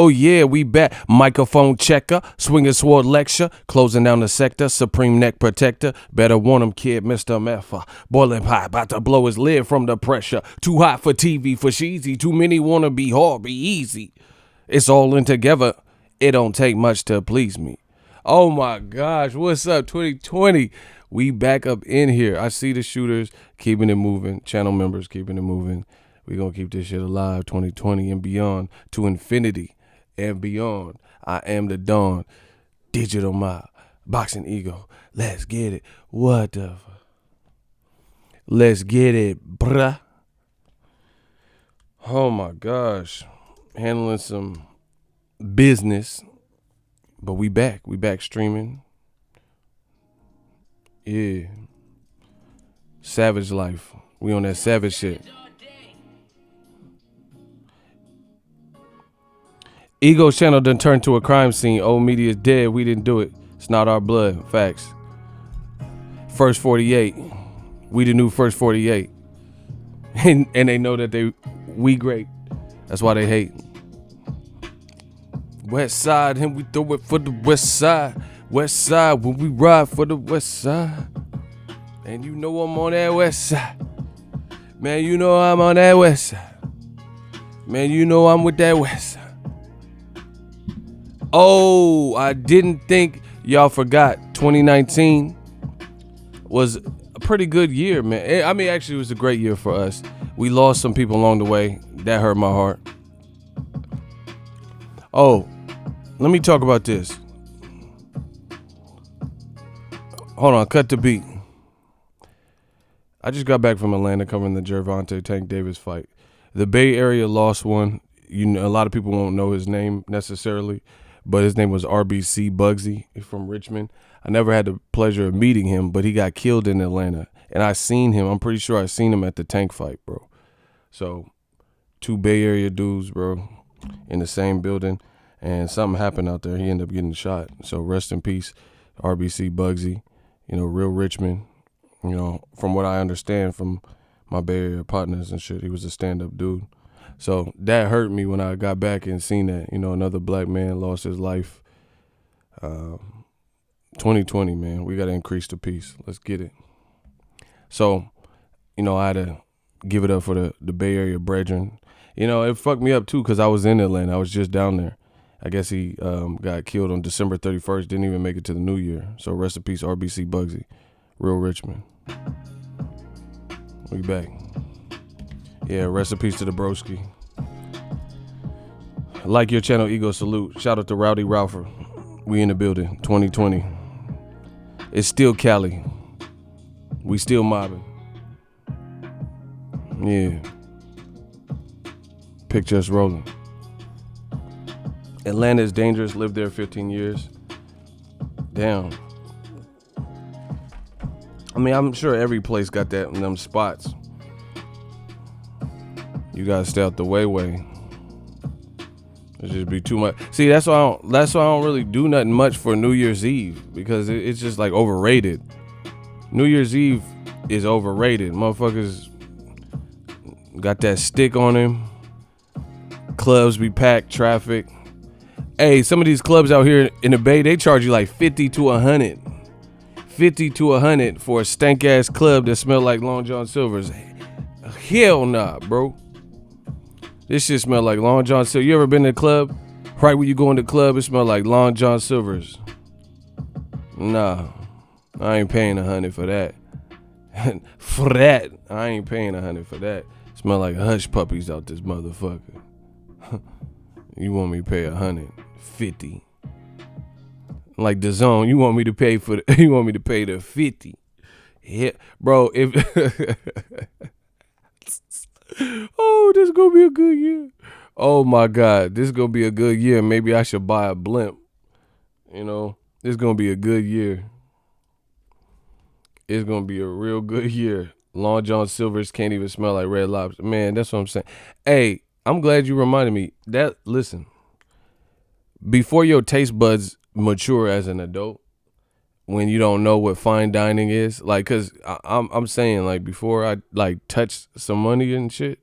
Oh yeah, we back. Microphone checker, swinging sword lecture, closing down the sector, supreme neck protector. Better warn him, kid, Mr. Meffa. Boiling hot, about to blow his lid from the pressure. Too hot for TV, for cheesy. Too many wanna be hard, be easy. It's all in together. It don't take much to please me. Oh my gosh, what's up, 2020? We back up in here. I see the shooters keeping it moving, channel members keeping it moving. We gonna keep this shit alive, 2020 and beyond, to infinity and beyond. I am the Dawn, digital mob, boxing ego. Let's get it. What the fuck? Let's get it, bruh. Oh my gosh. Handling some business. But we back. We back streaming. Yeah. Savage life. We on that savage shit. Ego's channel done turned to a crime scene. Old media is dead. We didn't do it. It's not our blood. Facts. First 48. We the new first 48. And they know that we great. That's why they hate. West side, and we throw it for the west side. West side, when we ride for the west side. And you know I'm on that west side. Man, you know I'm on that west side. Man, you know I'm with that west side. Oh, I didn't think y'all forgot 2019 was a pretty good year, man. I mean, actually, it was a great year for us. We lost some people along the way. That hurt my heart. Oh, let me talk about this. Hold on, cut the beat. I just got back from Atlanta covering the Gervonta Tank Davis fight. The Bay Area lost one. You know, a lot of people won't know his name necessarily, but his name was RBC Bugsy from Richmond. I never had the pleasure of meeting him, but he got killed in Atlanta. And I seen him. I'm pretty sure I seen him at the Tank fight, bro. So, two Bay Area dudes, bro, in the same building. And something happened out there. He ended up getting shot. So, rest in peace, RBC Bugsy. You know, real Richmond. You know, from what I understand from my Bay Area partners and shit, he was a stand-up dude. So that hurt me when I got back and seen that, you know, another black man lost his life. 2020, man, we got to increase the peace. Let's get it. So, you know, I had to give it up for the Bay Area brethren. You know, it fucked me up, too, because I was in Atlanta. I was just down there. I guess he got killed on December 31st, didn't even make it to the new year. So rest in peace, RBC Bugsy, real Richmond. We back. Yeah, rest in peace to the broski. Like your channel, ego salute. Shout out to Rowdy Ralpher. We in the building, 2020. It's still Cali. We still mobbing. Yeah. Picture us rolling. Atlanta is dangerous. Lived there 15 years. Damn. I mean, I'm sure every place got that in them spots. You gotta stay out the way. It just be too much. See, that's why I don't really do nothing much for New Year's Eve, because it's just like overrated. New Year's Eve is overrated. Motherfuckers got that stick on him. Clubs be packed, traffic. Hey, some of these clubs out here in the Bay, they charge you like 50 to 100. 50 to 100 for a stank ass club that smell like Long John Silver's. Hell nah, bro. This shit smell like Long John Silver. You ever been to a club? Right when you go in the club, it smell like Long John Silver's. Nah, I ain't paying 100 for that. For that, I ain't paying 100 for that. Smell like hush puppies out this motherfucker. You want me to pay 150? Like Dazn, you want me to pay for the, you want me to pay the 50? Yeah, bro. If oh, this is gonna be a good year. Oh my God, this is gonna be a good year. Maybe I should buy a blimp. You know, this is gonna be a good year. It's gonna be a real good year. Long John Silver's can't even smell like Red Lobster. Man, that's what I'm saying. Hey, I'm glad you reminded me that. Listen, before your taste buds mature as an adult, when you don't know what fine dining is, like, cause I'm saying, like, before I like touched some money and shit,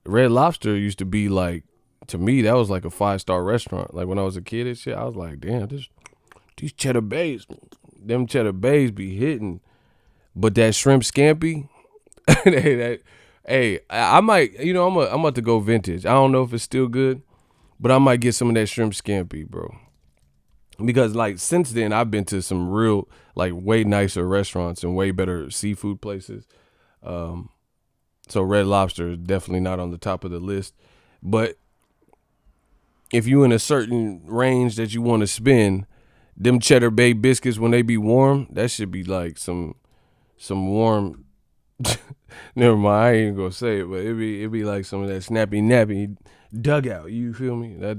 Red Lobster used to be like to me, that was like a 5-star restaurant. Like when I was a kid and shit, I was like, damn, these cheddar bays, them cheddar bays be hitting. But that shrimp scampi, hey, I might, I'm about to go vintage. I don't know if it's still good, but I might get some of that shrimp scampi, bro. Because like since then, I've been to some real, like way nicer restaurants and way better seafood places. So Red Lobster is definitely not on the top of the list. But if you in a certain range that you want to spend, them Cheddar Bay biscuits, when they be warm, that should be like some warm. Never mind, I ain't gonna say it, but it be like some of that snappy nappy dugout. You feel me? That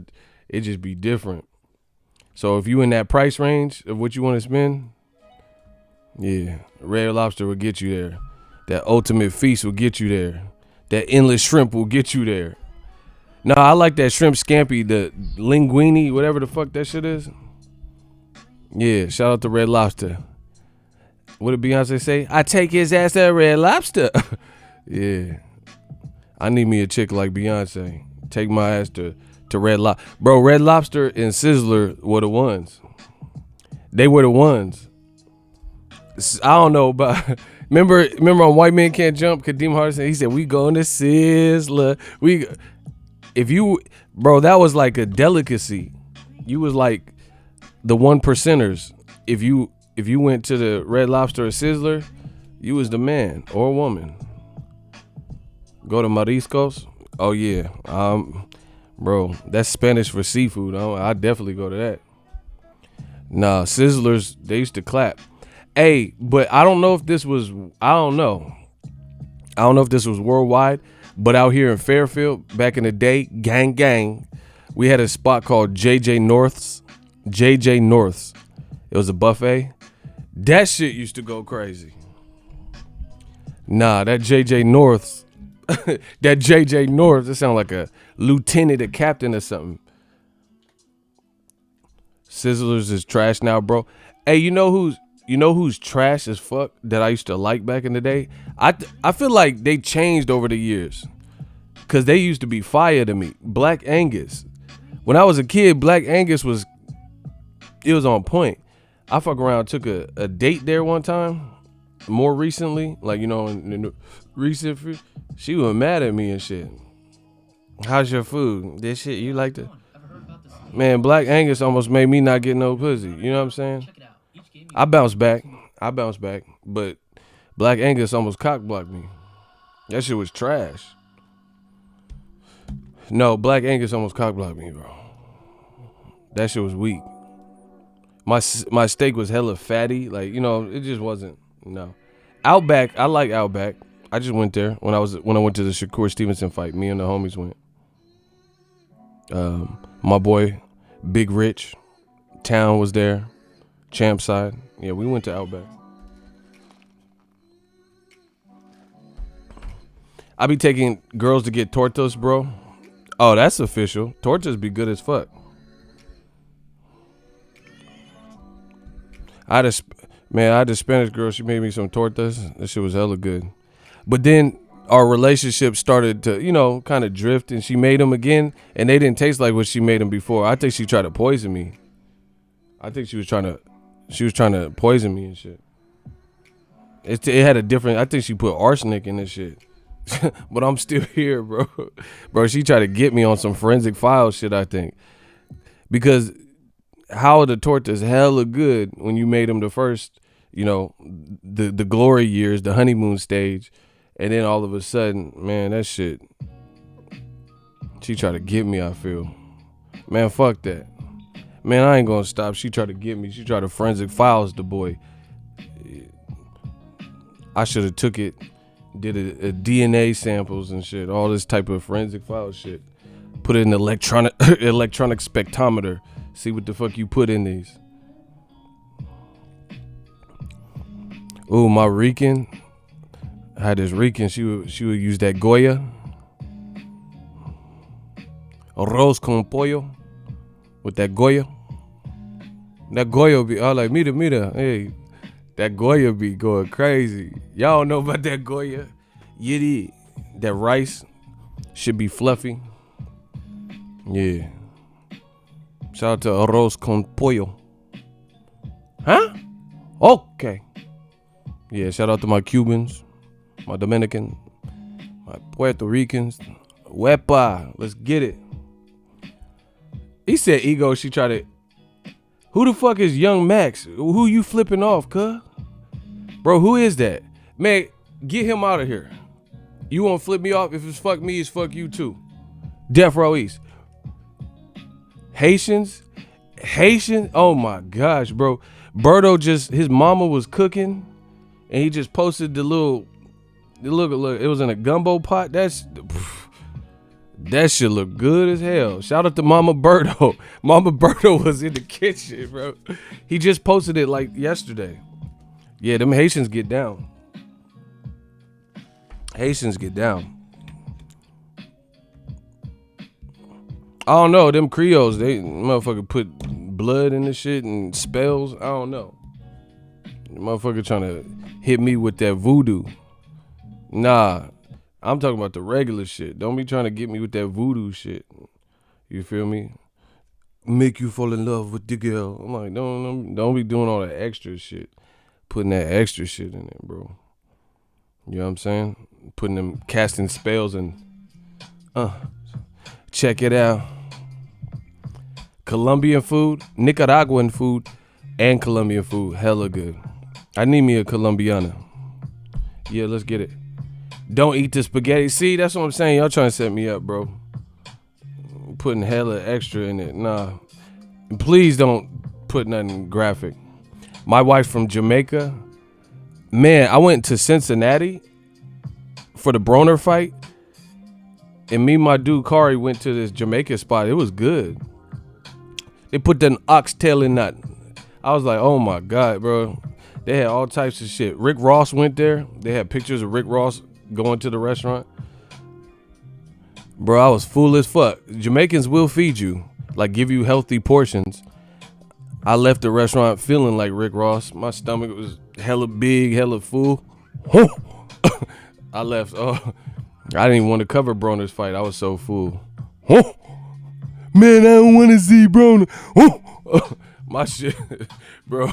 it just be different. So if you in that price range of what you want to spend, yeah, Red Lobster will get you there. That Ultimate Feast will get you there. That Endless Shrimp will get you there. No, I like that shrimp scampi, the linguine, whatever the fuck that shit is. Yeah, shout out to Red Lobster. What did Beyonce say? I take his ass to Red Lobster. Yeah. I need me a chick like Beyonce. Take my ass to Red Lobster. Bro, Red Lobster and Sizzler were the ones. They were the ones. I don't know, but remember on White Men Can't Jump, Kadeem Hardison, he said, we going to Sizzler. Bro, that was like a delicacy. You was like the 1%ers. If you went to the Red Lobster or Sizzler, you was the man or woman. Go to Mariscos. Oh yeah. Bro, that's Spanish for seafood. I definitely go to that. Nah, Sizzlers, they used to clap. Hey, but I don't know if this was worldwide, but out here in Fairfield, back in the day, gang, we had a spot called JJ North's. JJ North's. It was a buffet. That shit used to go crazy. Nah, that JJ North's. That JJ North, that sound like a lieutenant, a captain or something. Sizzlers is trash now, bro. Hey, you know who's trash as fuck that I used to like back in the day? I feel like they changed over the years. Cause they used to be fire to me. Black Angus. When I was a kid, Black Angus was on point. I fuck around, took a date there one time. More recently, like in the recent, she was mad at me and shit. How's your food? This shit, you like to? Man, Black Angus almost made me not get no pussy. You know what I'm saying? I bounced back, but Black Angus almost cock blocked me. That shit was trash. No, Black Angus almost cock blocked me, bro. That shit was weak. My steak was hella fatty, like it just wasn't. No, Outback. I like Outback. I just went there when I went to the Shakur Stevenson fight. Me and the homies went. My boy, Big Rich, Town was there. Champside. Yeah, we went to Outback. I be taking girls to get tortas, bro. Oh, that's official. Tortas be good as fuck. I had a Spanish girl. She made me some tortas. That shit was hella good. But then our relationship started to, kind of drift, and she made them again, and they didn't taste like what she made them before. I think she tried to poison me. I think she was trying to poison me and shit. It had a different. I think she put arsenic in this shit. But I'm still here, bro. Bro, she tried to get me on some forensic file shit, I think. Because how the tortas hella good when you made them the first, the glory years, the honeymoon stage. And then all of a sudden, man, that shit. She tried to get me, I feel. Man, fuck that. Man, I ain't gonna stop. She tried to get me. She tried to forensic files the boy. I should have took it, did a DNA samples and shit, all this type of forensic file shit. Put it in the electronic spectrometer. See what the fuck you put in these. Ooh, my Rican. I had this Rican. She would use that Goya. Arroz con pollo. With that Goya. That Goya be, I like, mira, hey. That Goya be going crazy. Y'all don't know about that Goya. Yiddy. That rice should be fluffy. Yeah. Shout out to Arroz con Pollo. Huh? Okay. Yeah, shout out to my Cubans, my Dominican, my Puerto Ricans. Wepa, let's get it. He said ego, she tried to. Who the fuck is Young Max? Who you flipping off, cuz? Bro, who is that? Man, get him out of here. You won't flip me off? If it's fuck me, it's fuck you too. Death Row East. Haitians? Oh my gosh, bro. Berto his mama was cooking and he just posted the look, it was in a gumbo pot. That shit look good as hell. Shout out to Mama Berto. Mama Berto was in the kitchen, bro. He just posted it like yesterday. Yeah, them Haitians get down. Haitians get down. I don't know, them Creoles, they motherfucker put blood in this shit and spells. I don't know. The motherfucker trying to hit me with that voodoo. Nah, I'm talking about the regular shit. Don't be trying to get me with that voodoo shit. You feel me? Make you fall in love with the girl. I'm like, don't be doing all that extra shit. Putting that extra shit in it, bro. You know what I'm saying? Putting them, casting spells and check it out. Colombian food, Nicaraguan food, and Colombian food. Hella good. I need me a Colombiana. Yeah, let's get it. Don't eat the spaghetti. See, that's what I'm saying. Y'all trying to set me up, bro. Putting hella extra in it. Nah. Please don't put nothing graphic. My wife's from Jamaica. Man, I went to Cincinnati for the Broner fight. And me and my dude Kari went to this Jamaica spot. It was good. They put that oxtail in that. I was like, oh my God, bro. They had all types of shit. Rick Ross went there. They had pictures of Rick Ross going to the restaurant. Bro, I was full as fuck. Jamaicans will feed you, like give you healthy portions. I left the restaurant feeling like Rick Ross. My stomach was hella big, hella full. I left. I didn't even want to cover Broner's fight. I was so full. Man, I don't want to see Broner. My shit, bro,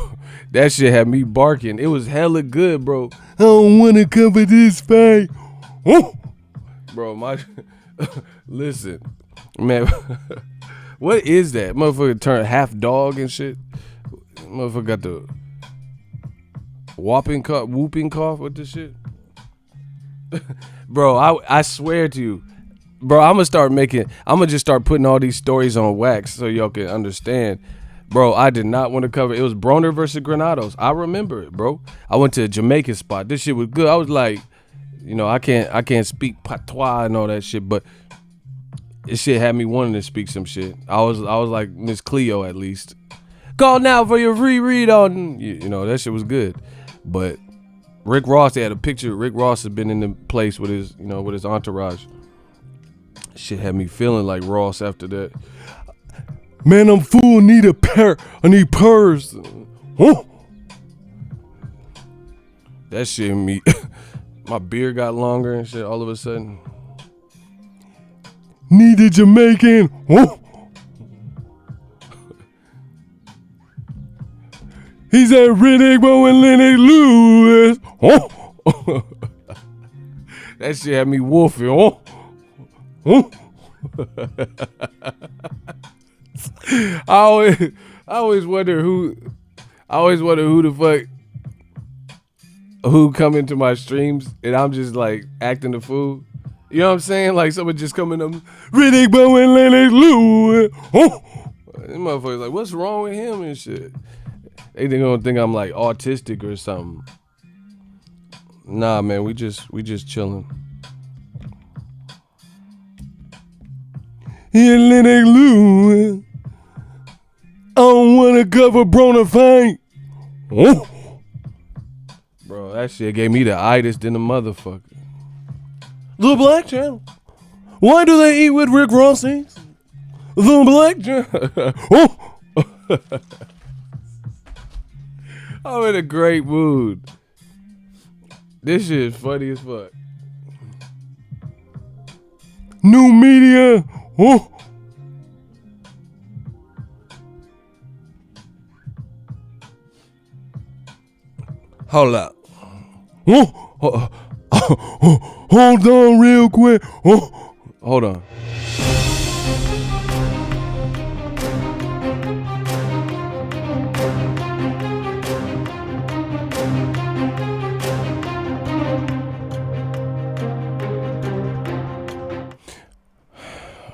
that shit had me barking. It was hella good, bro. I don't want to cover this fight. Bro, listen, man, what is that? Motherfucker turned half dog and shit. Motherfucker got the whooping cough with this shit. Bro, I swear to you, bro, I'm gonna just start putting all these stories on wax so y'all can understand. Bro, I did not want to cover. It was Broner versus Granados. I remember it, bro. I went to a Jamaican spot. This shit was good. I was like, you know, I can't speak patois and all that shit, but this shit had me wanting to speak some shit. I was like Miss Cleo at least. Call now for your reread on, you know, that shit was good. But Rick Ross, they had a picture. Rick Ross has been in the place with his, you know, with his entourage. Shit had me feeling like Ross after that. Man, I'm full. I need purrs. That shit me. My beard got longer and shit all of a sudden. Need a Jamaican. He's at Riddick Bow and Lennox Lewis. That shit had me wolfing. I always wonder who the fuck who come into my streams and I'm just like acting the fool. You know what I'm saying? Like someone just coming up, Riddick Bow and Lennox Lewis. This motherfucker's like, what's wrong with him and shit? They gonna think I'm like autistic or something. Nah, man, we just chilling. Here, Lennox Lewis. I don't wanna cover Broner fight. Bro, that shit gave me the itis than the motherfucker. The Black Channel. Why do they eat with Rick Ross? The Black Channel. I'm in a great mood. This shit is funny as fuck. New media. Hold up. Hold on real quick. Hold on.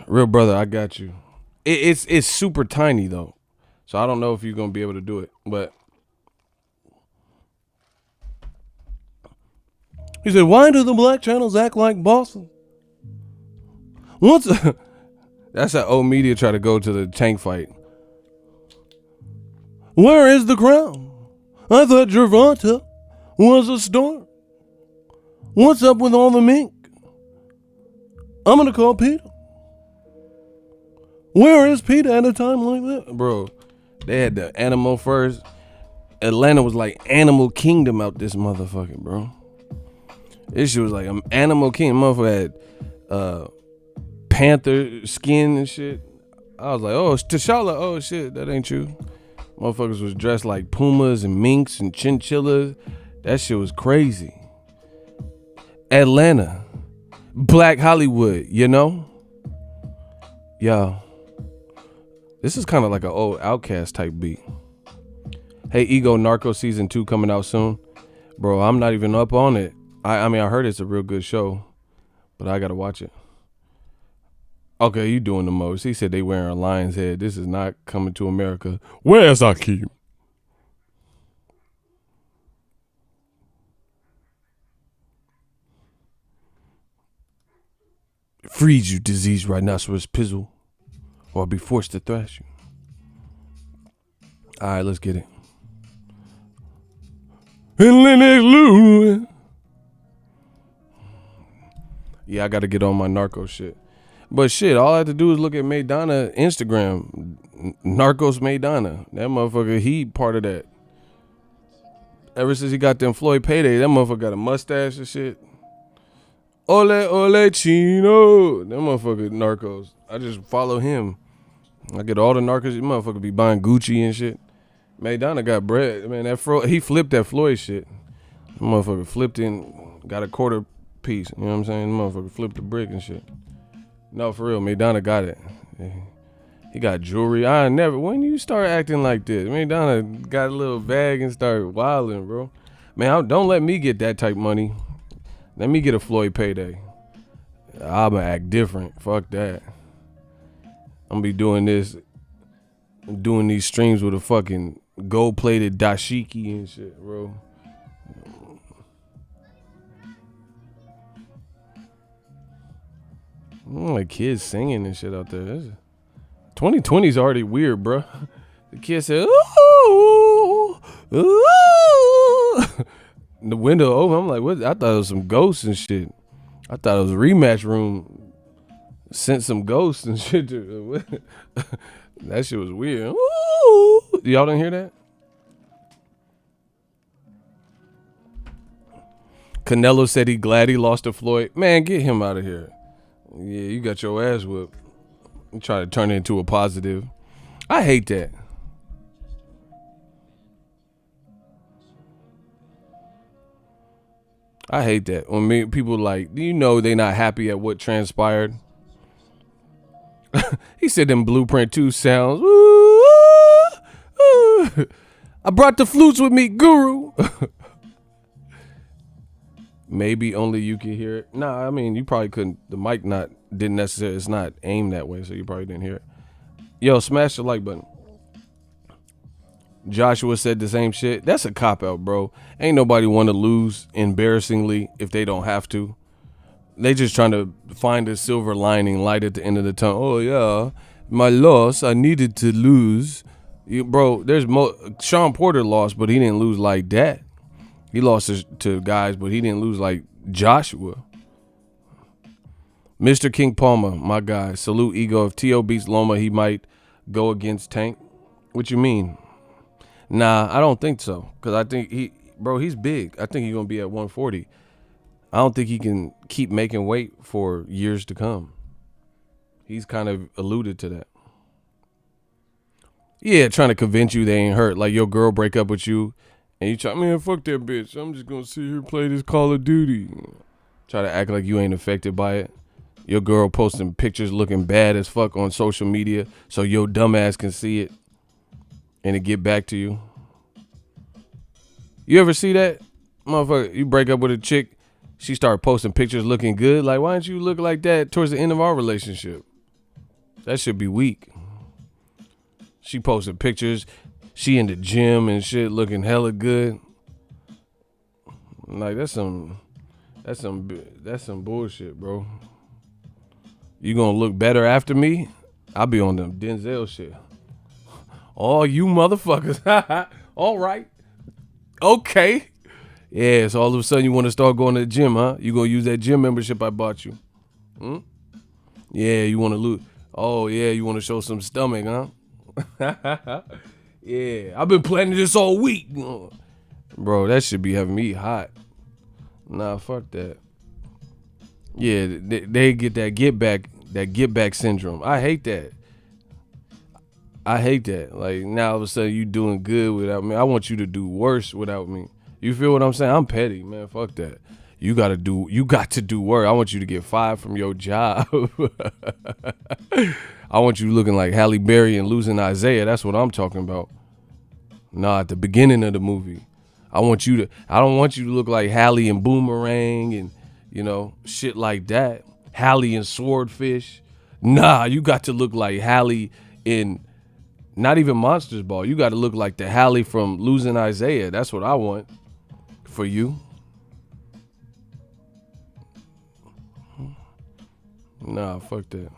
Real brother, I got you. It's super tiny though, so I don't know if you're gonna be able to do it. But he said, "Why do the black channels act like Boston?" That's how old media try to go to the tank fight. Where is the crown? I thought Gervonta was a star. What's up with all the mink? I'm gonna call Peter. Where is Peter at a time like that? Bro, they had the animal first. Atlanta was like Animal Kingdom out this motherfucker, bro. This shit was like an Animal Kingdom. Motherfucker had panther skin and shit. I was like, oh, it's T'Challa. Oh, shit, that ain't you. Motherfuckers was dressed like pumas and minks and chinchillas. That shit was crazy. Atlanta. Black Hollywood, you know? Yo. This is kind of like an old Outcast type beat. Hey, Ego, Narco Season 2 coming out soon. Bro, I'm not even up on it. I mean, I heard it's a real good show, but I got to watch it. Okay, you doing the most. He said they wearing a lion's head. This is not Coming to America. Where's Akeem? Freeze, you diseased rhinoceros pizzle, or I'll be forced to thrash you. All right, let's get it. And Lennox Lou. Yeah, I got to get on my narco shit. But shit, all I have to do is look at Maidana Instagram. Narcos Maidana. That motherfucker, he part of that. Ever since he got them Floyd payday, that motherfucker got a mustache and shit. Ole, ole, chino. That motherfucker Narcos. I just follow him. I get all the Narcos. You motherfucker be buying Gucci and shit. Maidana got bread. Man, he flipped that Floyd shit. That motherfucker flipped in, got a quarter piece. You know what I'm saying? That motherfucker flipped the brick and shit. No, for real, Maidana got it. He got jewelry. When you start acting like this, Maidana got a little bag and started wilding, bro. Man, don't let me get that type money. Let me get a Floyd payday. I'ma act different. Fuck that. I'm gonna be doing these streams with a fucking gold-plated dashiki and shit, bro. Like kids singing and shit out there. 2020 is already weird, bro. The kid said, ooh, ooh. The window open. I'm like, what? I thought it was some ghosts and shit. I thought it was a rematch room. Sent some ghosts and shit. That shit was weird. Ooh. Y'all didn't hear that? Canelo said he glad he lost to Floyd. Man, get him out of here. Yeah, you got your ass whipped. You try to turn it into a positive. I hate that. I hate that. When people like, they not happy at what transpired. He said them Blueprint 2 sounds. Ooh, ooh. I brought the flutes with me, guru. Maybe only you can hear it. Nah, I mean, you probably couldn't. The mic didn't necessarily, it's not aimed that way, so you probably didn't hear it. Yo, smash the like button. Joshua said the same shit. That's a cop-out, bro. Ain't nobody want to lose embarrassingly if they don't have to. They just trying to find a silver lining, light at the end of the tunnel. Oh, yeah, my loss, I needed to lose. Bro, Sean Porter lost, but he didn't lose like that. He lost to guys, but he didn't lose like Joshua. Mr. King Palmer, my guy. Salute Ego. If T.O. beats Loma, he might go against Tank. What you mean? Nah, I don't think so. Because I think he's big. I think he's going to be at 140. I don't think he can keep making weight for years to come. He's kind of alluded to that. Yeah, trying to convince you they ain't hurt. Like your girl break up with you And you try, man, fuck that bitch. I'm just gonna sit here and play this Call of Duty. Try to act like you ain't affected by it. Your girl posting pictures looking bad as fuck on social media so your dumb ass can see it and it get back to you. You ever see that? Motherfucker, you break up with a chick, she start posting pictures looking good. Like, why don't you look like that towards the end of our relationship? That should be weak. She posted pictures. She in the gym and shit looking hella good. Like, that's some bullshit, bro. You gonna look better after me? I'll be on them Denzel shit. Oh, you motherfuckers. All right. Okay. Yeah, so all of a sudden you want to start going to the gym, huh? You gonna use that gym membership I bought you. Yeah, you want to lose. Oh, yeah, you want to show some stomach, huh? Yeah, I've been planning this all week. Bro, that should be having me hot. Nah, fuck that. Yeah, they get that get back syndrome. I hate that. Like, now all of a sudden you doing good without me. I want you to do worse without me. You feel what I'm saying? I'm petty, man. Fuck that. You got to do work. I want you to get fired from your job. I want you looking like Halle Berry and losing Isaiah. That's what I'm talking about. Nah, at the beginning of the movie. I don't want you to look like Halle and Boomerang and, shit like that. Halle and Swordfish. Nah, you got to look like Halle in not even Monsters Ball. You got to look like the Halle from Losing Isaiah. That's what I want for you. Nah, fuck that.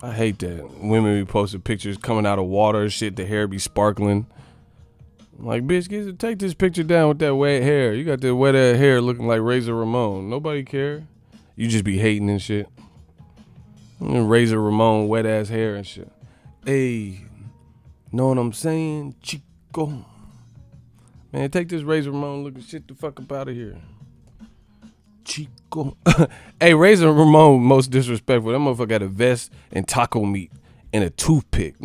I hate that. Women be posting pictures coming out of water and shit, the hair be sparkling. I'm like, bitch, take this picture down with that wet hair. You got that wet ass hair looking like Razor Ramon. Nobody care. You just be hating and shit. Razor Ramon, wet ass hair and shit. Hey, know what I'm saying? Chico. Man, take this Razor Ramon looking shit the fuck up out of here. Chico. Hey, Razor Ramon, most disrespectful. That motherfucker got a vest and taco meat and a toothpick.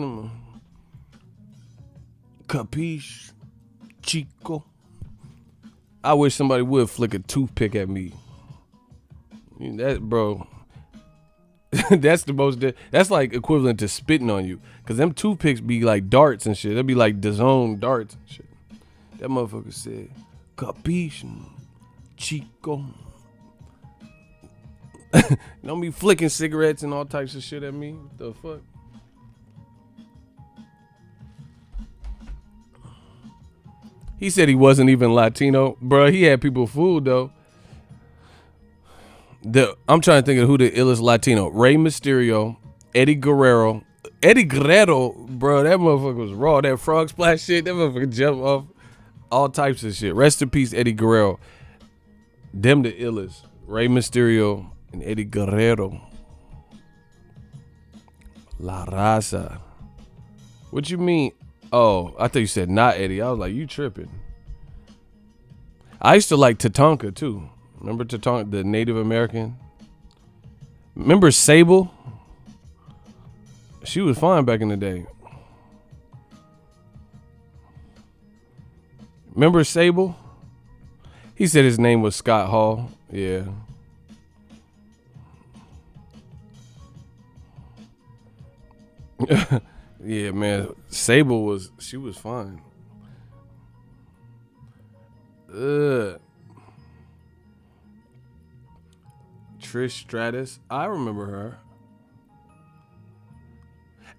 Capiche? Chico. I wish somebody would flick a toothpick at me. That, bro. That's like equivalent to spitting on you. Cause them toothpicks be like darts and shit. They'll be like Dazn darts and shit. That motherfucker said, Capiche? Chico. Don't be flicking cigarettes and all types of shit at me. What the fuck? He said he wasn't even Latino. Bro, he had people fooled though. I'm trying to think of who the illest Latino. Rey Mysterio, Eddie Guerrero. Eddie Guerrero, bro, that motherfucker was raw. That frog splash shit, that motherfucker jumped off all types of shit. Rest in peace, Eddie Guerrero. Them the illest. Rey Mysterio and Eddie Guerrero. La Raza. What you mean? Oh, I thought you said not Eddie. I was like, you tripping. I used to like Tatanka too. Remember Tatanka, the Native American? Remember Sable? She was fine back in the day. Remember Sable? He said his name was Scott Hall. Yeah. Yeah, man. Sable she was fine. Trish Stratus. I remember her.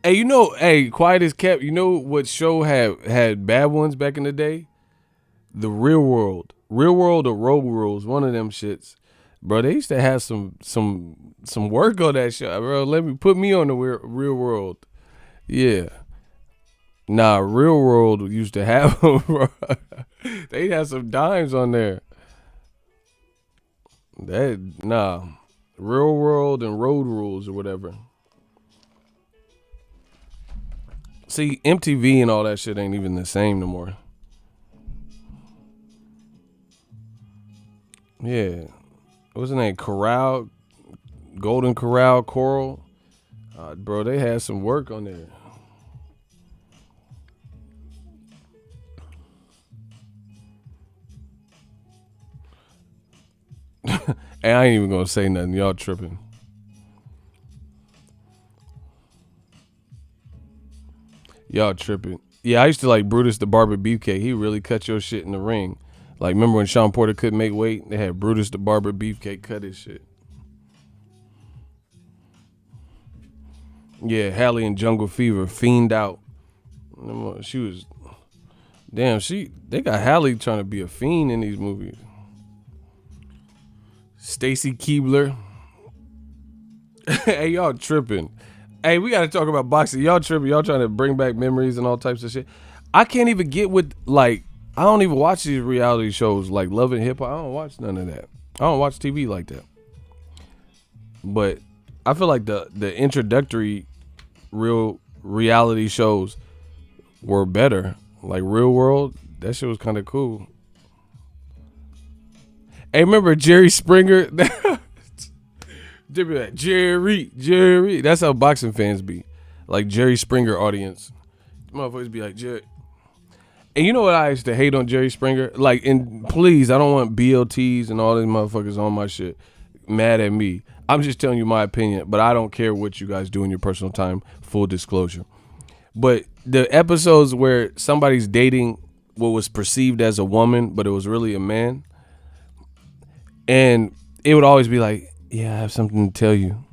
Hey, quiet as kept. You know what show had bad ones back in the day? The Real World. Real World or Road Rules. One of them shits. Bro, they used to have some work on that show. Bro, put me on the Real World. Yeah. Nah, Real World used to have them, bro. They had some dimes on there. Real World and Road Rules or whatever. See, MTV and all that shit ain't even the same no more. Yeah. What's the name? Golden Corral, Coral. Bro, they had some work on there. And I ain't even gonna say nothing. Y'all tripping. Y'all tripping. Yeah, I used to like Brutus the Barber Beefcake. He really cut your shit in the ring. Like, remember when Sean Porter couldn't make weight? They had Brutus the Barber Beefcake cut his shit. Yeah, Hallie in Jungle Fever, fiend out. She was, damn, they got Hallie trying to be a fiend in these movies. Stacy Keebler. Hey, y'all tripping. Hey, we got to talk about boxing. Y'all tripping. Y'all trying to bring back memories and all types of shit. I can't even get with, like, I don't even watch these reality shows like Love and Hip Hop. I don't watch none of that. I don't watch TV like that. But I feel like the introductory real reality shows were better. Like Real World, that shit was kind of cool. Hey, remember Jerry Springer? Jerry. That's how boxing fans be. Like Jerry Springer audience. Motherfuckers be like, Jerry. And you know what I used to hate on Jerry Springer? Like, and please, I don't want BLTs and all these motherfuckers on my shit mad at me. I'm just telling you my opinion, but I don't care what you guys do in your personal time, full disclosure. But the episodes where somebody's dating what was perceived as a woman, but it was really a man, and it would always be like, yeah, I have something to tell you.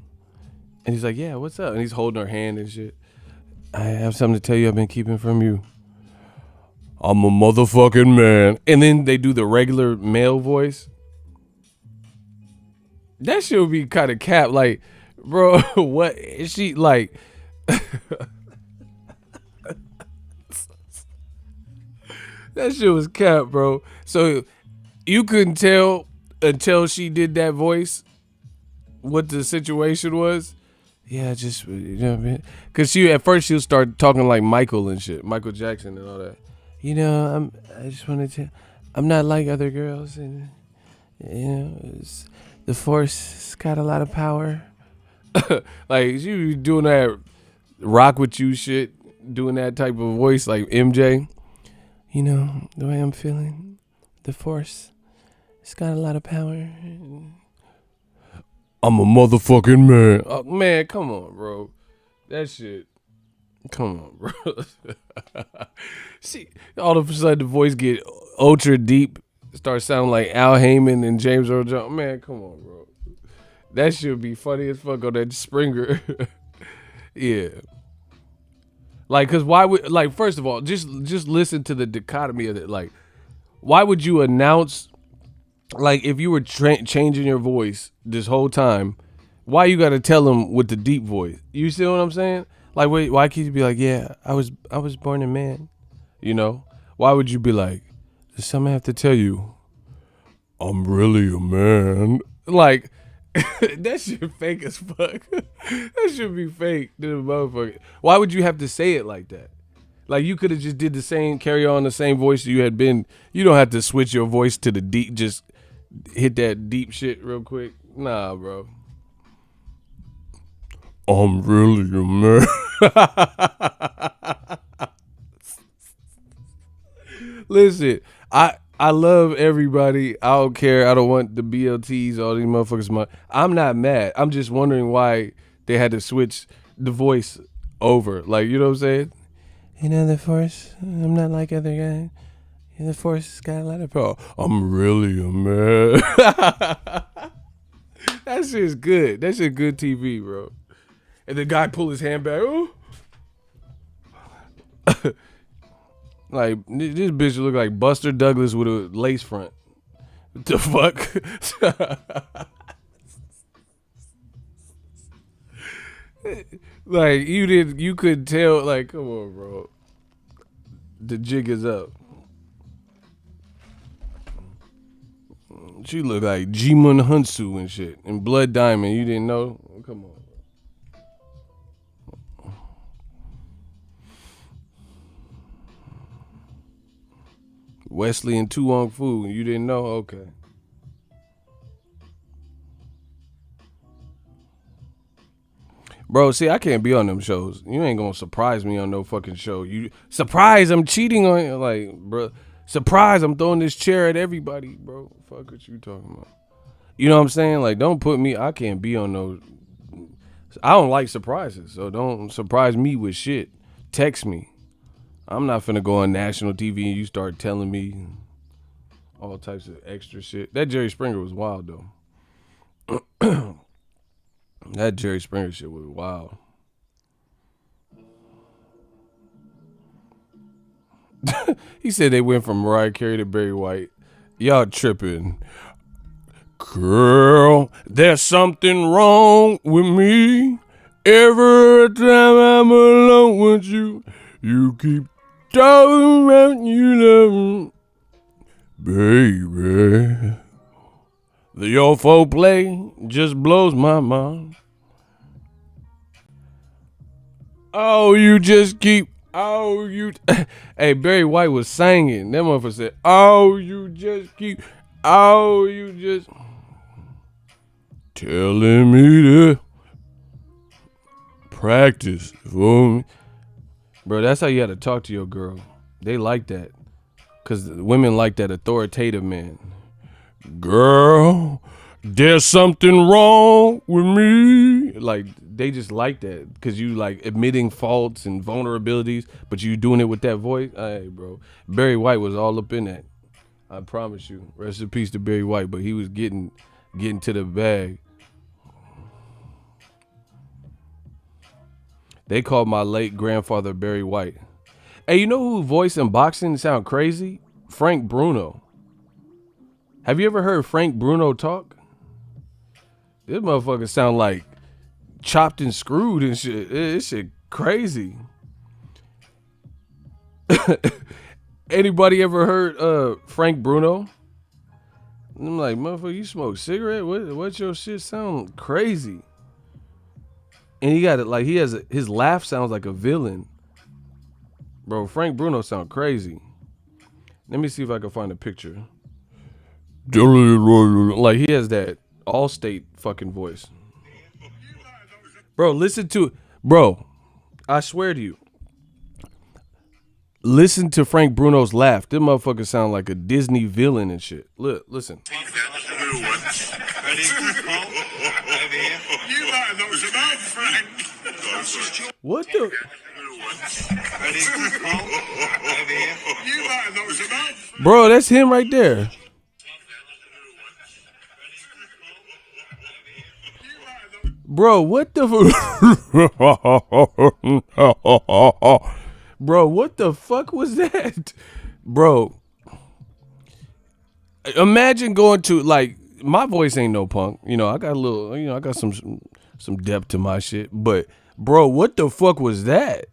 And he's like, yeah, what's up? And he's holding her hand and shit. I have something to tell you I've been keeping from you. I'm a motherfucking man. And then they do the regular male voice. That shit would be kind of cap. Like, bro, what is she like? That shit was cap, bro. So you couldn't tell until she did that voice what the situation was. Yeah, just, you know what I mean? Because at first she'll start talking like Michael and shit, Michael Jackson and all that. You know, I just wanted to, I'm not like other girls, and you know, the force got a lot of power. Like she was doing that rock with you shit, doing that type of voice like MJ. You know, the way I'm feeling, the force, it's got a lot of power. I'm a motherfucking man. Oh, man, come on, bro. That shit. Come on, bro. See, all of a sudden the voice get ultra deep, start sounding like Al Heyman and James Earl Jones. Man, come on, bro. That should be funny as fuck on that Springer. Yeah. Like, cause why would, like, first of all, just listen to the dichotomy of it. Like, why would you announce, like, if you were changing your voice this whole time, why you gotta tell them with the deep voice? You see what I'm saying? Like, wait, why can't you be like, yeah, I was born a man? You know? Why would you be like, does something have to tell you? I'm really a man. Like, that shit fake as fuck. That should be fake to the motherfucker. Why would you have to say it like that? Like, you could have just did the same, carry on the same voice you had been. You don't have to switch your voice to the deep, just hit that deep shit real quick. Nah, bro. I'm really a man. Listen, I love everybody. I don't care. I don't want the BLTs, all these motherfuckers. I'm not mad. I'm just wondering why they had to switch the voice over. Like, you know what I'm saying? You know, the force, I'm not like other guys. The force has got a lot of power. I'm really a man. That shit's good. That shit good TV, bro. And the guy pull his hand back. Oh. Like, this bitch look like Buster Douglas with a lace front. What the fuck? Like, you could tell, like, come on, bro. The jig is up. She look like Jimun Hunsu and shit. And Blood Diamond, you didn't know? Come on. Wesley and Tu Wong Fu, you didn't know? Okay. Bro, see, I can't be on them shows. You ain't gonna surprise me on no fucking show. You surprise, I'm cheating on you. Like, bro, surprise, I'm throwing this chair at everybody, bro. Fuck what you talking about. You know what I'm saying? Like, don't put me, I can't be on those. I don't like surprises, so don't surprise me with shit. Text me. I'm not finna go on national TV and you start telling me all types of extra shit. That Jerry Springer was wild, though. That Jerry Springer shit was wild. He said they went from Mariah Carey to Barry White. Y'all tripping. Girl, there's something wrong with me. Every time I'm alone with you, you keep talking about you love me. Baby, your foreplay just blows my mind. Oh, you just keep. Oh, you. Hey, Barry White was singing. That motherfucker said, oh, you just keep. Oh, you just. Telling me to practice for me. Bro, that's how you got to talk to your girl. They like that. Because women like that authoritative man. Girl, there's something wrong with me. Like, they just like that. Because you like admitting faults and vulnerabilities, but you doing it with that voice. Hey, bro. Barry White was all up in that. I promise you. Rest in peace to Barry White, but he was getting to the bag. They called my late grandfather Barry White. Hey, you know who voice in boxing sound crazy? Frank Bruno. Have you ever heard Frank Bruno talk? This motherfucker sound like chopped and screwed and shit. This shit crazy. Anybody ever heard Frank Bruno? I'm like, motherfucker, you smoke cigarette? What your shit sound crazy? And he got it like his laugh sounds like a villain. Bro, Frank Bruno sound crazy. Let me see if I can find a picture. Like he has that Allstate fucking voice. Bro, listen to it. Bro, I swear to you. Listen to Frank Bruno's laugh. This motherfucker sound like a Disney villain and shit. Look, listen. What the? Bro, that's him right there. Bro, what the Bro, what the fuck was that? Bro, imagine going to, like, my voice ain't no punk. You know, I got a little, I got some depth to my shit. But, bro, what the fuck was that?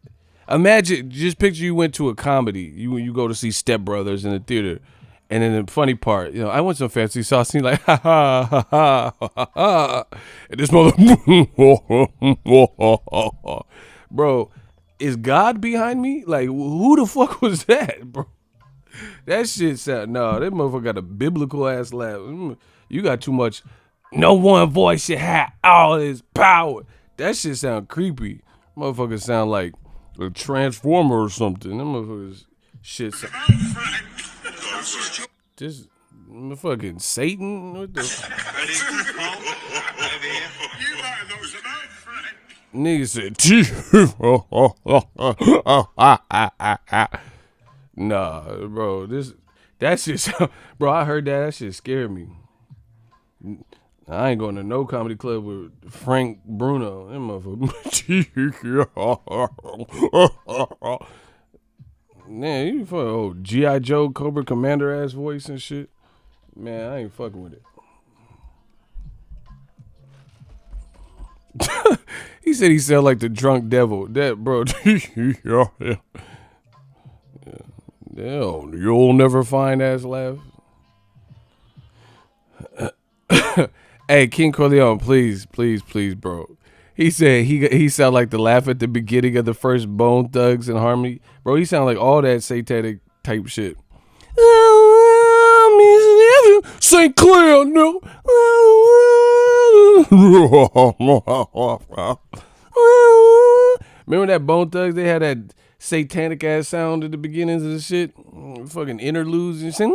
Imagine, just picture you went to a comedy. You go to see Step Brothers in the theater. And then the funny part, I want some fancy sauce. And like, ha ha ha ha ha ha. And this mother, bro, is God behind me? Like, who the fuck was that, bro? That shit sound, no, that motherfucker got a biblical ass laugh. You got too much. No one voice should have all this power. That shit sound creepy. Motherfucker sound like a transformer or something. Them motherfuckers shit sound. Just fucking Satan. What the? Nigga said, nah, bro. That shit, bro. I heard that. That shit scared me. I ain't going to no comedy club with Frank Bruno. That motherfucker. Man, you fucking old G.I. Joe Cobra Commander ass voice and shit. Man, I ain't fucking with it. He said he sound like the drunk devil. That, bro. Yeah. You'll never find ass laugh. Hey, King Corleone, please, bro. He said he sound like the laugh at the beginning of the first Bone Thugs and Harmony. Bro, he sound like all that satanic type shit. St. Clair, no. Remember that Bone Thugs? They had that satanic ass sound at the beginnings of the shit. Fucking interludes and shit.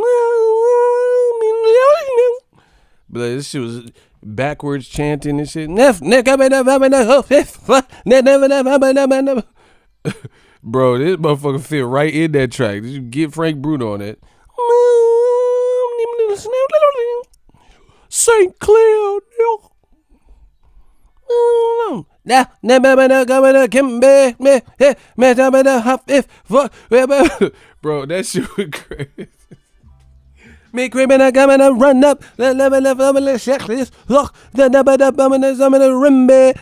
But this shit was backwards chanting and shit. Bro, this motherfucker fit right in that track. Did you get Frank Bruno on it? St. Clair. Bro, that shit was crazy. Me creeping a coming to run up the level of the checklist. Look, the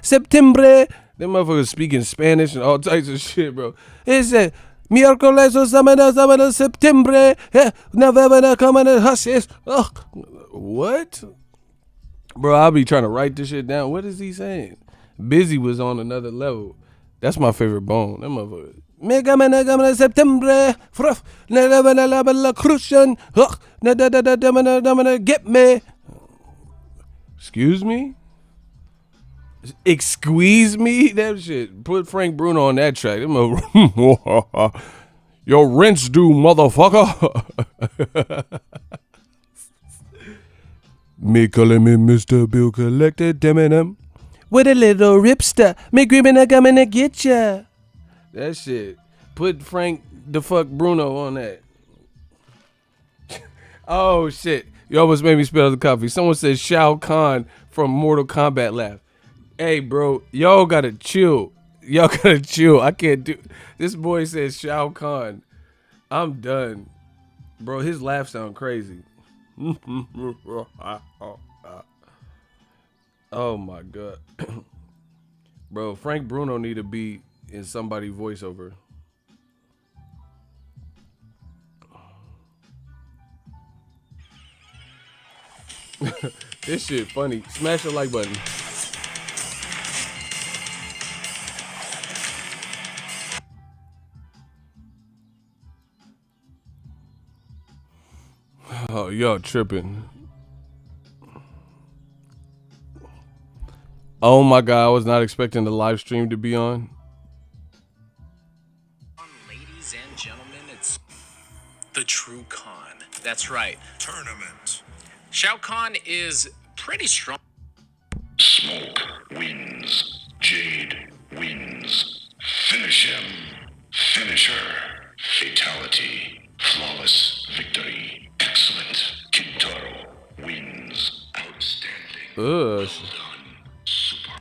September. Them motherfuckers speaking Spanish and all types of shit, bro. It said miércoles o sábado septiembre, November coming to hushes. What? Bro, I'll be trying to write this shit down. What is he saying? Busy was on another level. That's my favorite Bone. That motherfucker. Me coming to September. Crucian. Get me. Excuse me? Excuse me? That shit. Put Frank Bruno on that track. Your rent's due, motherfucker. Me calling me Mr. Bill Collector, damn it. With a little ripster. Me gripping a coming to get ya. That shit. Put Frank the fuck Bruno on that. Oh shit. You almost made me spill the coffee. Someone said Shao Kahn from Mortal Kombat laugh. Hey bro, y'all gotta chill. Y'all gotta chill. I can't do this. Boy says Shao Kahn. I'm done. Bro, his laugh sound crazy. Oh my god. Bro, Frank Bruno need to be in somebody's voiceover. This shit funny. Smash the like button. Oh, y'all tripping. Oh my god, I was not expecting the live stream to be on. Ladies and gentlemen, it's the True Khan. That's right. Tournament. Shao Kahn is pretty strong. Smoke wins. Jade wins. Finish him. Finish her. Fatality. Flawless victory. Excellent. Kintaro wins. Outstanding. Well done. Super.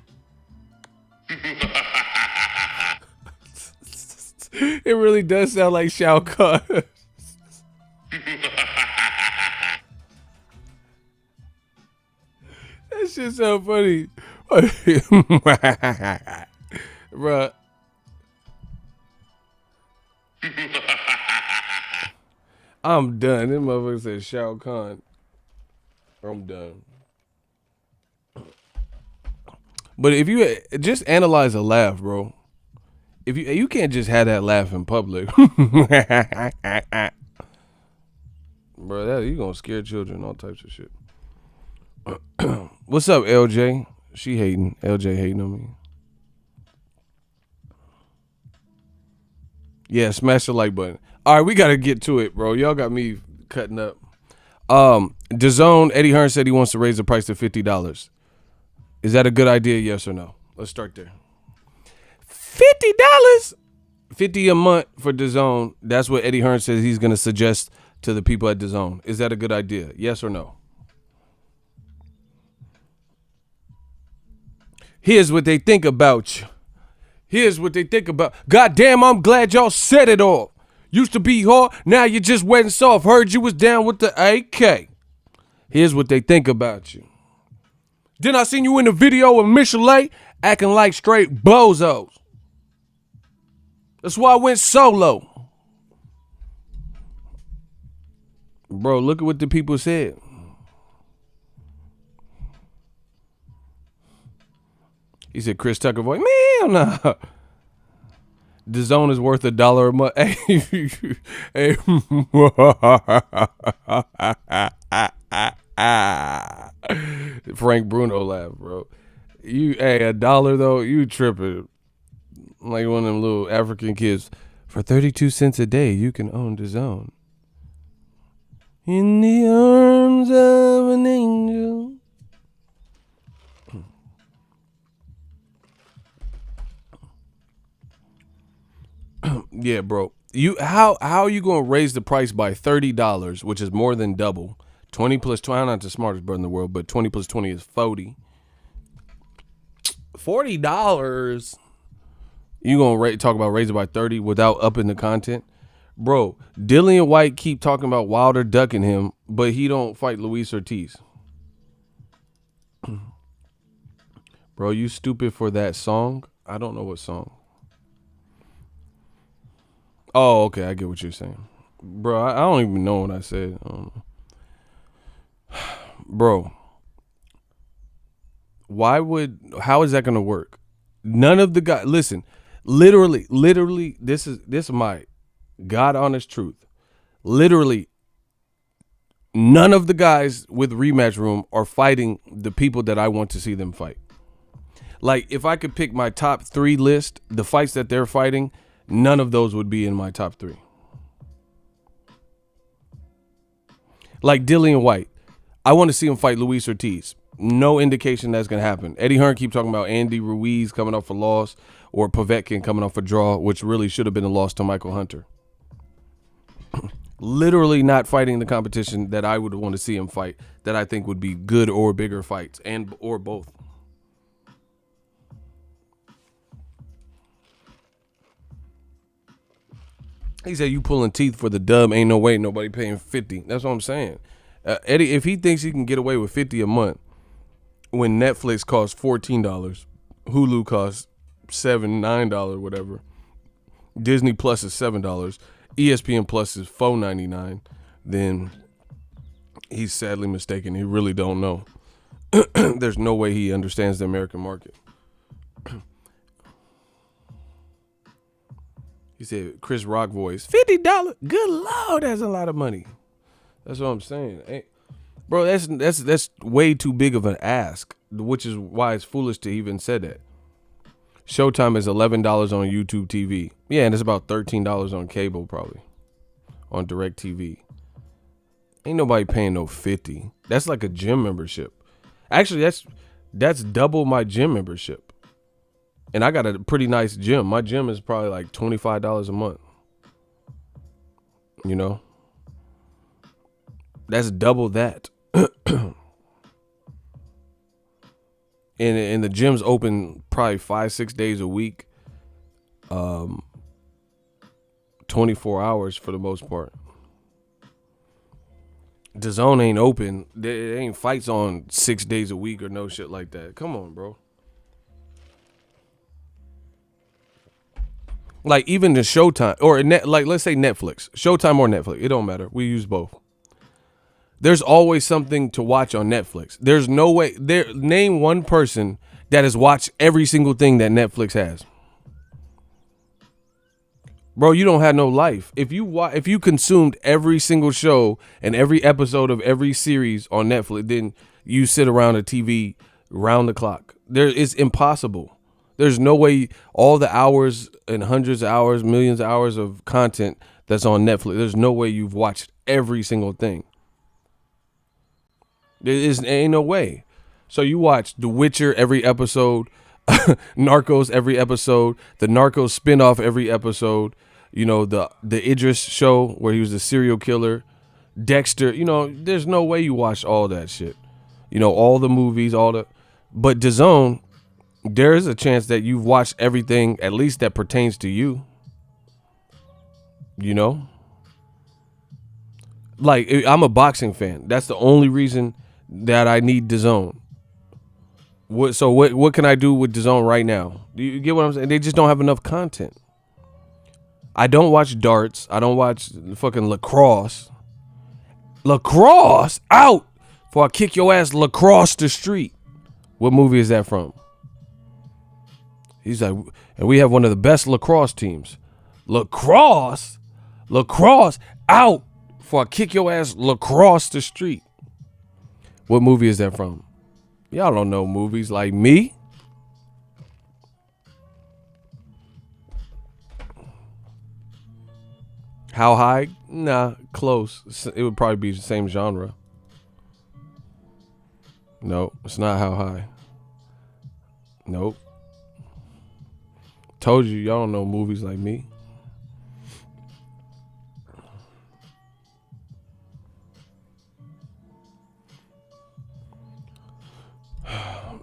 It really does sound like Shao Kahn. That shit so funny. Bruh. I'm done. This motherfucker said Shao Kahn. I'm done. But if you just analyze a laugh, bro. If you can't just have that laugh in public. Bro, that you gonna scare children, all types of shit. What's up, LJ? She hating. LJ hating on me. Yeah, smash the like button. All right, we got to get to it, bro. Y'all got me cutting up. Dazn, Eddie Hearn said he wants to raise the price to $50. Is that a good idea, yes or no? Let's start there. $50? $50 a month for Dazn. That's what Eddie Hearn says he's going to suggest to the people at Dazn. Is that a good idea, yes or no? Here's what they think about you. Here's what they think about. Goddamn, I'm glad y'all said it all. Used to be hard, now you just wet and soft. Heard you was down with the AK. Here's what they think about you. Then I seen you in the video with Michelet acting like straight bozos. That's why I went solo. Bro, look at what the people said. He said Chris Tucker voice. Man, nah. Dazn is worth $1 a month. Hey, Frank Bruno laugh, bro. Hey, $1 though, you tripping. Like one of them little African kids. For 32 cents a day, you can own Dazn. In the arms of an angel. Yeah, bro. How are you gonna raise the price by $30, which is more than double? 20 plus 20. I'm not the smartest brother in the world, but 20 plus 20 is 40. $40. You gonna talk about raise it by 30 without upping the content? Bro, Dillian White keep talking about Wilder ducking him, but he don't fight Luis Ortiz. Bro, you stupid for that song? I don't know what song. Oh, okay, I get what you're saying. Bro, I don't even know what I said. Bro, how is that going to work? None of the guys, listen, literally, this is my God honest truth. Literally, none of the guys with Rematch Room are fighting the people that I want to see them fight. Like, if I could pick my top 3 list, the fights that they're fighting, none of those would be in my top 3. Like Dillian White, I want to see him fight Luis Ortiz. No indication that's going to happen. Eddie Hearn keep talking about Andy Ruiz coming off a loss or Povetkin coming off a draw, which really should have been a loss to Michael Hunter. Literally not fighting the competition that I would want to see him fight, that I think would be good or bigger fights, or both. He said, you pulling teeth for the dub, ain't no way nobody paying 50. That's what I'm saying. Eddie, if he thinks he can get away with 50 a month when Netflix costs $14, Hulu costs $7, $9, whatever, Disney Plus is $7, ESPN Plus is $4.99, then he's sadly mistaken. He really don't know. There's no way he understands the American market. He said, Chris Rock voice, $50. Good Lord, that's a lot of money. That's what I'm saying. Hey, bro, that's way too big of an ask, which is why it's foolish to even say that. Showtime is $11 on YouTube TV. Yeah, and it's about $13 on cable, probably. On DirecTV. Ain't nobody paying no 50. That's like a gym membership. Actually, that's double my gym membership. And I got a pretty nice gym. My gym is probably like $25 a month. You know? That's double that. And the gym's open probably 5-6 days a week. 24 hours for the most part. DAZN ain't open. There ain't fights on 6 days a week or no shit like that. Come on, bro. Like even the Showtime or like let's say Netflix, Showtime or Netflix, it don't matter. We use both. There's always something to watch on Netflix. There's no way. Name one person that has watched every single thing that Netflix has. Bro, you don't have no life. If you consumed every single show and every episode of every series on Netflix, then you sit around a TV round the clock. It's impossible. There's no way all the hours and hundreds of hours, millions of hours of content that's on Netflix, there's no way you've watched every single thing. Ain't no way. So you watch The Witcher every episode, Narcos every episode, the Narcos spinoff every episode, you know, the Idris show where he was a serial killer, Dexter, you know, there's no way you watch all that shit. You know, all the movies, but DAZN, there is a chance that you've watched everything, at least that pertains to you. You know? Like, I'm a boxing fan. That's the only reason that I need DAZN. What can I do with DAZN right now? Do you get what I'm saying? They just don't have enough content. I don't watch darts. I don't watch fucking lacrosse. Lacrosse? Out! Before I kick your ass lacrosse the street. What movie is that from? He's like, and we have one of the best lacrosse teams. Lacrosse? Lacrosse? Out! Before I kick your ass lacrosse the street. What movie is that from? Y'all don't know movies like me. How high? Nah, close. It would probably be the same genre. No, it's not How High. Nope. Told you, y'all don't know movies like me.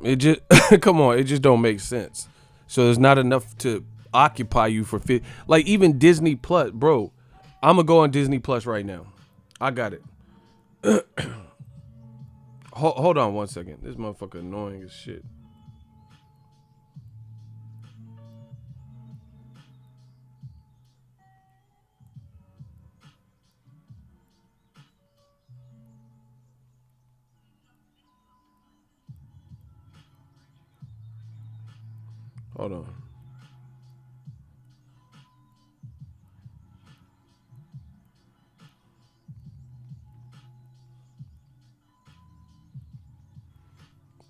It just come on, it just don't make sense. So there's not enough to occupy you for like even Disney Plus, bro. I'm gonna go on Disney Plus right now. I got it. Hold on 1 second. This motherfucker annoying as shit. Hold on.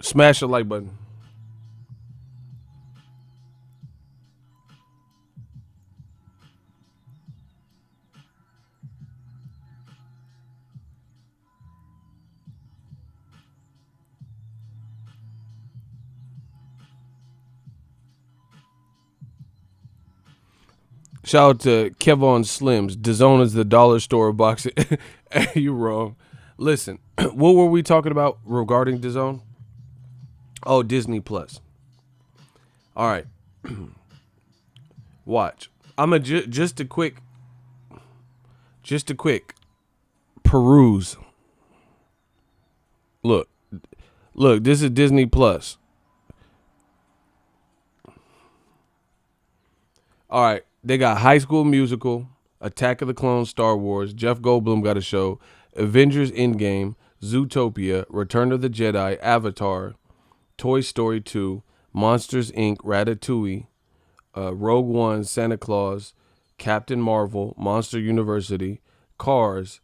Smash the like button. Shout out to Kevon Slims. DAZN is the dollar store of boxing. You wrong. Listen, what were we talking about regarding DAZN? Oh, Disney Plus. All right. Watch. I'm a just a quick peruse. Look. Look, this is Disney Plus. All right. They got High School Musical, Attack of the Clones, Star Wars, Jeff Goldblum got a show, Avengers Endgame, Zootopia, Return of the Jedi, Avatar, Toy Story 2, Monsters Inc., Ratatouille, Rogue One, Santa Claus, Captain Marvel, Monster University, Cars,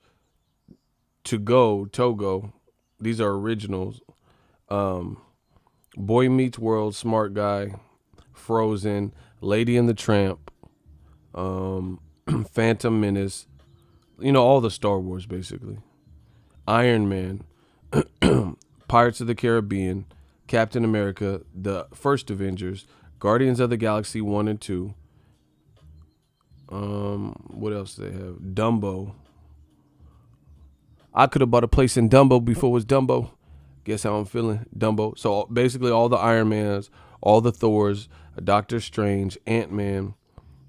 To Go, Togo. These are originals. Boy Meets World, Smart Guy, Frozen, Lady and the Tramp, Phantom Menace. You know, all the Star Wars, basically. Iron Man, Pirates of the Caribbean, Captain America, the first Avengers, Guardians of the Galaxy 1 and 2. What else do they have? Dumbo. I could have bought a place in Dumbo before it was Dumbo. Guess how I'm feeling? Dumbo. So basically all the Iron Mans, all the Thors, Doctor Strange, Ant-Man,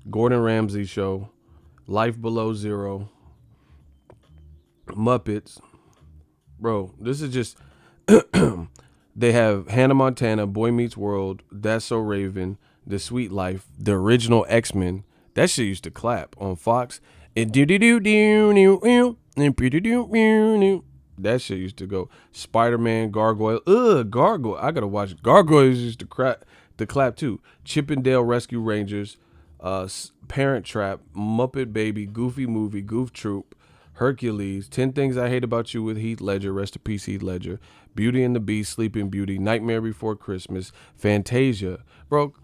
Gordon Ramsay Show, Life Below Zero, Muppets. Bro, this is just... They have Hannah Montana, Boy Meets World, That's So Raven, The Sweet Life, the original X-Men. That shit used to clap on Fox. And that shit used to go. Spider-Man, Gargoyle. Gargoyle. I gotta watch. Gargoyles used to clap too. Chippendale Rescue Rangers, Parent Trap, Muppet Baby, Goofy Movie, Goof Troop, Hercules, 10 Things I Hate About You with Heath Ledger, rest in peace Heath Ledger, Beauty and the Beast, Sleeping Beauty, Nightmare Before Christmas, Fantasia. Bro,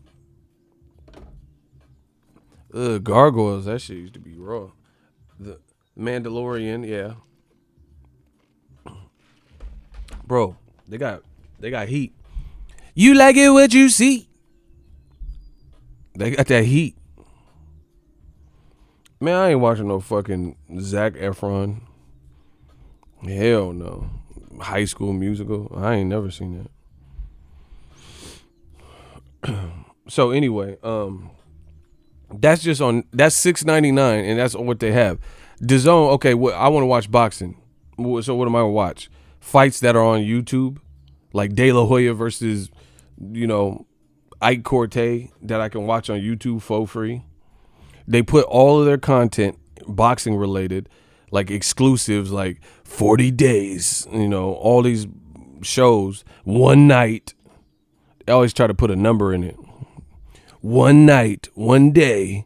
Gargoyles, that shit used to be raw. The Mandalorian, yeah. Bro, they got heat. You like it what you see. They got that heat. Man, I ain't watching no fucking Zac Efron. Hell no. High School Musical. I ain't never seen that. So anyway, that's $6.99 and that's what they have. DAZN, okay, I want to watch boxing. So what am I gonna watch? Fights that are on YouTube, like De La Hoya versus, Ike Corte, that I can watch on YouTube for free. They put all of their content boxing related, like exclusives, like 40 days, all these shows, one night. They always try to put a number in it. One night, one day,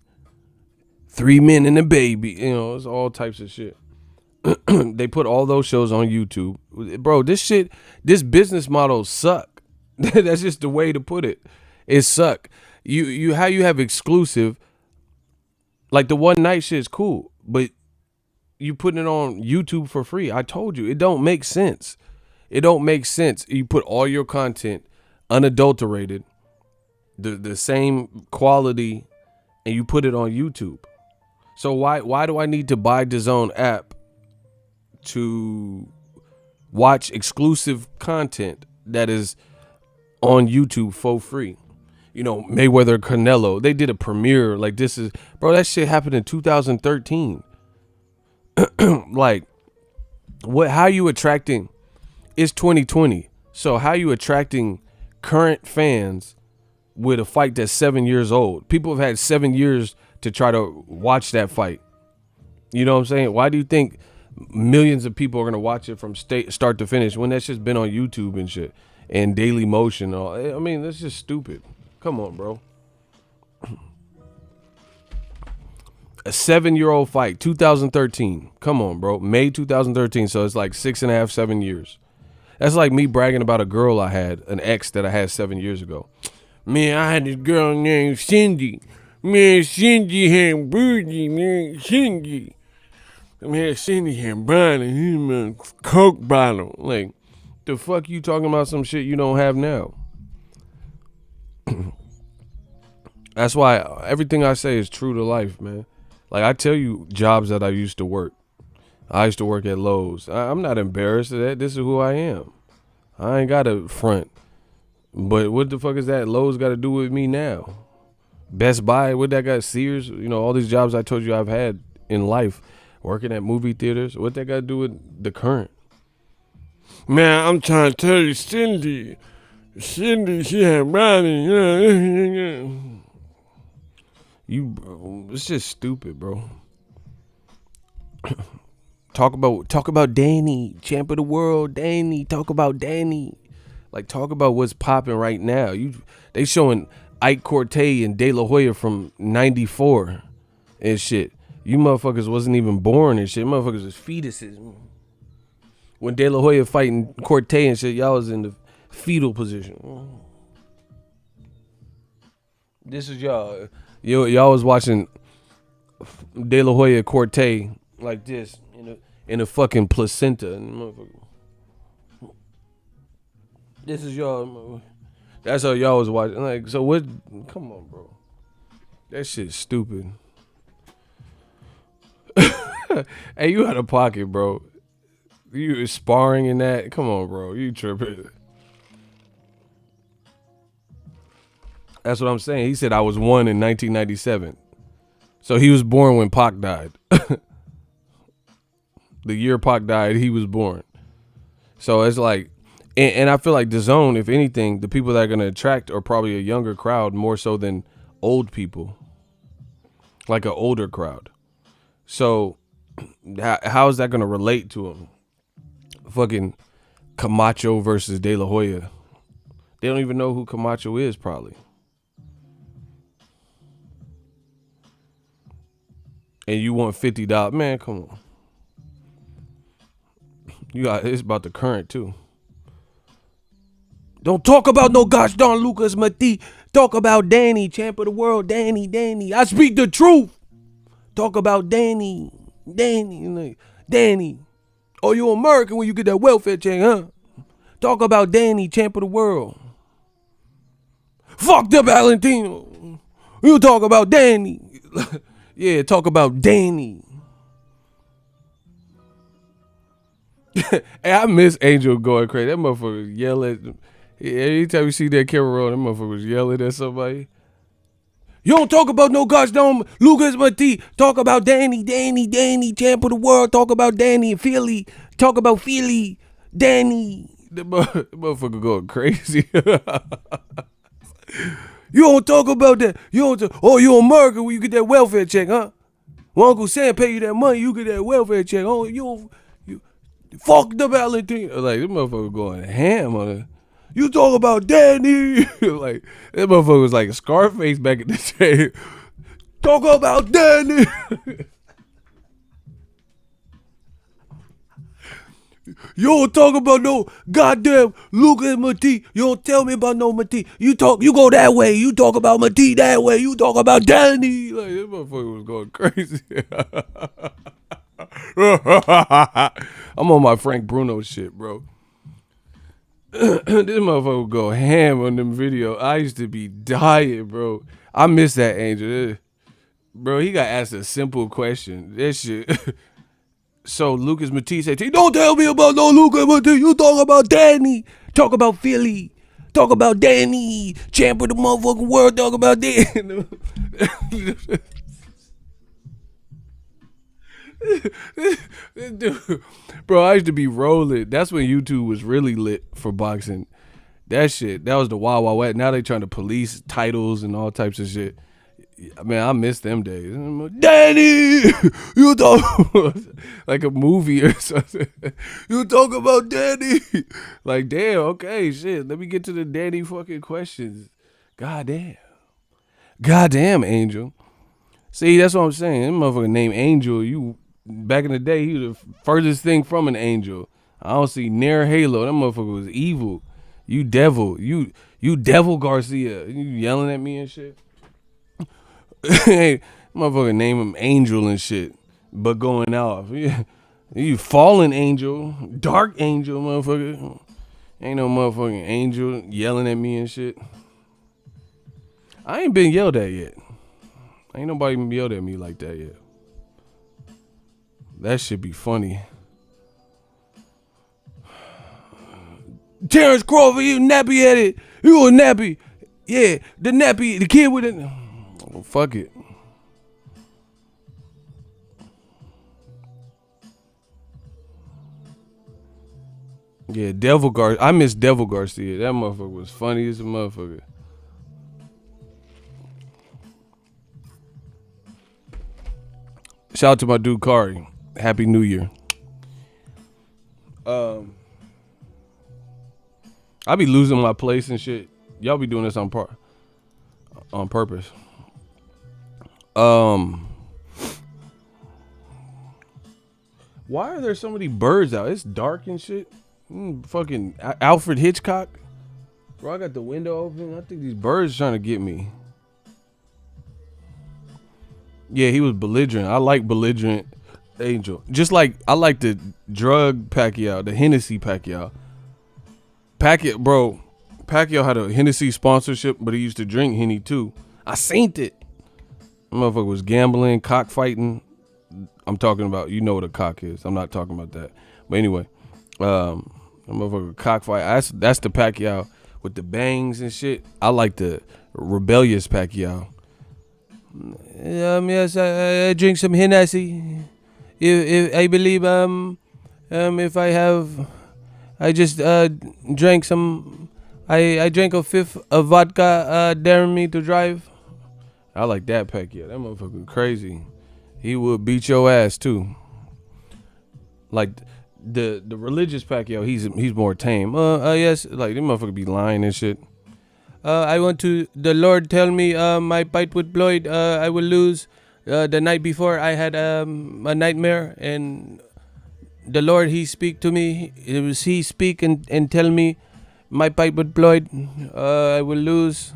3 men and a baby. It's all types of shit. They put all those shows on YouTube. Bro, this business model suck. That's just the way to put it. It suck. You how you have exclusive, like the one night shit is cool, but you putting it on YouTube for free. I told you, it don't make sense. It don't make sense. You put all your content unadulterated, the same quality, and you put it on YouTube. So why do I need to buy DAZN app to watch exclusive content that is on YouTube for free? You know, Mayweather, Canelo, they did a premiere. Like, this is, bro, that shit happened in 2013. Like, how you attracting, it's 2020. So how you attracting current fans with a fight that's 7 years old? People have had 7 years to try to watch that fight. You know what I'm saying? Why do you think millions of people are going to watch it from start to finish when that's just been on YouTube and shit and Daily Motion? I mean, that's just stupid. Come on, bro. A 7-year-old fight, 2013. Come on, bro. May 2013. So it's like 6.5, 7 years. That's like me bragging about a girl I had, an ex that I had 7 years ago. Man, I had this girl named Cindy. Man, Cindy had booty, man, Cindy. Man, Cindy had bottle, a Coke bottle. Like, the fuck you talking about some shit you don't have now? That's why everything I say is true to life, man. Like, I tell you jobs that I used to work. I used to work at Lowe's. I'm not embarrassed of that. This is who I am. I ain't got a front. But what the fuck is that Lowe's got to do with me now? Best Buy, what that got? Sears, you know, all these jobs I told you I've had in life, working at movie theaters. What that got to do with the current? Man, I'm trying to tell you, Cindy, she had money. It's just stupid, bro. Talk about Danny, champ of the world, Danny. Talk about Danny. Like, talk about what's popping right now. They showing Ike Cortez and De La Hoya from '94 and shit. You motherfuckers wasn't even born and shit. Motherfuckers was fetuses. When De La Hoya fighting Cortez and shit, y'all was in the fetal position. This is y'all. Y'all was watching De La Hoya Cortez like this in a fucking placenta. This is y'all. That's how y'all was watching. Like, so what? Come on, bro. That shit's stupid. Hey, you out of pocket, bro. You sparring in that? Come on, bro. You tripping. That's what I'm saying. He said I was 1 in 1997. So he was born when Pac died. The year Pac died, he was born. So it's like, and I feel like DAZN, if anything, the people that are going to attract are probably a younger crowd more so than old people. Like an older crowd. So how is that going to relate to them? Fucking Camacho versus De La Hoya. They don't even know who Camacho is probably. And you want $50. Man, come on. It's about the current too. Don't talk about no gosh darn Lucas Mati. Talk about Danny, champ of the world. Danny. I speak the truth. Talk about Danny. Oh, you American when you get that welfare check, huh? Talk about Danny, champ of the world. Fuck the Valentino. You talk about Danny. Yeah, talk about Danny. Hey, I miss Angel going crazy. That motherfucker yell at. Anytime you see that camera roll, that motherfucker was yelling at somebody. You don't talk about no gosh darn Lucas Mati. Talk about Danny, champ of the world. Talk about Danny and Philly. Talk about Philly, Danny. The motherfucker going crazy. You don't talk about that. You American when you get that welfare check, huh? When Uncle Sam pay you that money, you get that welfare check. Oh, you fuck the Valentino. Like, this motherfucker going ham on it. You talk about Danny. Like, that motherfucker was like a Scarface back in the day. Talk about Danny. You don't talk about no goddamn Lucas Mati. You don't tell me about no Mati. You go that way. You talk about Mati that way. You talk about Danny. Like, this motherfucker was going crazy. I'm on my Frank Bruno shit, bro. This motherfucker would go ham on them video. I used to be dying, bro. I miss that Angel. Bro, he got asked a simple question. That shit. So Lucas Matisse said, don't tell me about no Lucas Matisse. You talk about Danny. Talk about Philly. Talk about Danny. Champ of the motherfucking world. Talk about Danny. Dude, bro, I used to be rolling. That's when YouTube was really lit for boxing. That shit, that was the Wild Wild West. Now they trying to police titles and all types of shit. Man, I miss them days. Danny, you talk like a movie or something. You talk about Danny. Like, damn, okay, shit. Let me get to the Danny fucking questions. Goddamn, Angel. See, that's what I'm saying. That motherfucker named Angel. You back in the day, he was the furthest thing from an angel. I don't see near Halo. That motherfucker was evil. You devil. You devil Garcia. You yelling at me and shit. Hey, motherfucker name him Angel and shit. But going off. You fallen angel. Dark angel, motherfucker. Ain't no motherfucking angel yelling at me and shit. I ain't been yelled at yet. Ain't nobody even yelled at me like that yet. That should be funny. Terrence Crawford, you nappy headed. You a nappy. Yeah, the nappy, the kid with it. Oh, fuck it. Yeah, Devil Garcia. I miss Devil Garcia. That motherfucker was funny as a motherfucker. Shout out to my dude Kari. Happy New Year. I be losing my place and shit. Y'all be doing this on purpose. Why are there so many birds out? It's dark and shit. Fucking Alfred Hitchcock. Bro, I got the window open. I think these birds trying to get me. Yeah, he was belligerent. I like belligerent Angel. Just like I like the drug Pacquiao, the Hennessy Pacquiao. Pacquiao had a Hennessy sponsorship, but he used to drink Henny too. I seen it. Motherfucker was gambling, cockfighting. I'm talking about, you know what a cock is. I'm not talking about that. But anyway, motherfucker cockfight. That's the Pacquiao with the bangs and shit. I like the rebellious Pacquiao. Yes, I drink some Hennessy. If I believe if I just drank some. I drank a fifth of vodka, daring me to drive. I like that Pacquiao. That motherfucker crazy. He would beat your ass too. Like the religious Pacquiao, he's more tame. Yes, like them motherfucker be lying and shit. I want to. The Lord tell me my fight with Floyd. I will lose. The night before I had a nightmare, and the Lord he speak to me. It was he speak and tell me my fight with Floyd. I will lose.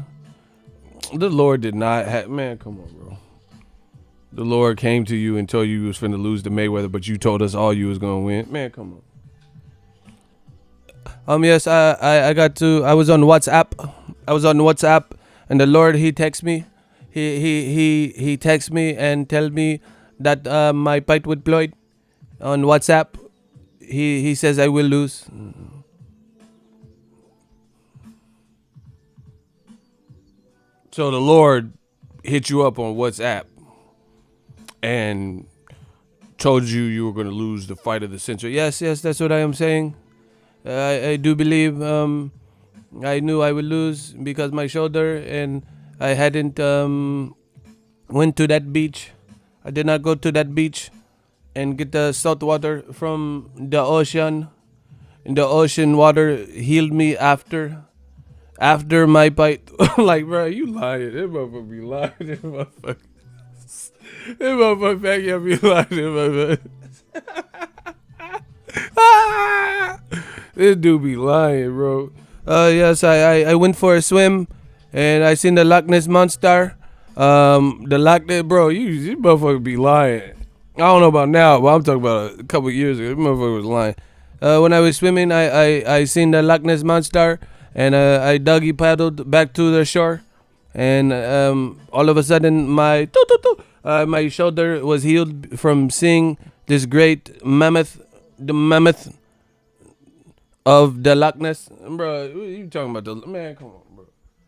The Lord did not have. Man, come on, bro. The Lord came to you and told you was finna lose to Mayweather, but you told us all you was gonna win. Man, come on. Yes, I got to. I was on WhatsApp, and the Lord he text me. He text me and tell me that my fight with Floyd on WhatsApp. He says I will lose. So the Lord hit you up on WhatsApp and told you were going to lose the fight of the century. Yes, that's what I am saying. I do believe I knew I would lose because my shoulder, and I hadn't went to that beach. I did not go to that beach and get the salt water from the ocean. And the ocean water healed me after my bite. Like, bro, you lying. That motherfucker be lying. That motherfucker back here be lying. This dude be lying, bro. Yes, I went for a swim and I seen the Loch Ness Monster. The Loch Ness, bro, you motherfucker be lying. don't know about now, but I'm talking about a couple of years ago. This motherfucker was lying. When I was swimming, I seen the Loch Ness monster, and I doggy paddled back to the shore, and all of a sudden my my shoulder was healed from seeing this great mammoth, the mammoth of the Loch Ness. Bro, what you talking about? The man, come on, bro.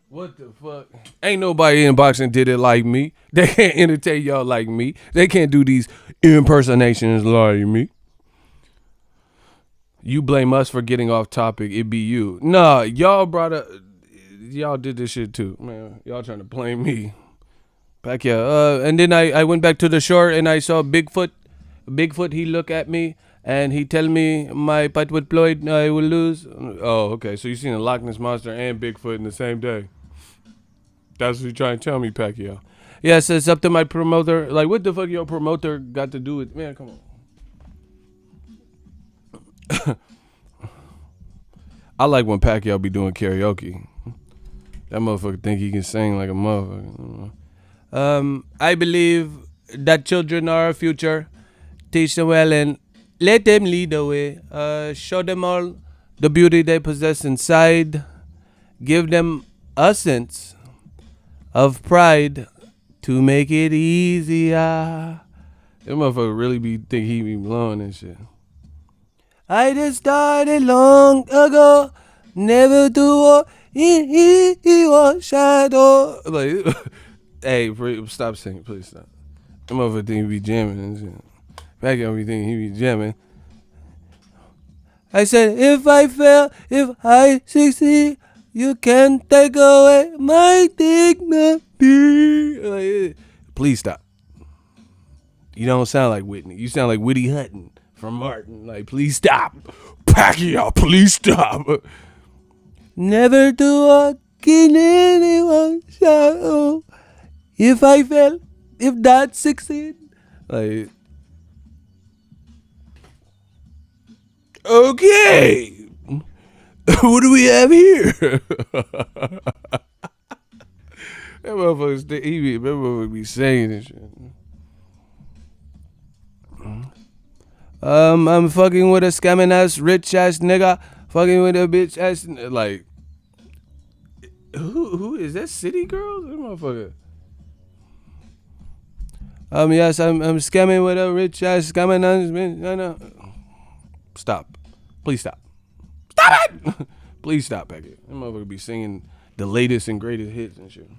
What the fuck? Ain't nobody in boxing did it like me. They can't entertain y'all like me. They can't do these impersonations like me. You blame us for getting off topic. It be you. Nah, y'all did this shit too, man. Y'all trying to blame me. Pacquiao. And then I went back to the shore and I saw Bigfoot. Bigfoot, he look at me and he tell me my fight with Floyd, I will lose. Oh, okay. So you seen a Loch Ness monster and Bigfoot in the same day. That's what you trying to tell me, Pacquiao. Yes, it's up to my promoter. Like, what the fuck your promoter got to do with, man, come on. I like when Pacquiao be doing karaoke. That motherfucker think he can sing like a motherfucker. I believe that children are our future. Teach them well and let them lead the way. Show them all the beauty they possess inside. Give them a sense of pride to make it easier. That motherfucker really think he be blowing and shit. I just started long ago, never to walk in your shadow. Like, hey, stop singing, please stop. That motherfucker think he be jamming and shit. Back at everything he be jamming. I said, if I fail, if I succeed, you can't take away my dignity. Like, please stop. You don't sound like Whitney. You sound like Whitty Hutton from Martin. Like, please stop. Pacquiao, please stop. Never to walk in anyone's shadow. If I fail, if that succeed. Like, okay. What do we have here? That motherfucker be saying this shit. I'm fucking with a scamming ass, rich ass nigga. Fucking with a bitch ass, like, who is that? City Girls? That motherfucker. Yes, I'm scamming with a rich ass scamming ass. No. Stop. Please stop. Stop it! Please stop, Becky. That motherfucker be singing the latest and greatest hits and shit.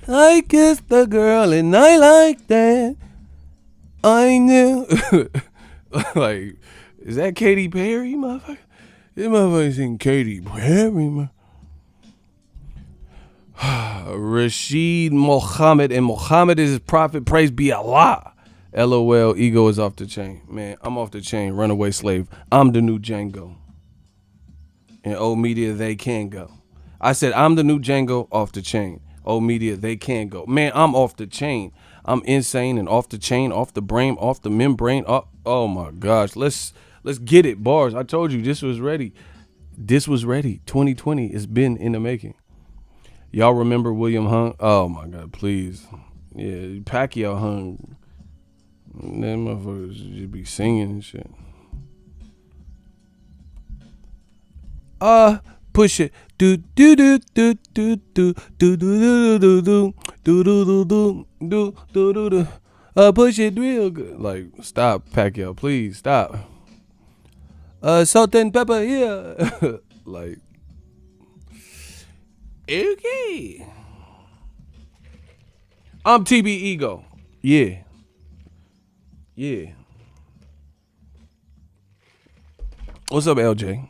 I kissed the girl and I liked that. I knew. Like, is that Katy Perry, motherfucker? This motherfucker sing Katy Perry, man. Rashid Mohammed, and Mohammed is his prophet. Praise be Allah. LOL, ego is off the chain. Man, I'm off the chain. Runaway slave. I'm the new Django. And old media, they can go. I said, I'm the new Django, off the chain. Old media, they can go. Man, I'm off the chain. I'm insane and off the chain, off the brain, off the membrane. Oh my gosh. Let's get it, bars. I told you this was ready. This was ready. 2020 has been in the making. Y'all remember William Hung? Oh my God, please. Yeah, Pacquiao hung. Them motherfuckers just be singing and shit. Push it. Do do do do do do do do do do do do do do do do. Push it real good. Like, stop, Pacquiao, please stop. Salt and pepper here. Like, okay. I'm TB Ego. Yeah. Yeah. What's up, LJ?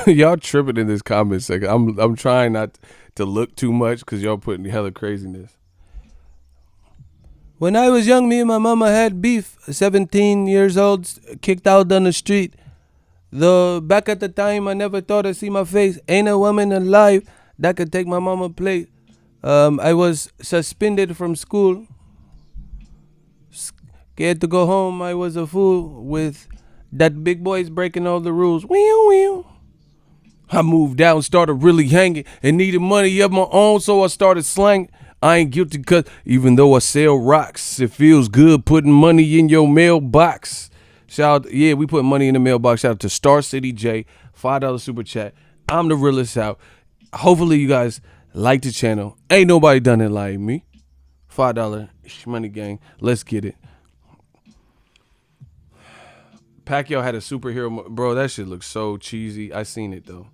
Y'all tripping in this comment section. I'm trying not to look too much because y'all putting hella craziness. When I was young, me and my mama had beef. 17 years old, kicked out on the street. Though back at the time, I never thought I'd see my face. Ain't a woman alive that could take my mama place. I was suspended from school. Scared to go home. I was a fool with that big boys breaking all the rules. Wee. I moved out and started really hanging and needed money of my own, so I started slanging. I ain't guilty because even though I sell rocks, it feels good putting money in your mailbox. Shout out, yeah, we put money in the mailbox. Shout out to Star City J, $5 super chat. I'm the realest out. Hopefully you guys like the channel. Ain't nobody done it like me. $5 money gang. Let's get it. Pacquiao had a superhero, bro. That shit looks so cheesy. I seen it though.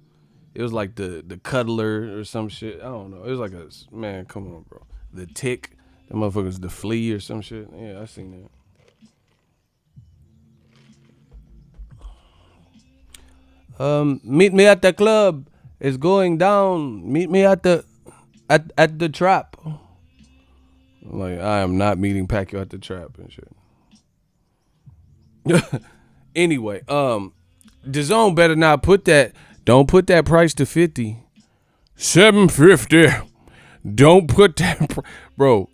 It was like the cuddler or some shit. I don't know. It was like a, man, come on, bro. The tick. That motherfucker's the flea or some shit. Yeah, I seen that. Meet me at the club. It's going down. Meet me at the trap. Like, I am not meeting Pacquiao at the trap and shit. Anyway, Dazn better not put that. Don't put that price to 50. $750. Don't put that, bro.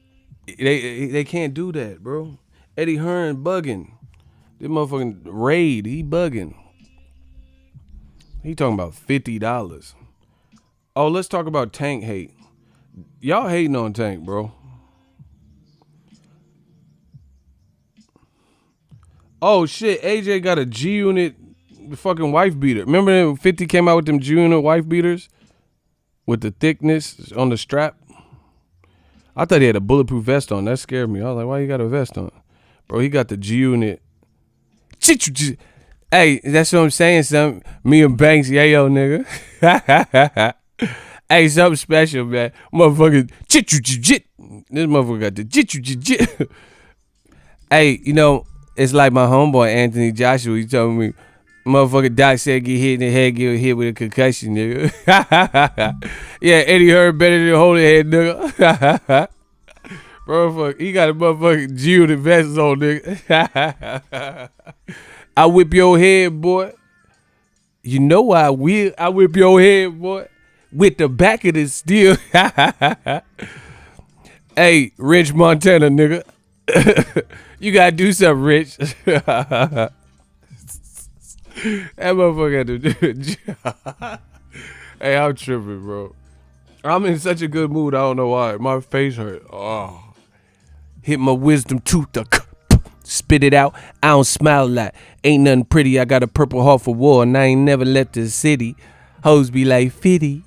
They can't do that, bro. Eddie Hearn bugging. This motherfucking Raid, he bugging. He talking about $50. Oh, let's talk about Tank hate. Y'all hating on Tank, bro. Oh shit, AJ got a G-Unit fucking wife beater. Remember when 50 came out with them G-Unit wife beaters? With the thickness on the strap? I thought he had a bulletproof vest on. That scared me. I was like, why you got a vest on? Bro, he got the G-Unit. Hey, that's what I'm saying, son. Me and Banks, yayo, nigga. Hey, something special, man. Motherfucker, this motherfucker got the Hey, you know, it's like my homeboy, Anthony Joshua. He told me, motherfucker Doc said get hit in the head, get hit with a concussion, nigga. Yeah, Eddie Hearn better than holy head, nigga. Bro, fuck, he got a motherfucking G-Unit vest on, nigga. I whip your head, boy. You know why I whip your head, boy. With the back of the steel. Hey, Rich Montana, nigga. You gotta do something, Rich. That motherfucker had to do it. Hey, I'm tripping, bro. I'm in such a good mood. I don't know why. My face hurt. Oh. Hit my wisdom tooth. Spit it out. I don't smile a lot. Ain't nothing pretty. I got a purple heart for war, and I ain't never left the city. Hoes be like 50.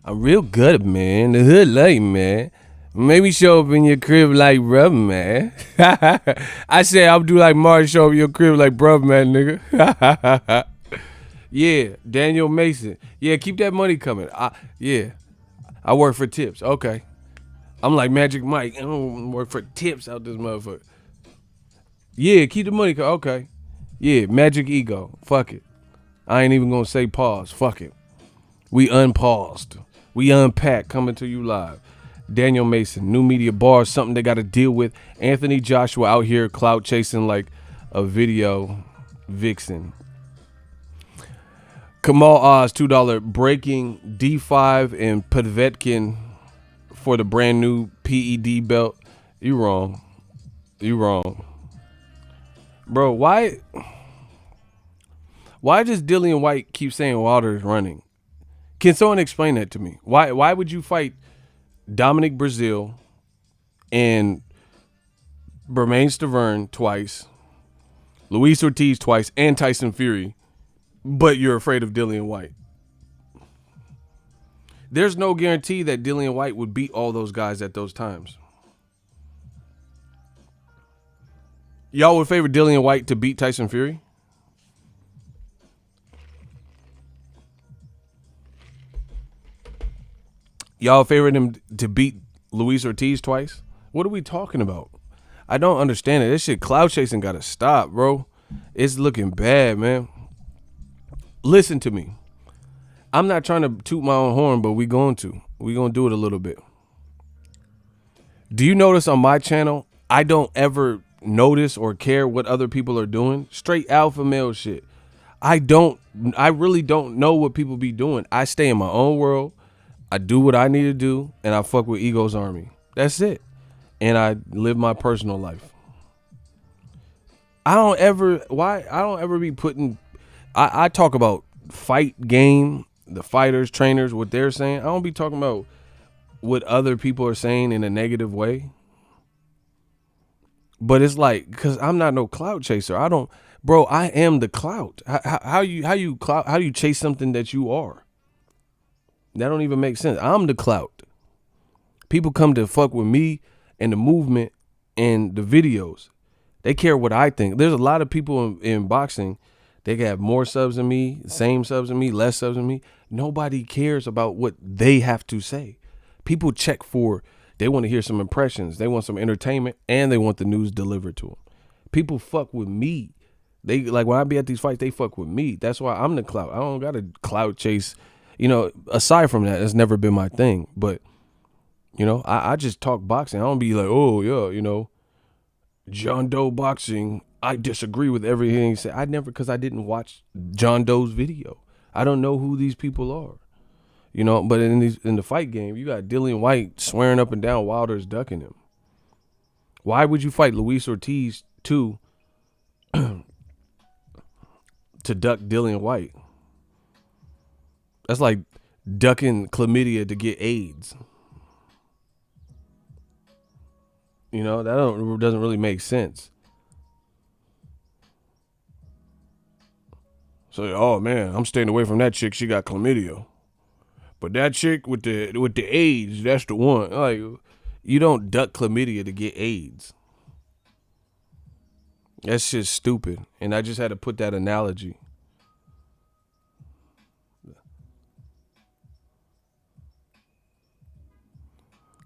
I'm real good, man. The hood love you, man. Maybe show up in your crib like brother, man. I said I'll do like Martin, show up in your crib like brother, man, nigga. Yeah, Daniel Mason. Yeah, keep that money coming. Yeah, I work for tips. Okay. I'm like Magic Mike. I don't work for tips out this motherfucker. Yeah, keep the money coming. Okay. Yeah, Magic Ego. Fuck it. I ain't even gonna say pause. Fuck it. We unpaused. We unpacked, coming to you live. Daniel Mason, new media bars, something they got to deal with. Anthony Joshua out here clout chasing like a video vixen. Kamal Oz, $2 breaking D5 and Povetkin for the brand new PED belt. You wrong. You wrong. Bro, why does Dillian White keep saying Wilder is running? Can someone explain that to me? Why would you fight Dominic Breazeale and Bermane Stiverne twice, Luis Ortiz twice, and Tyson Fury, but you're afraid of Dillian White? There's no guarantee that Dillian White would beat all those guys at those times. Y'all would favor Dillian White to beat Tyson Fury? Y'all favored him to beat Luis Ortiz twice? What are we talking about? I don't understand it. This shit cloud chasing gotta stop, bro. It's looking bad, man. Listen to me. I'm not trying to toot my own horn, but we going to do it a little bit. Do you notice on my channel, I don't ever notice or care what other people are doing? Straight alpha male shit. I really don't know what people be doing. I stay in my own world. I do what I need to do, and I fuck with Ego's Army. That's it. And I live my personal life. I don't ever be putting, I talk about fight game, the fighters, trainers, what they're saying. I don't be talking about what other people are saying in a negative way. But it's like, because I'm not no clout chaser. I am the clout. How you chase something that you are? That don't even make sense. I'm the clout. People come to fuck with me and the movement and the videos. They care what I think. There's a lot of people in boxing. They can have more subs than me, same subs than me, less subs than me. Nobody cares about what they have to say. People check for, they want to hear some impressions. They want some entertainment, and they want the news delivered to them. People fuck with me. They like when I be at these fights, they fuck with me. That's why I'm the clout. I don't got to clout chase. You know, aside from that, that's never been my thing. But, you know, I just talk boxing. I don't be like, oh, yeah, you know, John Doe boxing, I disagree with everything he said. Because I didn't watch John Doe's video. I don't know who these people are. You know, but in the fight game, you got Dillian White swearing up and down Wilder's ducking him. Why would you fight Luis Ortiz to duck Dillian White? That's like ducking chlamydia to get AIDS. You know, that doesn't really make sense. So, oh man, I'm staying away from that chick. She got chlamydia. But that chick with the AIDS, that's the one. Like, you don't duck chlamydia to get AIDS. That's just stupid. And I just had to put that analogy.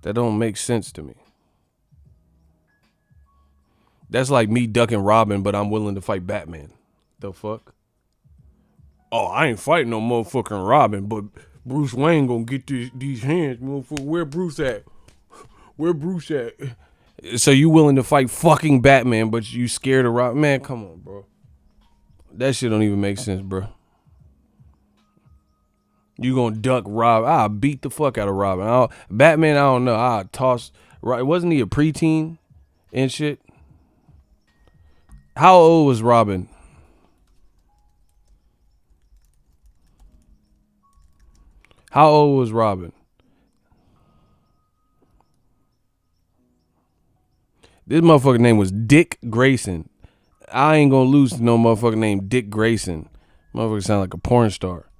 That don't make sense to me. That's like me ducking Robin, but I'm willing to fight Batman. The fuck? Oh, I ain't fighting no motherfucking Robin, but Bruce Wayne gonna get these hands, motherfucker. Where Bruce at? Where Bruce at? So you willing to fight fucking Batman, but you scared of Robin? Man, come on, bro. That shit don't even make sense, bro. You gonna duck Robin? I'll beat the fuck out of Robin. Batman, I don't know. I'll toss. Wasn't he a preteen and shit? How old was Robin? How old was Robin? This motherfucker name was Dick Grayson. I ain't gonna lose to no motherfucker named Dick Grayson. Motherfucker sound like a porn star.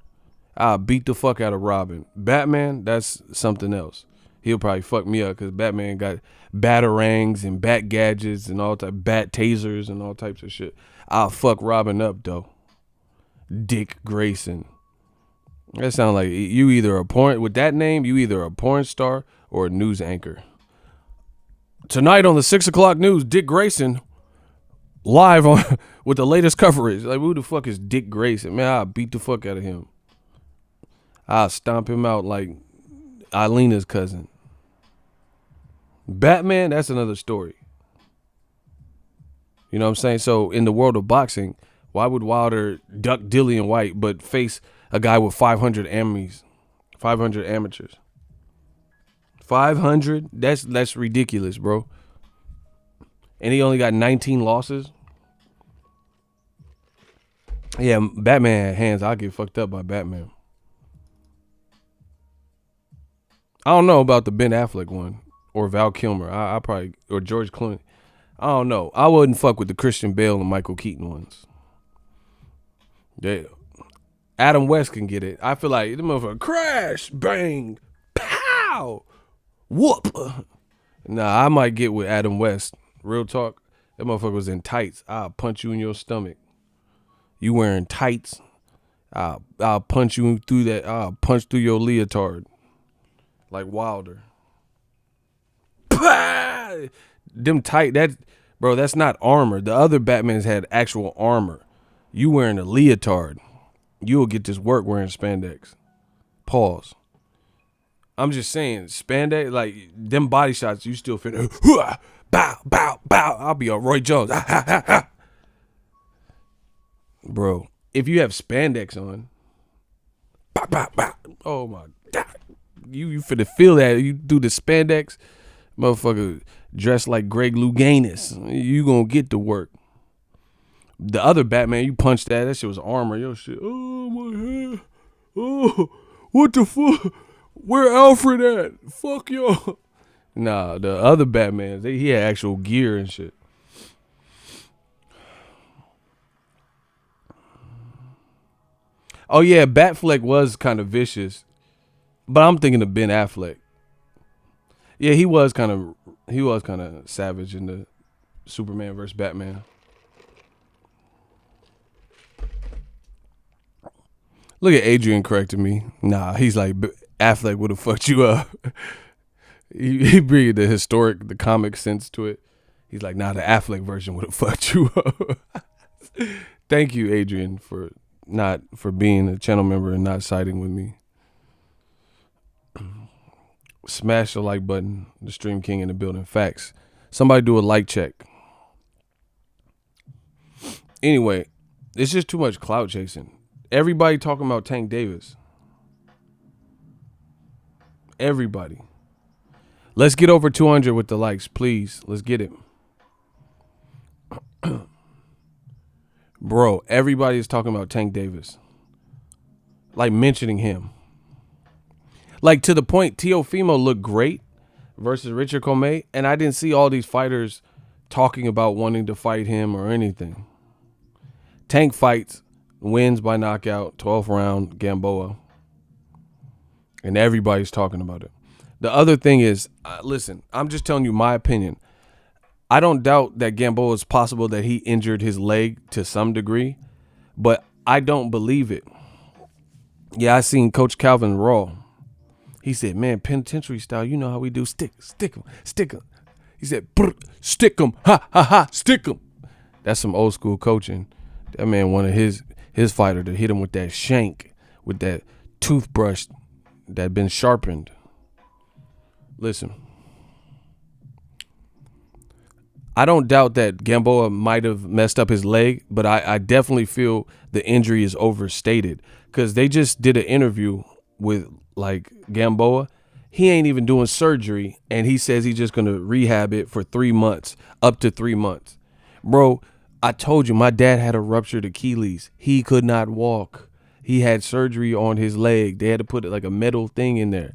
I'll beat the fuck out of Robin. Batman, that's something else. He'll probably fuck me up because Batman got batarangs and bat gadgets and all type bat tasers and all types of shit. I'll fuck Robin up though. Dick Grayson. That sounds like you either a porn with that name. You either a porn star or a news anchor. Tonight on the 6 o'clock news, Dick Grayson live on with the latest coverage. Like, who the fuck is Dick Grayson? Man, I'll beat the fuck out of him. I'll stomp him out like Eilena's cousin. Batman, that's another story. You know what I'm saying? So in the world of boxing, why would Wilder duck Dillian White but face a guy with 500 amateurs? 500 amateurs. 500? That's ridiculous, bro. And he only got 19 losses. Yeah, Batman had hands. I'll get fucked up by Batman. I don't know about the Ben Affleck one or Val Kilmer. I probably, or George Clooney. I don't know. I wouldn't fuck with the Christian Bale and Michael Keaton ones. Adam West can get it. I feel like the motherfucker crash, bang, pow, whoop. Nah, I might get with Adam West. Real talk. That motherfucker was in tights. I'll punch you in your stomach. You wearing tights. I'll punch you through that. I'll punch through your leotard. Like Wilder. Them tight, that's not armor. The other Batmans had actual armor. You wearing a leotard. You'll get this work wearing spandex. Pause. I'm just saying, spandex, like them body shots, you still finna bow, bow, bow. I'll be a Roy Jones. Bro, if you have spandex on, bow, bow, bow. Oh my God. You finna feel that. You do the spandex, motherfucker dressed like Greg Louganis. You gonna get to work. The other Batman, you punched that shit was armor. Yo, shit. Oh, my head. Oh, what the fuck? Where Alfred at? Fuck yo. Nah, the other Batman, he had actual gear and shit. Oh yeah, Batfleck was kind of vicious, but I'm thinking of Ben Affleck. Yeah, he was kind of savage in the Superman versus Batman. Look at Adrian correcting me. Nah, he's like Affleck would have fucked you up. he bring the comic sense to it. He's like, nah, the Affleck version would have fucked you up. Thank you, Adrian, for being a channel member and not siding with me. Smash the like button. The Stream King in the building. Facts. Somebody do a like check. Anyway, it's just too much clout chasing. Everybody talking about Tank Davis. Everybody. Let's get over 200 with the likes, please. Let's get it. Bro, everybody is talking about Tank Davis. Like mentioning him. Like to the point, Teofimo looked great versus Richard Comey, and I didn't see all these fighters talking about wanting to fight him or anything. Tank fights, wins by knockout, 12th round, Gamboa. And everybody's talking about it. The other thing is, listen, I'm just telling you my opinion. I don't doubt that Gamboa is possible that he injured his leg to some degree, but I don't believe it. Yeah, I seen Coach Calvin Raw. He said, man, penitentiary style, you know how we do. Stick him. He said, stick him. Ha, ha, ha, stick him. That's some old school coaching. That man wanted his fighter to hit him with that shank, with that toothbrush that had been sharpened. Listen, I don't doubt that Gamboa might have messed up his leg, but I definitely feel the injury is overstated because they just did an interview with like Gamboa. He ain't even doing surgery, and he says he's just going to rehab it for 3 months, up to 3 months. Bro, I told you, my dad had a ruptured Achilles. He could not walk. He had surgery on his leg. They had to put like a metal thing in there.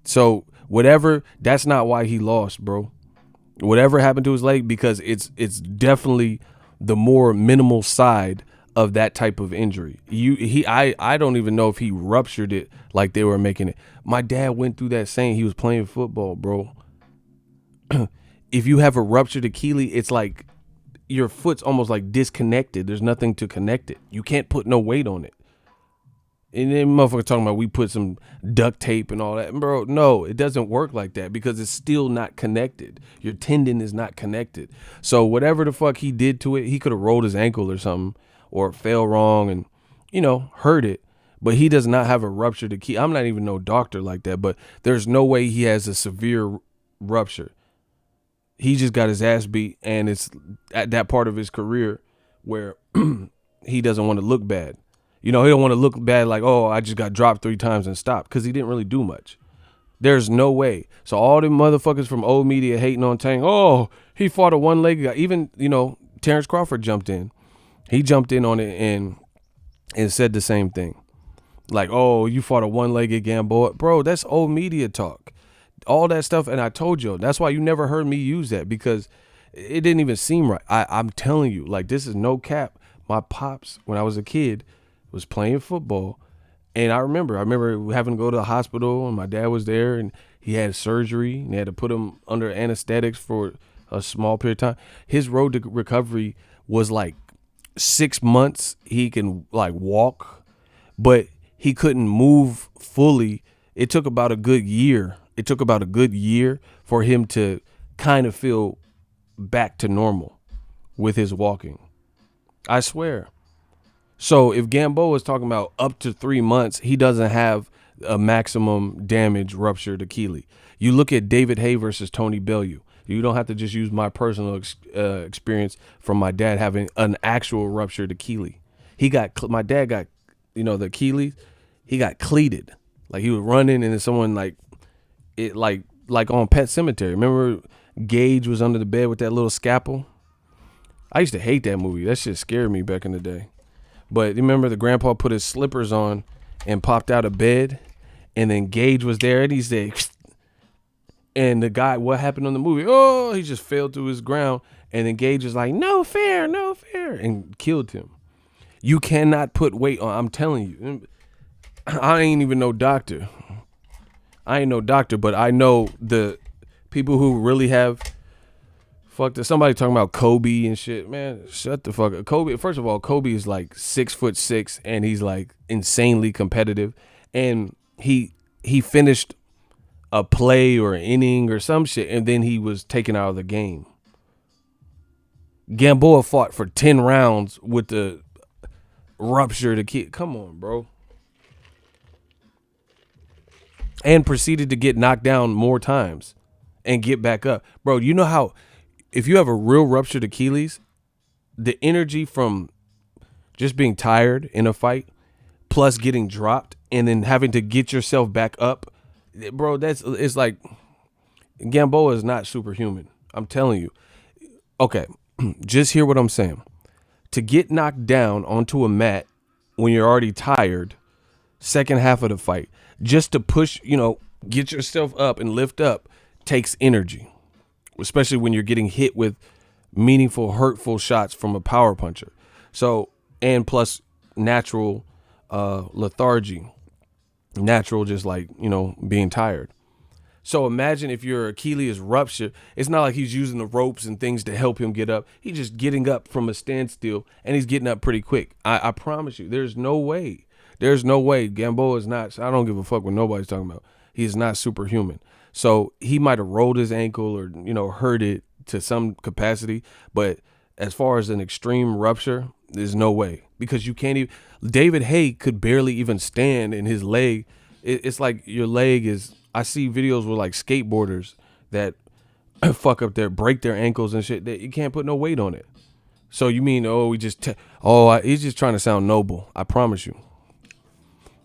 So whatever, that's not why he lost, bro. Whatever happened to his leg, because it's definitely the more minimal side of that type of injury. I don't even know if he ruptured it like they were making it. My dad went through that saying he was playing football, bro. If you have a ruptured Achilles, it's like your foot's almost like disconnected. There's nothing to connect it. You can't put no weight on it. And then motherfucker talking about we put some duct tape and all that. Bro, no, it doesn't work like that because it's still not connected. Your tendon is not connected. So whatever the fuck he did to it, he could have rolled his ankle or something or fell wrong and, hurt it. But he does not have a ruptured Achilles. I'm not even no doctor like that, but there's no way he has a severe rupture. He just got his ass beat, and it's at that part of his career where he doesn't want to look bad. He don't want to look bad like, oh, I just got dropped 3 times and stopped, because he didn't really do much. There's no way. So all the motherfuckers from old media hating on Tank, oh, he fought a one-legged guy. Even, Terrence Crawford jumped in. He jumped in on it and said the same thing. Like, oh, you fought a one-legged Gamboa. Bro, that's old media talk. All that stuff, and I told you, that's why you never heard me use that, because it didn't even seem right. I'm telling you, like, this is no cap. My pops, when I was a kid, was playing football, and I remember having to go to the hospital, and my dad was there, and he had surgery, and they had to put him under anesthetics for a small period of time. His road to recovery was like 6 months. He can like walk, but he couldn't move fully. It took about a good year. For him to kind of feel back to normal with his walking. I swear. So if Gamboa is talking about up to 3 months, he doesn't have a maximum damage ruptured Achilles. You look at David Hay versus Tony Bellew. You don't have to just use my personal experience from my dad having an actual ruptured Achilles. My dad got, the Achilles, he got cleated. Like he was running and then someone like on Pet Cemetery. Remember Gage was under the bed with that little scalpel? I used to hate that movie. That shit scared me back in the day. But you remember the grandpa put his slippers on and popped out of bed, and then Gage was there, and he said, and the guy, what happened on the movie? Oh, he just fell to his ground, and then Gage was like, no fair, and killed him. You cannot put weight on. I'm telling you, I ain't even no doctor. I ain't no doctor, but I know the people who really have fucked it. Somebody talking about Kobe and shit. Man, shut the fuck up. Kobe, first of all, Kobe is like 6'6", and he's like insanely competitive. And he finished a play or an inning or some shit, and then he was taken out of the game. Gamboa fought for 10 rounds with the rupture to kid. Come on, bro. And proceeded to get knocked down more times and get back up. Bro, you know how if you have a real ruptured Achilles, the energy from just being tired in a fight plus getting dropped and then having to get yourself back up, bro, it's like Gamboa is not superhuman. I'm telling you. Okay, just hear what I'm saying. To get knocked down onto a mat when you're already tired, second half of the fight, just to push, get yourself up and lift up takes energy, especially when you're getting hit with meaningful, hurtful shots from a power puncher. So, and plus natural lethargy, natural just like, being tired. So imagine if your Achilles ruptured, it's not like he's using the ropes and things to help him get up. He's just getting up from a standstill, and he's getting up pretty quick. I promise you, there's no way. There's no way. Gamboa is not, I don't give a fuck what nobody's talking about. He is not superhuman. So he might have rolled his ankle or, hurt it to some capacity. But as far as an extreme rupture, there's no way. Because you can't even, David Haye could barely even stand, and his leg, it's like your leg is, I see videos with like skateboarders that break their ankles and shit. You can't put no weight on it. So you mean, he's just trying to sound noble. I promise you.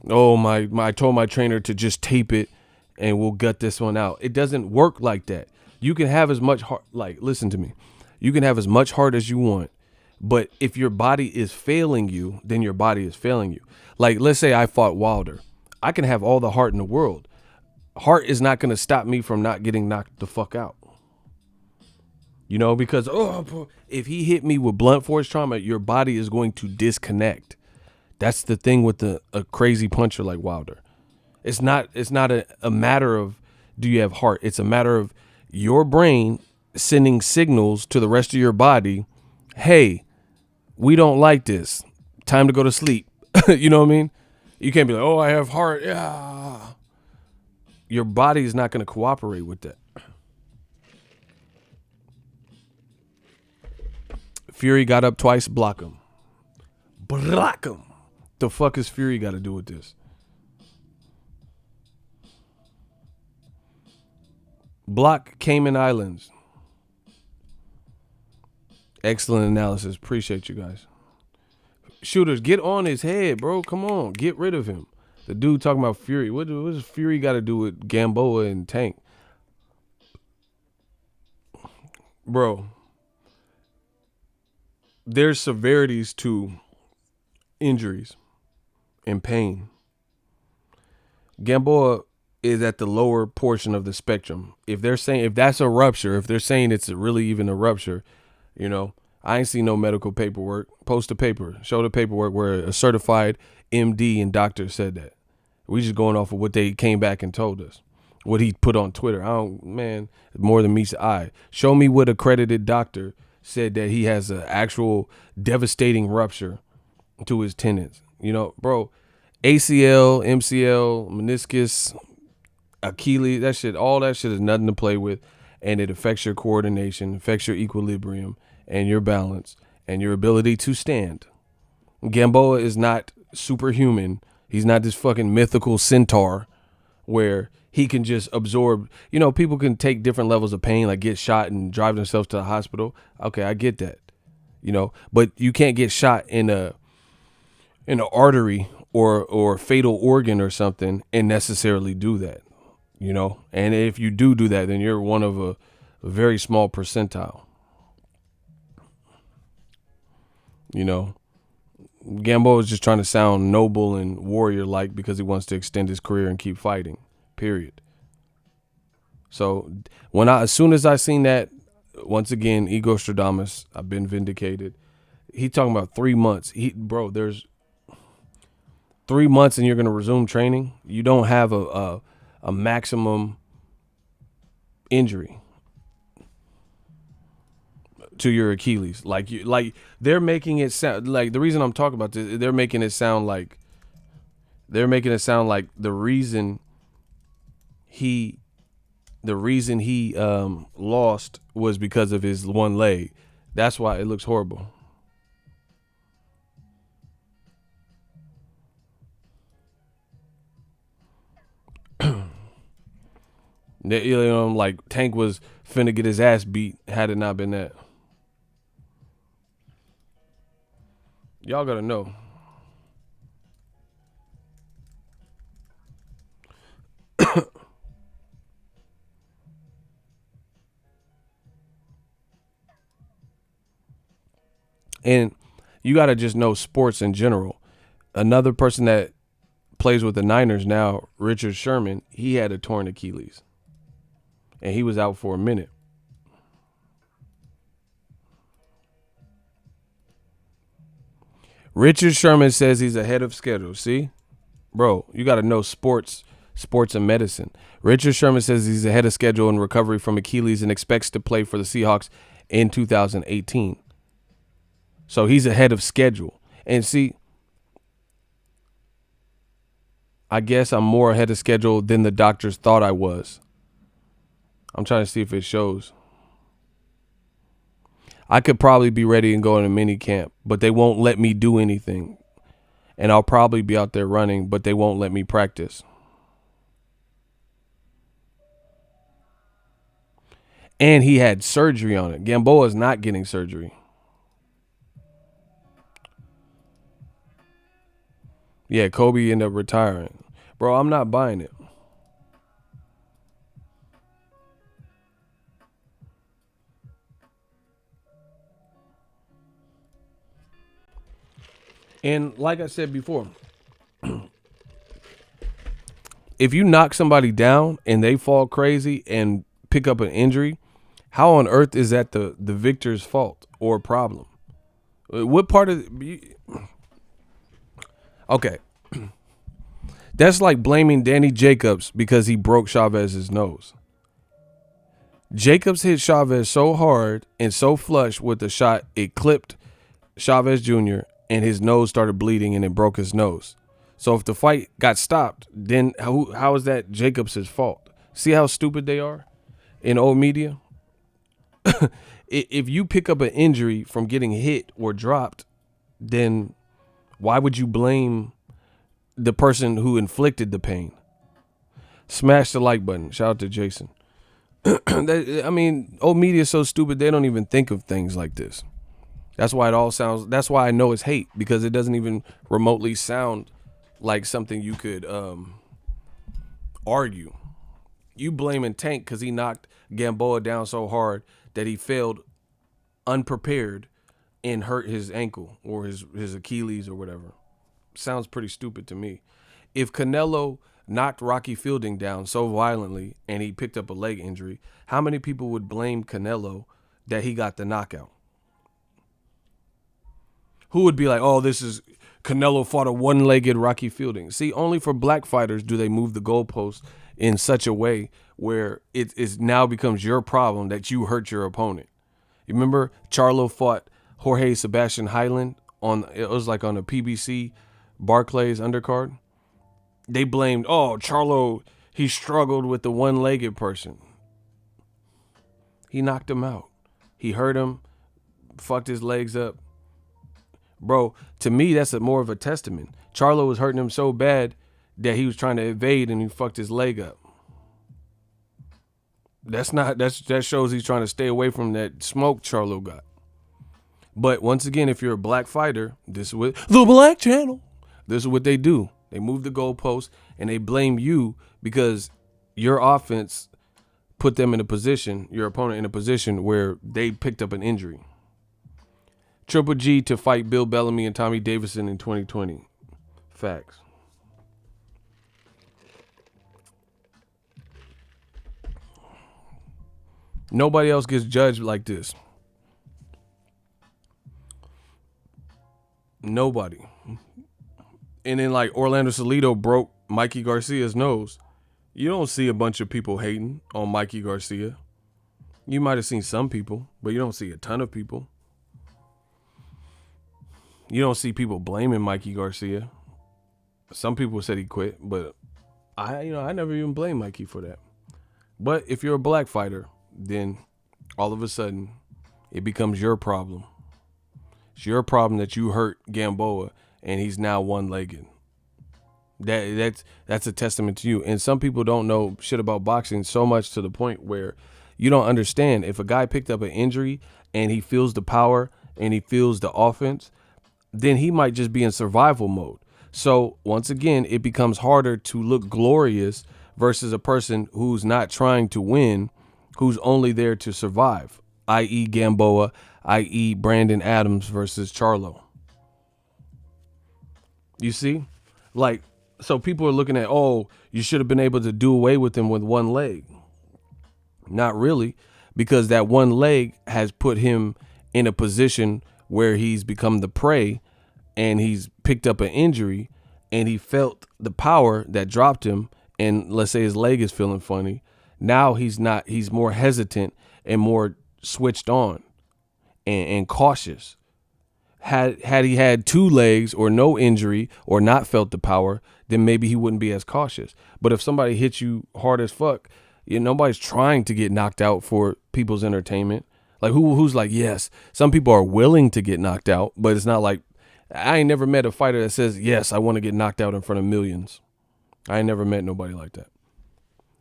I told my trainer to just tape it and we'll gut this one out. It doesn't work like that. You can have as much heart, listen to me. You can have as much heart as you want, but if your body is failing you, then your body is failing you. Like, let's say I fought Wilder. I can have all the heart in the world. Heart is not going to stop me from not getting knocked the fuck out. Because, if he hit me with blunt force trauma, your body is going to disconnect. That's the thing with a crazy puncher like Wilder. It's not a matter of do you have heart. It's a matter of your brain sending signals to the rest of your body. Hey, we don't like this. Time to go to sleep. You know what I mean? You can't be like, I have heart. Yeah. Your body is not going to cooperate with that. Fury got up twice. Block him. Block him. The fuck is Fury got to do with this? Block Cayman Islands. Excellent analysis. Appreciate you guys. Shooters, get on his head, bro. Come on. Get rid of him. The dude talking about Fury. What does Fury got to do with Gamboa and Tank? Bro, there's severities to injuries and pain. Gamboa is at the lower portion of the spectrum. If that's a rupture, if they're saying it's really even a rupture, I ain't seen no medical paperwork. Post a paper, show the paperwork where a certified MD and doctor said that. We just going off of what they came back and told us. What he put on Twitter. More than meets the eye. Show me what accredited doctor said that he has an actual devastating rupture to his tendons. Bro, ACL, MCL, meniscus, Achilles, all that shit is nothing to play with. And it affects your coordination, affects your equilibrium and your balance and your ability to stand. Gamboa is not superhuman. He's not this fucking mythical centaur where he can just absorb. People can take different levels of pain, like get shot and drive themselves to the hospital. Okay, I get that. But you can't get shot in an artery or fatal organ or something and necessarily do that. And if you do that, then you're one of a very small percentile. You know, Gamboa is just trying to sound noble and warrior-like because he wants to extend his career and keep fighting, period. So as soon as I seen that, once again, Ego Stradamus, I've been vindicated. He talking about 3 months. There's 3 months and you're going to resume training. You don't have a maximum injury to your Achilles. Like they're making it sound like, the reason I'm talking about this, they're making it sound like the reason he lost was because of his one leg. That's why it looks horrible. Like Tank was finna get his ass beat had it not been that. Y'all gotta know. And you gotta just know sports in general. Another person that plays with the Niners now, Richard Sherman, he had a torn Achilles. And he was out for a minute. Richard Sherman says he's ahead of schedule. See? Bro, you got to know sports and medicine. Richard Sherman says he's ahead of schedule in recovery from Achilles and expects to play for the Seahawks in 2018. So he's ahead of schedule. And see, I guess I'm more ahead of schedule than the doctors thought I was. I'm trying to see if it shows. I could probably be ready and go in a mini camp, but they won't let me do anything. And I'll probably be out there running, but they won't let me practice. And he had surgery on it. Gamboa's not getting surgery. Yeah, Kobe ended up retiring. Bro, I'm not buying it. And like I said before, if you knock somebody down and they fall crazy and pick up an injury, how on earth is that the victor's fault or problem? What part of... Okay. That's like blaming Danny Jacobs because he broke Chavez's nose. Jacobs hit Chavez so hard and so flush with the shot, it clipped Chavez Jr. and his nose started bleeding and it broke his nose. So if the fight got stopped, then how is that Jacobs' fault? See how stupid they are in old media? If you pick up an injury from getting hit or dropped, then why would you blame the person who inflicted the pain? Smash the like button. Shout out to Jason. I mean, old media is so stupid they don't even think of things like this. That's why that's why I know it's hate, because it doesn't even remotely sound like something you could argue. You blaming Tank because he knocked Gamboa down so hard that he failed unprepared and hurt his ankle or his Achilles or whatever. Sounds pretty stupid to me. If Canelo knocked Rocky Fielding down so violently and he picked up a leg injury, how many people would blame Canelo that he got the knockout? Who would be like, oh, this is Canelo fought a one-legged Rocky Fielding? See, only for black fighters do they move the goalpost in such a way where it is now becomes your problem that you hurt your opponent. You remember Charlo fought Jorge Sebastian Hyland it was like on a PBC Barclays undercard? They blamed, oh, Charlo, he struggled with the one-legged person. He knocked him out. He hurt him, fucked his legs up. Bro, to me, that's more of a testament. Charlo was hurting him so bad that he was trying to evade and he fucked his leg up. That shows he's trying to stay away from that smoke Charlo got. But once again, if you're a black fighter, this is what the Black Channel, this is what they do. They move the goalposts and they blame you because your offense put them in a position, your opponent in a position where they picked up an injury. Triple G to fight Bill Bellamy and Tommy Davidson in 2020. Facts. Nobody else gets judged like this. Nobody. And then like Orlando Salido broke Mikey Garcia's nose. You don't see a bunch of people hating on Mikey Garcia. You might have seen some people, but you don't see a ton of people. You don't see people blaming Mikey Garcia. Some people said he quit, but I never even blame Mikey for that. But if you're a black fighter, then all of a sudden it becomes your problem. It's your problem that you hurt Gamboa and he's now one-legged. That's a testament to you. And some people don't know shit about boxing so much to the point where you don't understand. If a guy picked up an injury and he feels the power and he feels the offense, then he might just be in survival mode. So once again, it becomes harder to look glorious versus a person who's not trying to win, who's only there to survive, i.e. Gamboa, i.e. Brandon Adams versus Charlo. You see? Like, so people are looking at, oh, you should have been able to do away with him with one leg. Not really, because that one leg has put him in a position where he's become the prey and he's picked up an injury and he felt the power that dropped him. And let's say his leg is feeling funny. Now he's not, he's more hesitant and more switched on and cautious. Had he had two legs or no injury or not felt the power, then maybe he wouldn't be as cautious. But if somebody hits you hard as fuck, nobody's trying to get knocked out for people's entertainment. Like who's like, yes, some people are willing to get knocked out, but it's not like, I ain't never met a fighter that says, yes, I want to get knocked out in front of millions. I ain't never met nobody like that.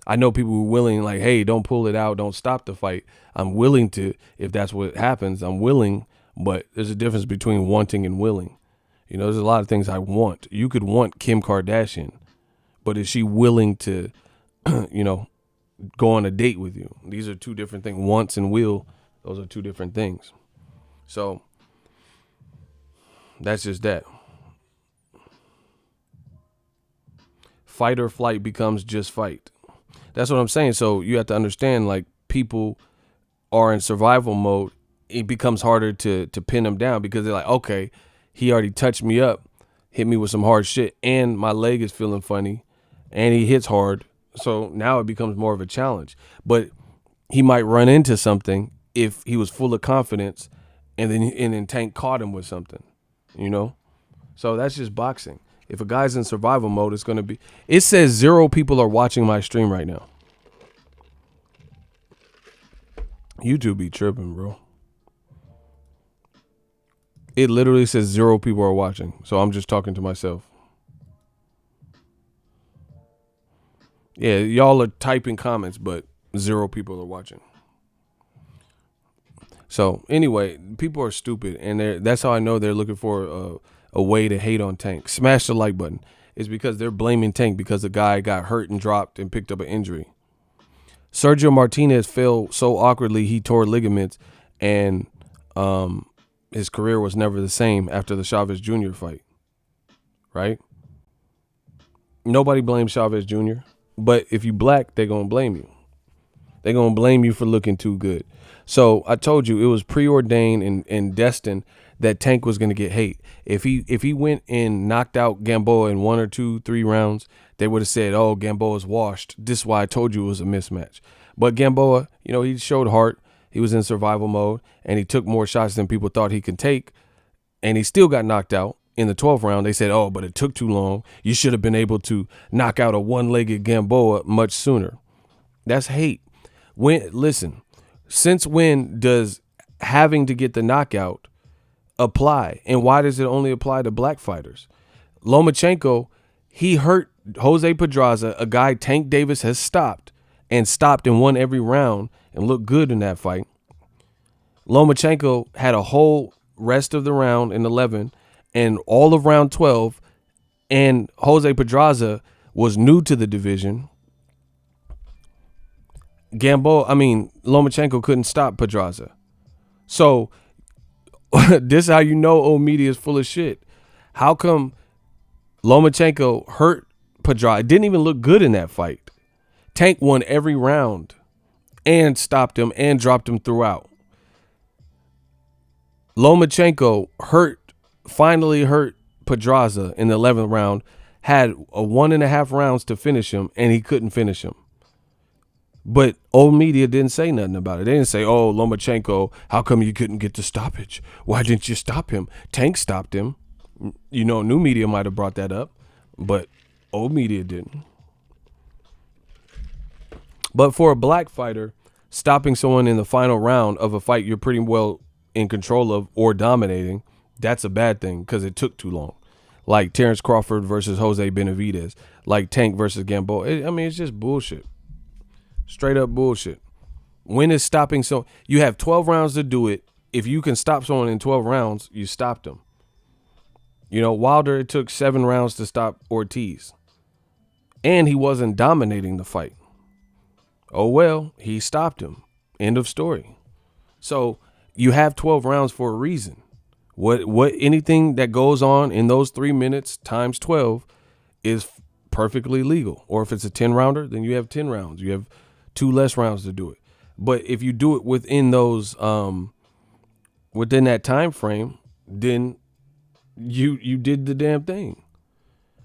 I know people who are willing, like, hey, don't pull it out, don't stop the fight. I'm willing to, if that's what happens, I'm willing, but there's a difference between wanting and willing. There's a lot of things I want. You could want Kim Kardashian, but is she willing to, go on a date with you? These are two different things. Wants and will, those are two different things. So that's just that. Fight or flight becomes just fight. That's what I'm saying. So you have to understand, like, people are in survival mode. It becomes harder to pin them down because they're like, okay, he already touched me up, hit me with some hard shit, and my leg is feeling funny, and he hits hard. So now it becomes more of a challenge. But he might run into something if he was full of confidence, and then Tank caught him with something, So that's just boxing. If a guy's in survival mode, it's going to be... It says 0 people are watching my stream right now. YouTube be tripping, bro. It literally says 0 people are watching. So I'm just talking to myself. Yeah, y'all are typing comments, but 0 people are watching. So anyway, people are stupid, and that's how I know they're looking for a way to hate on Tank. Smash the like button. It's because they're blaming Tank because the guy got hurt and dropped and picked up an injury. Sergio Martinez fell so awkwardly he tore ligaments, and his career was never the same after the Chavez Jr. fight. Right? Nobody blames Chavez Jr., but if you black, they're going to blame you. They're going to blame you for looking too good. So I told you it was preordained and destined that Tank was going to get hate. If he went and knocked out Gamboa in 1 or 2, 3 rounds, they would have said, oh, Gamboa's washed. This is why I told you it was a mismatch. But Gamboa, he showed heart. He was in survival mode, and he took more shots than people thought he could take, and he still got knocked out in the 12th round. They said, oh, but it took too long. You should have been able to knock out a one-legged Gamboa much sooner. That's hate. Since when does having to get the knockout apply? And why does it only apply to black fighters? Lomachenko, he hurt Jose Pedraza, a guy Tank Davis has stopped and won every round and looked good in that fight. Lomachenko had a whole rest of the round in 11 and all of round 12, and Jose Pedraza was new to the division. Lomachenko couldn't stop Pedraza. So This is how you know old media is full of shit. How come Lomachenko hurt Pedraza? It didn't even look good in that fight. Tank won every round and stopped him and dropped him throughout. Lomachenko finally hurt Pedraza in the 11th round, had a 1.5 rounds to finish him, and he couldn't finish him. But old media didn't say nothing about it. They didn't say, oh, Lomachenko, how come you couldn't get the stoppage? Why didn't you stop him? Tank stopped him. You know, new media might have brought that up, but old media didn't. But for a black fighter, stopping someone in the final round of a fight you're pretty well in control of or dominating, that's a bad thing because it took too long. Like Terrence Crawford versus Jose Benavidez, like Tank versus Gamboa. I mean, it's just bullshit. Straight up bullshit. When is stopping so? You have 12 rounds to do it. If you can stop someone in 12 rounds, you stopped them. You know, Wilder, it took 7 rounds to stop Ortiz. And he wasn't dominating the fight. Oh, well, he stopped him. End of story. So you have 12 rounds for a reason. What anything that goes on in those 3 minutes times 12 is perfectly legal. Or if it's a 10 rounder, then you have 10 rounds. You have 2 less rounds to do it. But if you do it within those within that time frame, then you did the damn thing.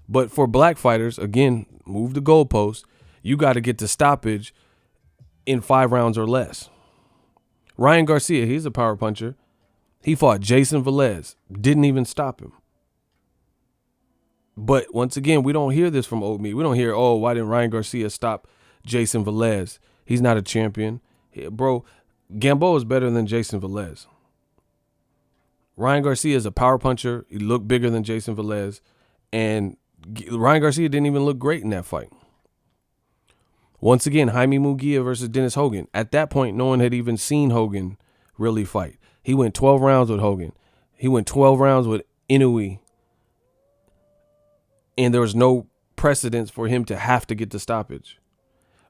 But for black fighters, again, move the goalpost. You got to get the stoppage in 5 rounds or less. Ryan Garcia, he's a power puncher. He fought Jason Velez. Didn't even stop him. But once again, we don't hear this from old media. We don't hear, oh, why didn't Ryan Garcia stop Jason Velez? He's not a champion. Bro, Gamboa is better than Jason Velez. Ryan Garcia is a power puncher. He looked bigger than Jason Velez. And Ryan Garcia didn't even look great in that fight. Once again, Jaime Munguia versus Dennis Hogan. At that point, no one had even seen Hogan really fight. He went 12 rounds with Hogan. He went 12 rounds with Inoue. And there was no precedence for him to have to get the stoppage.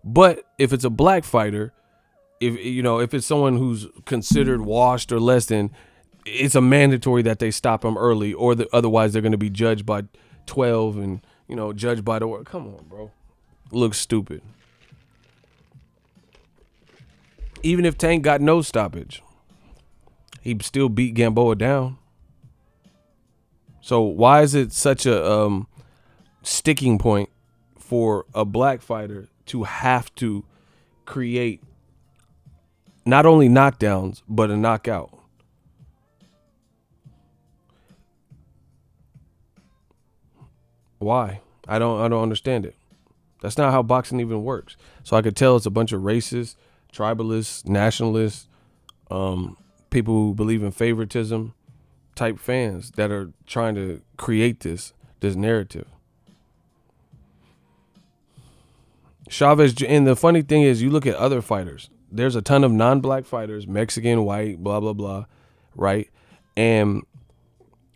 But if it's a black fighter, if it's someone who's considered washed or less than, it's a mandatory that they stop them early, or otherwise they're going to be judged by 12 and, judged by the word. Come on, bro. Looks stupid. Even if Tank got no stoppage, he still beat Gamboa down. So why is it such a sticking point for a black fighter to have to create not only knockdowns, but a knockout? Why? I don't understand it. That's not how boxing even works. So I could tell it's a bunch of racists, tribalists, nationalists, people who believe in favoritism type fans that are trying to create this narrative. Chavez, and the funny thing is, you look at other fighters, there's a ton of non-black fighters, Mexican, white, blah, blah, blah, right? And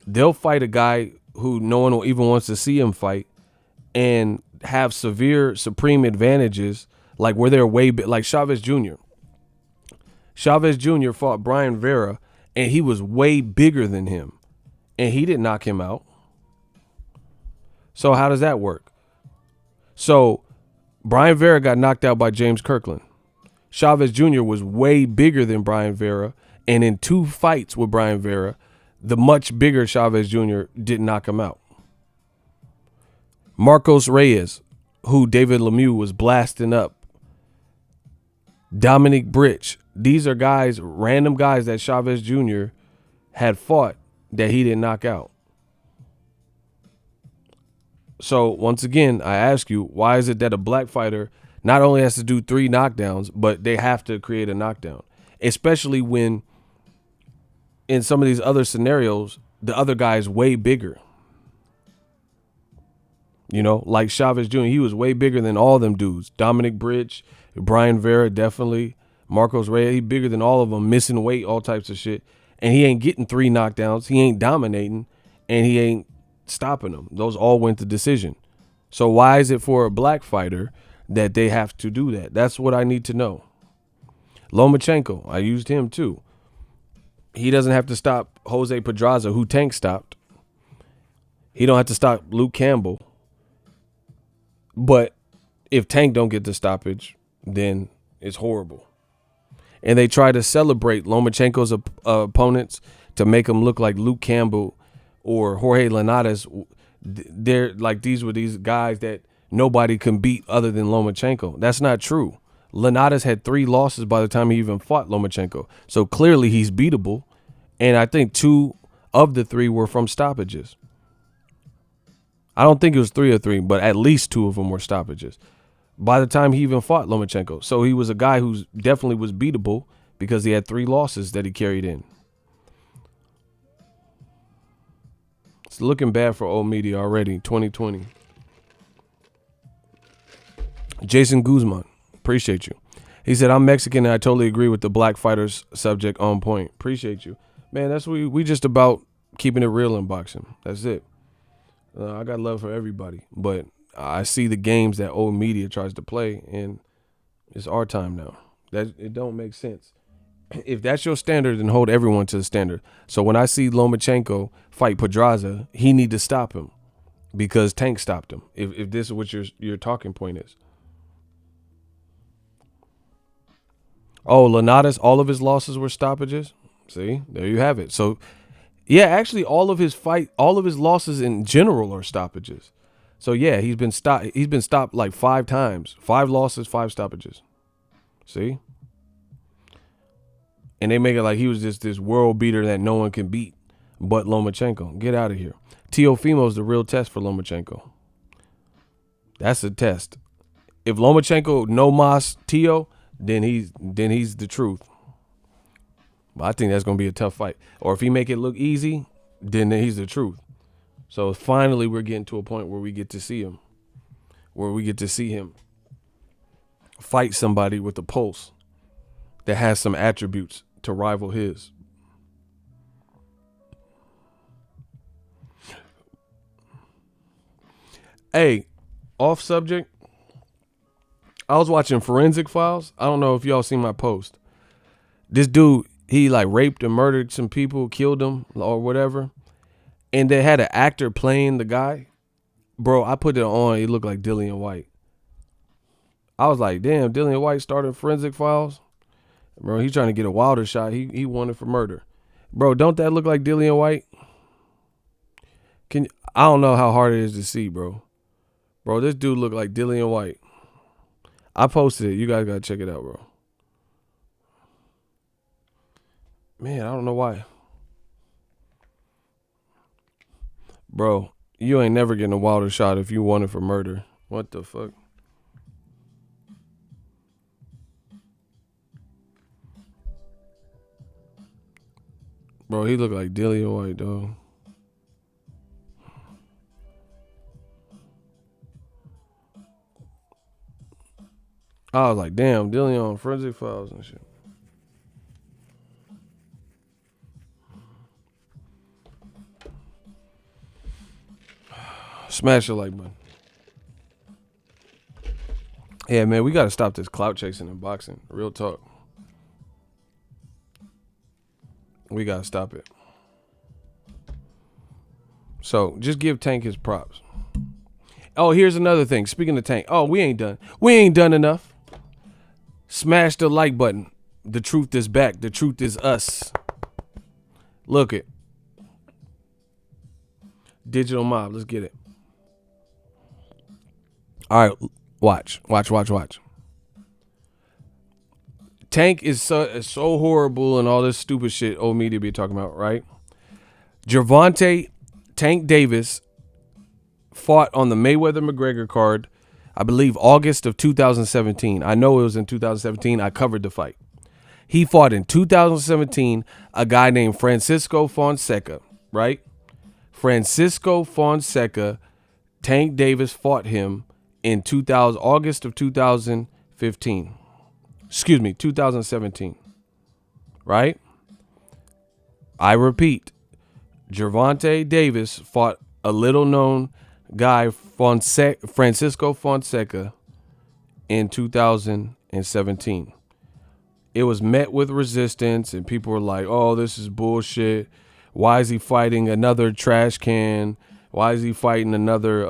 they'll fight a guy who no one even wants to see him fight and have severe supreme advantages, like where they're way big, like Chavez Jr. Chavez Jr. fought Brian Vera, and he was way bigger than him, and he didn't knock him out. So how does that work? So Brian Vera got knocked out by James Kirkland. Chavez Jr. was way bigger than Brian Vera, and in 2 fights with Brian Vera, the much bigger Chavez Jr. didn't knock him out. Marcos Reyes, who David Lemieux was blasting up. Dominic Britch. These are guys, random guys that Chavez Jr. had fought that he didn't knock out. So once again, I ask you, why is it that a black fighter not only has to do 3 knockdowns, but they have to create a knockdown? Especially when in some of these other scenarios, the other guy is way bigger. Like Chavez Jr., he was way bigger than all them dudes. Dominic Britch, Brian Vera, definitely. Marcos Reyes, he bigger than all of them, missing weight, all types of shit. And he ain't getting 3 knockdowns. He ain't dominating, and he ain't stopping them. Those all went to decision. So why is it for a black fighter that they have to do that? That's what I need to know. Lomachenko, I used him too. He doesn't have to stop Jose Pedraza, who Tank stopped. He don't have to stop Luke Campbell. But if Tank don't get the stoppage, then it's horrible. And they try to celebrate Lomachenko's opponents to make them look like Luke Campbell or Jorge Linares. They're like, these were these guys that nobody can beat other than Lomachenko. That's not true. Linares had 3 losses by the time he even fought Lomachenko. So clearly he's beatable. And I think 2 of the 3 were from stoppages. I don't think it was 3 of 3, but at least 2 of them were stoppages by the time he even fought Lomachenko. So he was a guy who definitely was beatable because he had 3 losses that he carried in. It's looking bad for old media already, 2020. Jason Guzman, appreciate you. He said, I'm Mexican and I totally agree with the black fighters subject on point. Appreciate you. Man, that's what we just about keeping it real in boxing. That's it. I got love for everybody, but I see the games that old media tries to play, and it's our time now. That it don't make sense. If that's your standard, then hold everyone to the standard. So when I see Lomachenko fight Pedraza, he need to stop him because Tank stopped him. If this is what your talking point is. Oh, Linares, all of his losses were stoppages. See, there you have it. So, yeah, actually, all of his losses in general are stoppages. So yeah, he's been stopped. He's been stopped like 5 times. 5 losses, 5 stoppages. See, and they make it like he was just this world beater that no one can beat, but Lomachenko. Get out of here. Teofimo's the real test for Lomachenko. That's a test. If Lomachenko no mas Teo, then he's the truth. But I think that's gonna be a tough fight. Or if he make it look easy, then he's the truth. So finally we're getting to a point where we get to see him. Where we get to see him fight somebody with a pulse that has some attributes to rival his. Hey, off subject. I was watching Forensic Files. I don't know if y'all seen my post. This dude, he like raped and murdered some people, killed them or whatever. And they had an actor playing the guy. Bro, I put it on. He looked like Dillian White. I was like, damn, Dillian White started Forensic Files. Bro, he's trying to get a Wilder shot. He wanted for murder. Bro, don't that look like Dillian White? I don't know how hard it is to see, bro. Bro, this dude looked like Dillian White. I posted it. You guys got to check it out, bro. Man, I don't know why. Bro, you ain't never getting a Wilder shot if you wanted for murder. What the fuck? Bro, he looked like Dillian White, dog. I was like, damn, Dillian on Forensic Files and shit. Smash the like button. Yeah, man, we got to stop this clout chasing in boxing. Real talk. We got to stop it. So just give Tank his props. Oh, here's another thing. Speaking of Tank. Oh, we ain't done. We ain't done enough. Smash the like button. The truth is back. The truth is us. Look it. Digital Mob. Let's get it. All right. Watch. Tank is so horrible and all this stupid shit old media be talking about, right? Gervonta Tank Davis fought on the Mayweather-McGregor card, I believe August of 2017. I know it was in 2017. I covered the fight. He fought in 2017 a guy named Francisco Fonseca, right? Francisco Fonseca, Tank Davis fought him in August of 2015. Excuse me, 2017. Right? I repeat, Gervonta Davis fought a little-known guy, Francisco Fonseca, in 2017. it was met with resistance, and people were like, "Oh, this is bullshit. Why is he fighting another trash can? Why is he fighting another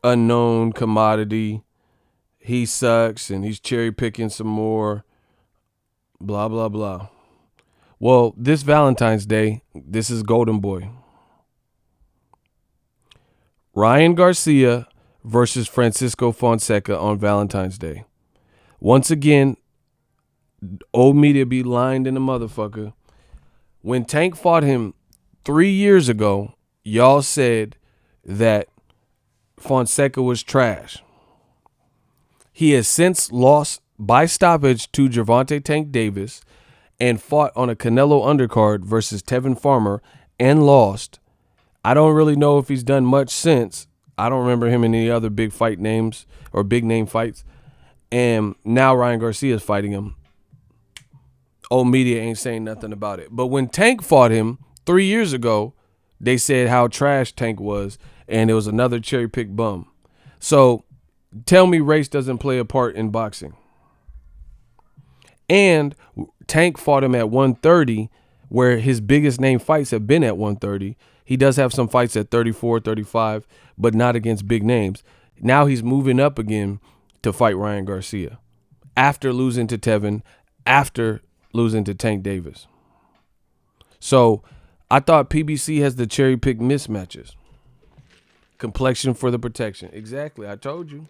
unknown commodity? He sucks, and he's cherry picking some more. Blah blah blah." Well, this Valentine's Day, this is Golden Boy. Ryan Garcia versus Francisco Fonseca on Valentine's Day. Once again, old media be lying in the motherfucker. When Tank fought him 3 years ago, y'all said that Fonseca was trash. He has since lost by stoppage to Gervonta Tank Davis and fought on a Canelo undercard versus Tevin Farmer and lost. I don't really know if he's done much since. I don't remember him in any other big fight names or big name fights. And now Ryan Garcia is fighting him. Old media ain't saying nothing about it. But when Tank fought him 3 years ago, they said how trash Tank was, and it was another cherry pick bum. So tell me race doesn't play a part in boxing. And Tank fought him at 130, where his biggest name fights have been at 130. He does have some fights at 34, 35, but not against big names. Now he's moving up again to fight Ryan Garcia after losing to Tevin, after losing to Tank Davis. So I thought PBC has the cherry pick mismatches. Complexion for the protection. Exactly. I told you.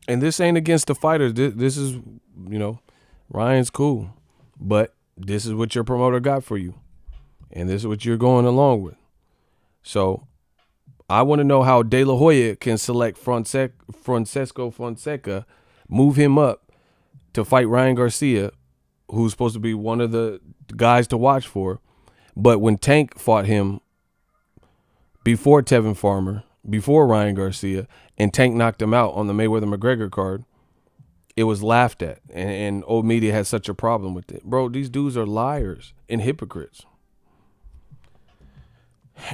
And this ain't against the fighters. This is, Ryan's cool. But this is what your promoter got for you. And this is what you're going along with. So I want to know how De La Hoya can select Francisco Fonseca, move him up to fight Ryan Garcia, who's supposed to be one of the guys to watch for. But when Tank fought him before Tevin Farmer, before Ryan Garcia, and Tank knocked him out on the Mayweather-McGregor card, it was laughed at. And old media has such a problem with it. Bro, these dudes are liars and hypocrites.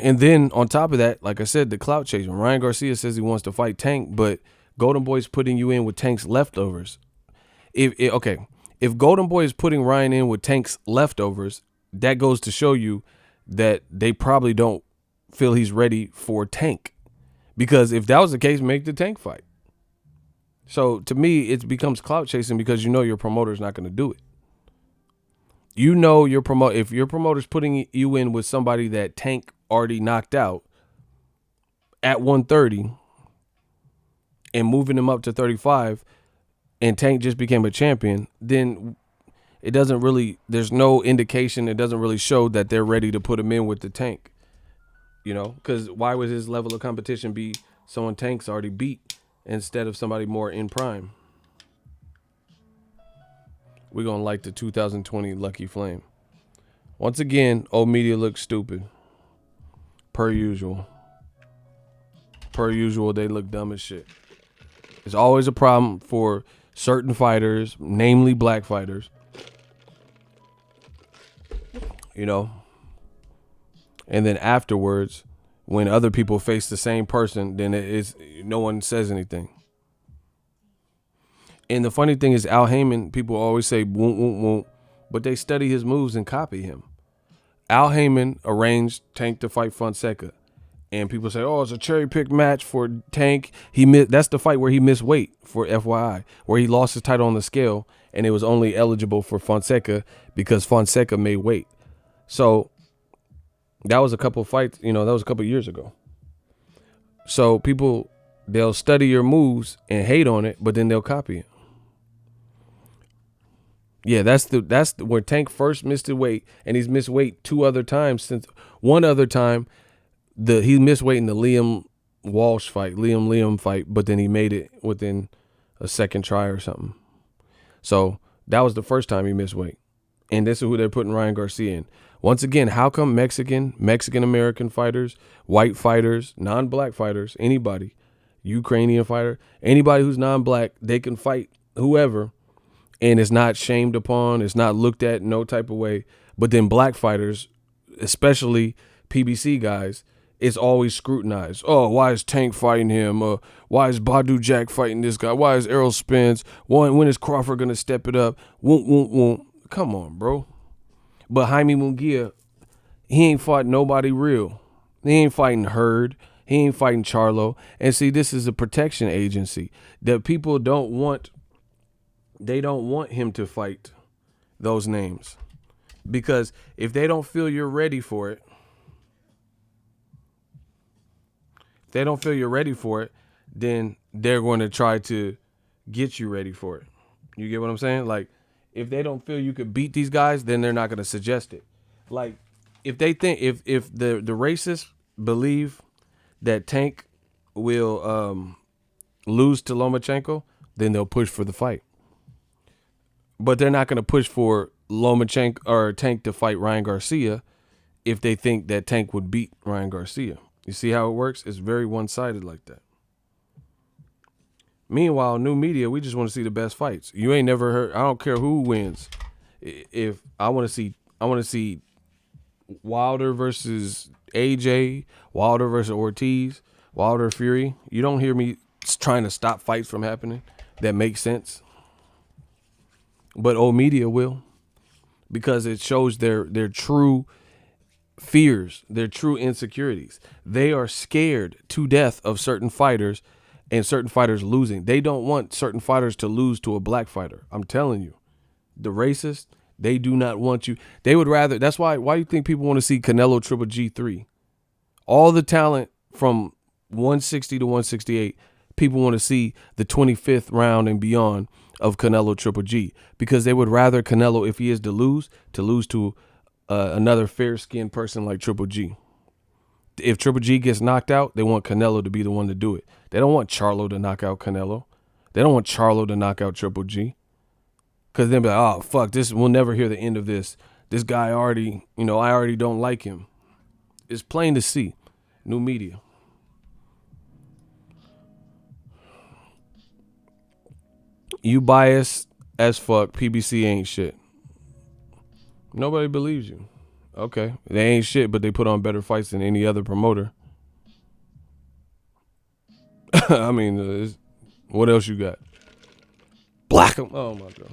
And then on top of that, like I said, the clout chasing. Ryan Garcia says he wants to fight Tank, but Golden Boy's putting you in with Tank's leftovers. If Golden Boy is putting Ryan in with Tank's leftovers, that goes to show you that they probably don't feel he's ready for Tank. Because if that was the case, make the Tank fight. So to me, it becomes clout chasing because you know your promoter's not going to do it. You know if your promoter's putting you in with somebody that Tank already knocked out at 130 and moving him up to 35, and Tank just became a champion, then there's no indication, it doesn't really show that they're ready to put him in with the Tank. Because why would his level of competition be someone Tank's already beat instead of somebody more in prime? We're going to light the 2020 Lucky Flame. Once again, old media looks stupid. Per usual. They look dumb as shit. There's always a problem for certain fighters, namely black fighters. And then afterwards, when other people face the same person, then no one says anything. And the funny thing is, Al Heyman, people always say, won't, won't, won't, but they study his moves and copy him. Al Heyman arranged Tank to fight Fonseca. And people say, oh, it's a cherry pick match for Tank. That's the fight where he missed weight, for FYI, where he lost his title on the scale, and it was only eligible for Fonseca because Fonseca made weight. So that was a couple fights, that was a couple years ago. So people, they'll study your moves and hate on it, but then they'll copy it. Yeah, that's where Tank first missed the weight, and he's missed weight 2 other times since. One other time, he missed weight in the Liam fight, but then he made it within a second try or something. So that was the first time he missed weight, and this is who they're putting Ryan Garcia in. Once again, how come Mexican-American fighters, white fighters, non-black fighters, anybody, Ukrainian fighter, anybody who's non-black, they can fight whoever, and it's not shamed upon, it's not looked at no type of way. But then black fighters, especially PBC guys, it's always scrutinized. Oh, why is Tank fighting him? Why is Badu Jack fighting this guy? Why is Errol Spence? When is Crawford gonna step it up? Won't. Come on, bro. But Jaime Munguia, he ain't fought nobody real. He ain't fighting Hurd. He ain't fighting Charlo. And see, this is a protection agency that people don't want. They don't want him to fight those names, because if they don't feel you're ready for it, then they're going to try to get you ready for it. You get what I'm saying? Like, if they don't feel you could beat these guys, then they're not going to suggest it. Like, if they think, if the racists believe that Tank will lose to Lomachenko, then they'll push for the fight. But they're not going to push for Lomachenko or Tank to fight Ryan Garcia if they think that Tank would beat Ryan Garcia. You see how it works? It's very one-sided like that. Meanwhile, new media, we just want to see the best fights. You ain't never heard. I don't care who wins. If I want to see Wilder versus AJ, Wilder versus Ortiz, Wilder Fury. You don't hear me trying to stop fights from happening that make sense. But old media will, because it shows their true fears, their true insecurities. They are scared to death of certain fighters and certain fighters losing. They don't want certain fighters to lose to a black fighter. I'm telling you, the racists, they do not want you. They would rather. That's why you think people want to see Canelo Triple G3? All the talent from 160 to 168, people want to see the 25th round and beyond of Canelo Triple G, because they would rather Canelo, if he is to lose to another fair-skinned person like Triple G. If Triple G gets knocked out, they want Canelo to be the one to do it. They don't want Charlo to knock out Canelo. They don't want Charlo to knock out Triple G. Because they'll be like, oh, fuck, we'll never hear the end of this. This guy I already don't like him. It's plain to see. New media. You biased as fuck. PBC ain't shit. Nobody believes you. Okay. They ain't shit, but they put on better fights than any other promoter. I mean, what else you got? Black 'em. Oh, my God.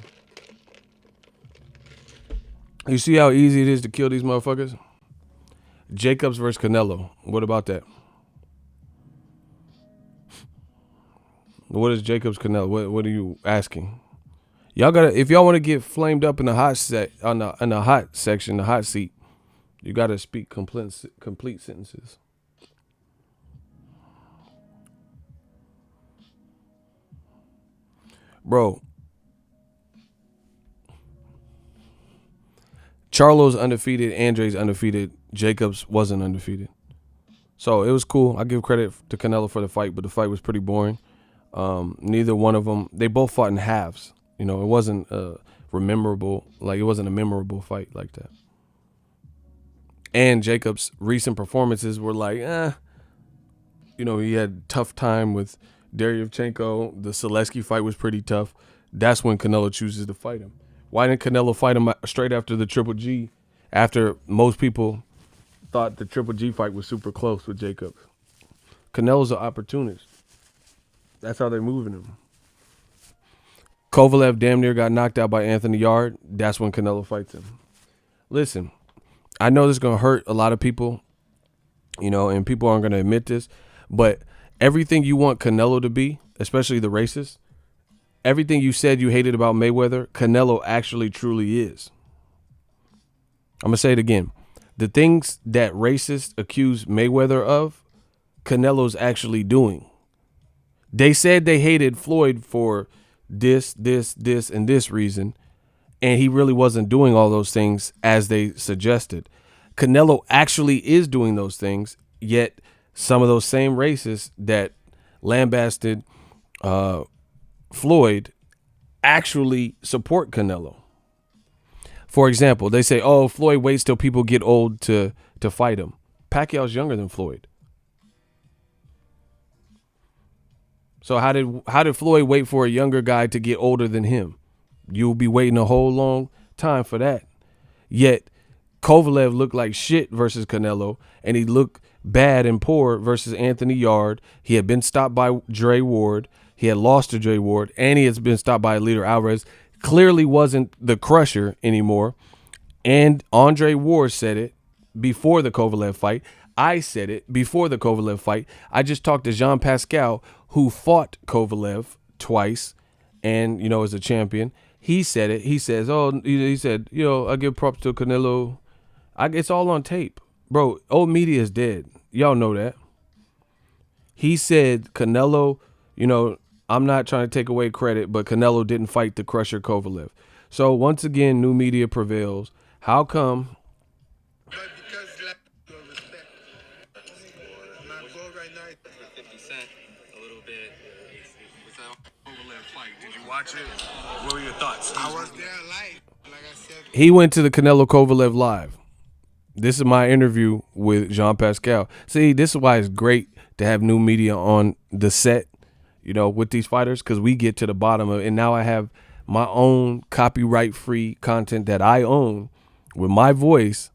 You see how easy it is to kill these motherfuckers? Jacobs versus Canelo. What about that? What is Jacobs Canelo? What are you asking? Y'all gotta, if y'all want to get flamed up in the hot section, the hot seat, you gotta speak complete sentences. Bro, Charlo's undefeated, Andre's undefeated, Jacobs wasn't undefeated. So it was cool. I give credit to Canelo for the fight, but the fight was pretty boring. Neither one of them, they both fought in halves. You know, it wasn't it wasn't a memorable fight like that. And Jacobs' recent performances were like, he had tough time with Deryevchenko. The Selesky fight was pretty tough. That's when Canelo chooses to fight him. Why didn't Canelo fight him straight after the Triple G, after most people thought the Triple G fight was super close with Jacobs? Canelo's an opportunist. That's how they're moving him. Kovalev damn near got knocked out by Anthony Yarde. That's when Canelo fights him. Listen, I know this is going to hurt a lot of people, and people aren't going to admit this, but everything you want Canelo to be, especially the racists, everything you said you hated about Mayweather, Canelo actually truly is. I'm going to say it again. The things that racists accuse Mayweather of, Canelo's actually doing. They said they hated Floyd for this, and this reason, and he really wasn't doing all those things as they suggested. Canelo actually is doing those things, yet some of those same racists that lambasted Floyd actually support Canelo. For example, they say, oh, Floyd waits till people get old to fight him. Pacquiao's younger than Floyd. So how did Floyd wait for a younger guy to get older than him? You'll be waiting a whole long time for that. Yet Kovalev looked like shit versus Canelo, and he looked bad and poor versus Anthony Yard. He had been stopped by Dre Ward. He had lost to Dre Ward, and he has been stopped by Leader Alvarez. Clearly wasn't the crusher anymore. And Andre Ward said it before the Kovalev fight. I said it before the Kovalev fight. I just talked to Jean Pascal, who fought Kovalev twice and, is a champion. He said it. He says, he said, I give props to Canelo. It's all on tape. Bro, old media is dead. Y'all know that. He said Canelo, I'm not trying to take away credit, but Canelo didn't fight the crusher Kovalev. So once again, new media prevails. How come? But because your respect, my goal right now is 50 Cent a little bit. With that Kovalev fight, did you watch it? What were your thoughts? I was there live, like I said. He went to the Canelo Kovalev live. This is my interview with Jean Pascal. See, this is why it's great to have new media on the set, with these fighters, because we get to the bottom of it. And now I have my own copyright-free content that I own with my voice,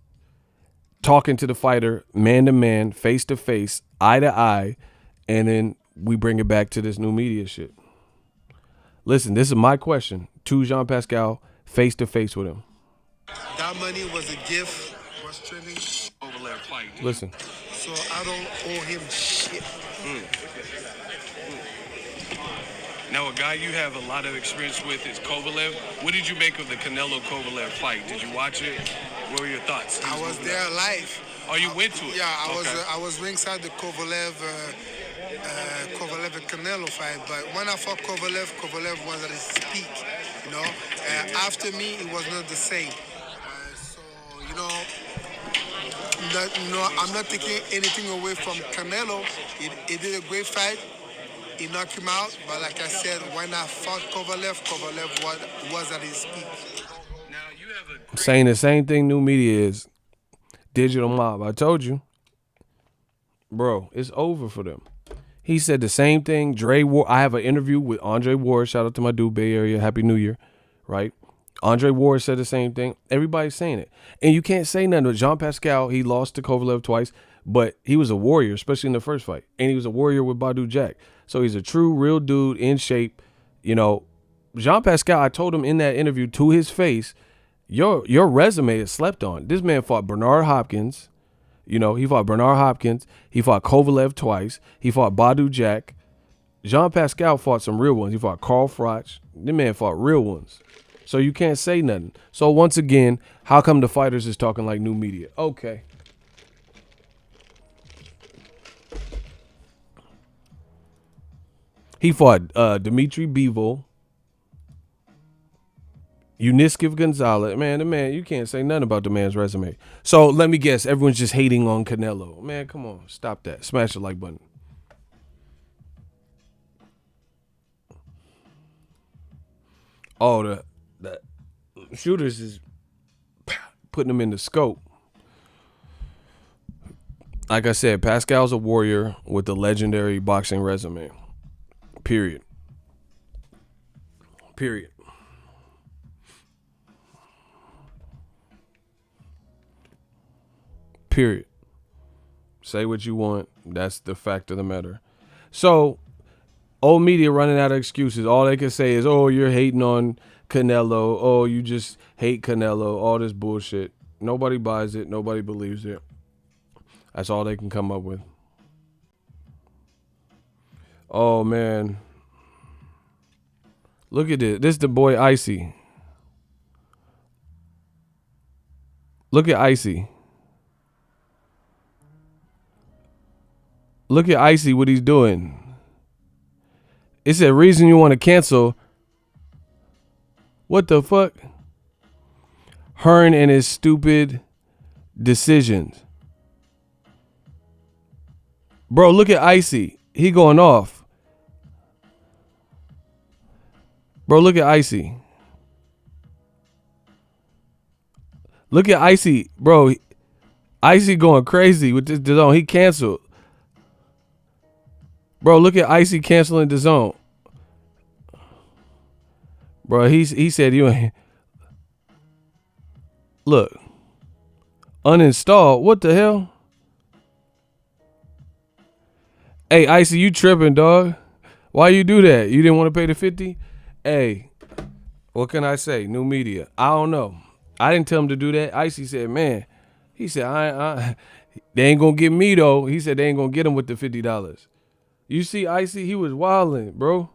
talking to the fighter man-to-man, face-to-face, eye-to-eye, and then we bring it back to this new media shit. Listen, this is my question to Jean Pascal, face-to-face with him. That money was a gift. Was training Kovalev fight. Listen. So I don't owe him shit. Now, a guy you have a lot of experience with is Kovalev. What did you make of the Canelo Kovalev fight? Did you watch it? What were your thoughts? I was there live. Oh, you went to it? Yeah, I was ringside the Kovalev and Canelo fight. But when I fought Kovalev was at his peak. After me, it was not the same. I'm not taking anything away from Canelo. He did a great fight. He knocked him out. But like I said, when I fought Kovalev was at his peak. Now, you have a saying the same thing new media is. Digital mob. I told you. Bro, it's over for them. He said the same thing. Dre Ward. I have an interview with Andre Ward. Shout out to my dude, Bay Area. Happy New Year. Right? Andre Ward said the same thing. Everybody's saying it. And you can't say nothing. With Jean Pascal, he lost to Kovalev twice, but he was a warrior, especially in the first fight. And he was a warrior with Badu Jack. So he's a true, real dude in shape. Jean Pascal, I told him in that interview to his face, your resume is slept on. This man fought Bernard Hopkins. He fought Bernard Hopkins. He fought Kovalev twice. He fought Badu Jack. Jean Pascal fought some real ones. He fought Carl Froch. This man fought real ones. So you can't say nothing. So once again, how come the fighters is talking like new media? Okay. He fought Dimitri Bivol, Uniskiv Gonzalez. Man, you can't say nothing about the man's resume. So let me guess, everyone's just hating on Canelo. Man, come on, stop that. Smash the like button. Oh, the shooters is putting them in the scope. Like I said, Pascal's a warrior with a legendary boxing resume. Period. Say what you want. That's the fact of the matter. So, old media running out of excuses. All they can say is, oh, you're hating on Canelo. Oh, you just hate Canelo. All this bullshit. Nobody buys it. Nobody believes it. That's all they can come up with. Oh, man. Look at this. This is the boy Icy. Look at Icy. Look at Icy, what he's doing. It's a reason you want to cancel. What the fuck? Hearn and his stupid decisions. Bro, look at Icy. He going off. Bro, look at Icy. Look at Icy. Bro, Icy going crazy with this DAZN. He canceled. Bro, look at Icy canceling DAZN. Bro, he said you ain't. Look. Uninstalled? What the hell? Hey, Icy, you tripping, dog? Why you do that? You didn't want to pay the 50? Hey, what can I say? New media. I don't know. I didn't tell him to do that. Icy said, man, he said, they ain't gonna get me though. He said they ain't gonna get him with the $50. You see, Icy, he was wilding, bro.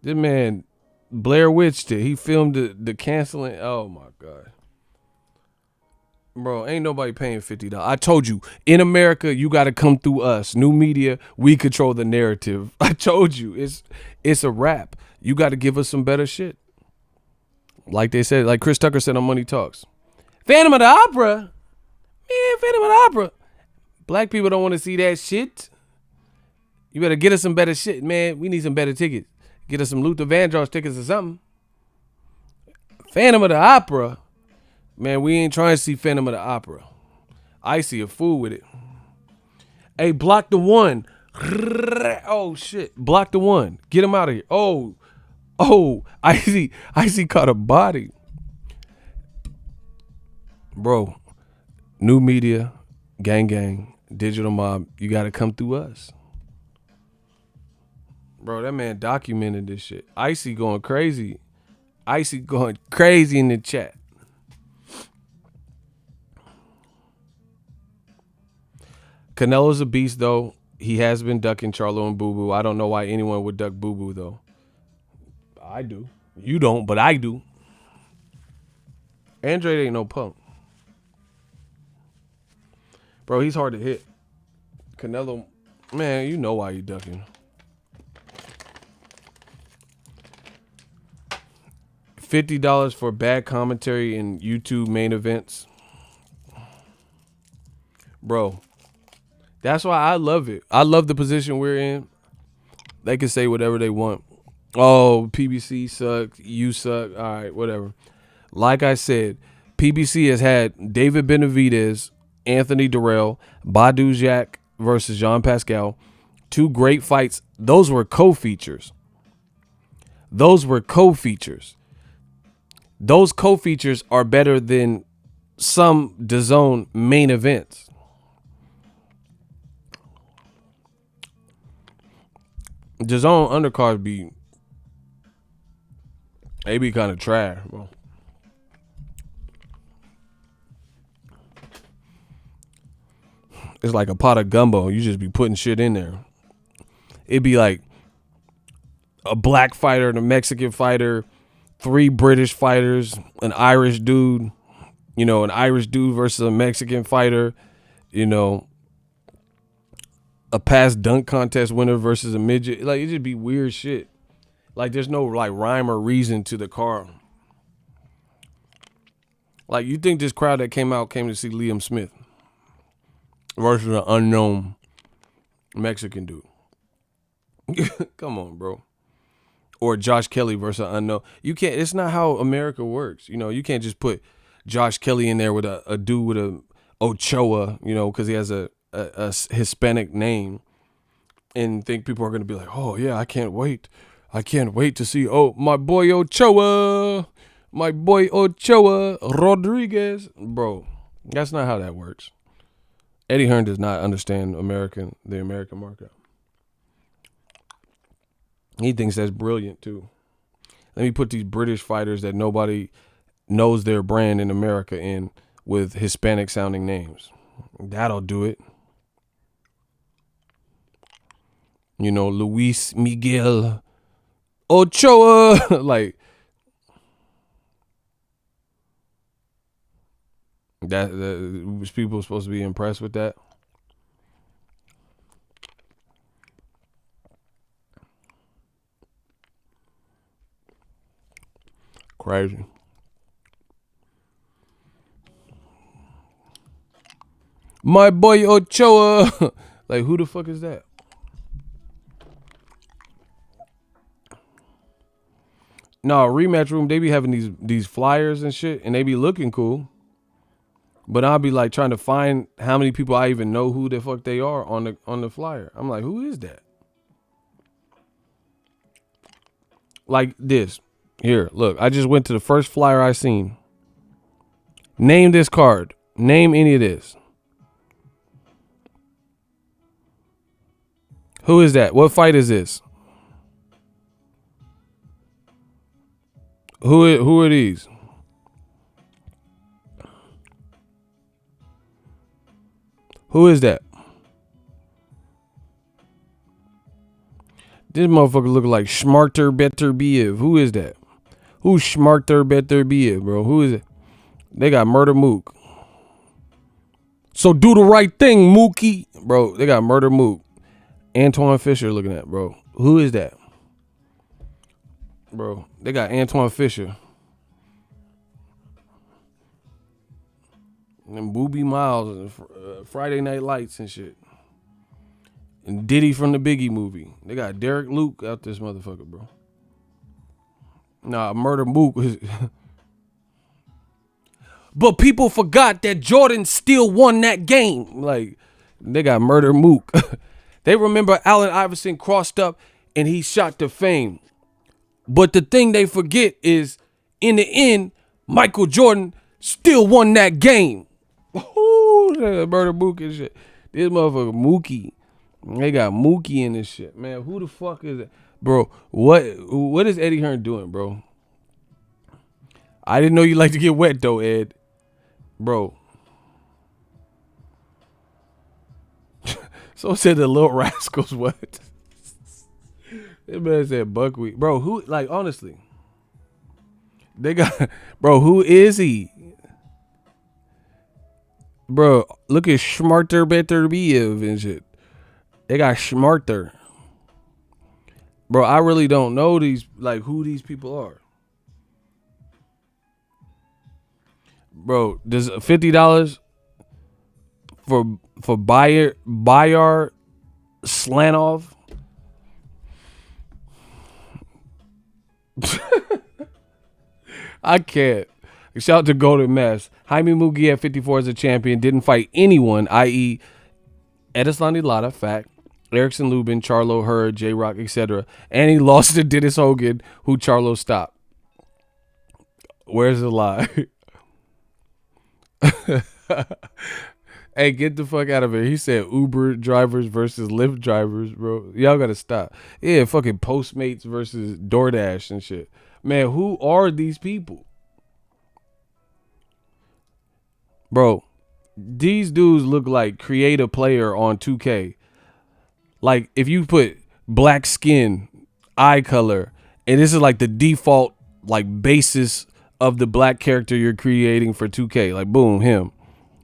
This man Blair Witched it. He filmed the canceling. Oh my God. Bro, ain't nobody paying $50. I told you, in America, you got to come through us. New media, we control the narrative. I told you, it's a wrap. You got to give us some better shit. Like they said, like Chris Tucker said on Money Talks. Phantom of the Opera? Man, Phantom of the Opera. Black people don't want to see that shit. You better get us some better shit, man. We need some better tickets. Get us some Luther Vandross tickets or something. Phantom of the Opera? Man, we ain't trying to see Phantom of the Opera. I see a fool with it. Hey, block the one. Oh, shit. Block the one. Get him out of here. Oh, I see caught a body. Bro, new media, gang, digital mob, you got to come through us. Bro, that man documented this shit. Icy going crazy. Icy going crazy in the chat. Canelo's a beast, though. He has been ducking Charlo and Boo Boo. I don't know why anyone would duck Boo Boo, though. I do. You don't, but I do. Andre ain't no punk. Bro, he's hard to hit. Canelo, man, you know why you ducking. $50 for bad commentary in YouTube main events. Bro, that's why I love it. I love the position we're in. They can say whatever they want. Oh, PBC sucks. You suck. All right, whatever. Like I said, PBC has had David Benavidez, Anthony Durrell, Badu Jack versus Jean Pascal. 2 great fights. Those were co-features. Those co-features are better than some DAZN main events. DAZN undercards be kind of trash, bro. It's like a pot of gumbo. You just be putting shit in there. It'd be like a black fighter and a Mexican fighter, 3 British fighters, an Irish dude, an Irish dude versus a Mexican fighter, a past dunk contest winner versus a midget. Like, it just be weird shit. Like, there's no like rhyme or reason to the card. Like, you think this crowd that came to see Liam Smith versus an unknown Mexican dude? Come on, bro. Or Josh Kelly versus an unknown. You can't. It's not how America works. You can't just put Josh Kelly in there with a dude with a Ochoa, because he has a Hispanic name, and think people are going to be like, oh yeah, I can't wait to see my boy Ochoa Rodriguez. Bro, that's not how that works. Eddie Hearn does not understand the American market. He thinks that's brilliant too. Let me put these British fighters that nobody knows their brand in America in with Hispanic sounding names. That'll do it. Luis Miguel Ochoa. Like, that was people supposed to be impressed with that? Crazy. My boy Ochoa. Like, who the fuck is that? No, rematch room, they be having these flyers and shit, and they be looking cool. But I'll be like trying to find how many people I even know who the fuck they are on the flyer. I'm like, who is that? Like this. Here, look, I just went to the first flyer I seen. Name this card. Name any of this. Who is that? What fight is this? Who are these? Who is that? This motherfucker look like Smarter Better Biev. Who is that? Who's Smarter Better Biev, bro? Who is it? They got Murder Mook. So do the right thing, Mookie. Bro, they got Murder Mook. Antoine Fisher looking at, bro. Who is that? Bro, they got Antoine Fisher. And Boobie Miles and Friday Night Lights and shit. And Diddy from the Biggie movie. They got Derek Luke out this motherfucker, bro. Nah, Murder Mook was... But people forgot that Jordan still won that game. Like, they got Murder Mook. They remember Allen Iverson crossed up and he shot to fame. But the thing they forget is, in the end, Michael Jordan still won that game. Ooh, Murder Mook and shit. This motherfucker Mookie. They got Mookie in this shit. Man, who the fuck is that? Bro, what is Eddie Hearn doing, bro? I didn't know you like to get wet, though, Ed. Bro. So said the Little Rascals what? That man said buckwheat. Bro, who, like, honestly. They got, bro, who is he? Bro, look at Smarter Better Biev and shit. They got Smarter. Bro, I really don't know these, like, who these people are. Bro, does $50 for Bayar Slanov? I can't. Shout out to Golden Mask. Jaime Mugi at 54 as a champion. Didn't fight anyone, i.e. Edislandi Lara, fact. Erickson Lubin, Charlo, Hurd, J-Rock, etc. And he lost to Dennis Hogan, who Charlo stopped. Where's the lie? Hey, get the fuck out of here. He said Uber drivers versus Lyft drivers, bro. Y'all gotta stop. Yeah, fucking Postmates versus DoorDash and shit. Man, who are these people? Bro, these dudes look like create a player on 2K. Like, if you put black skin, eye color, and this is like the default, like, basis of the black character you're creating for 2K. Like, boom, him.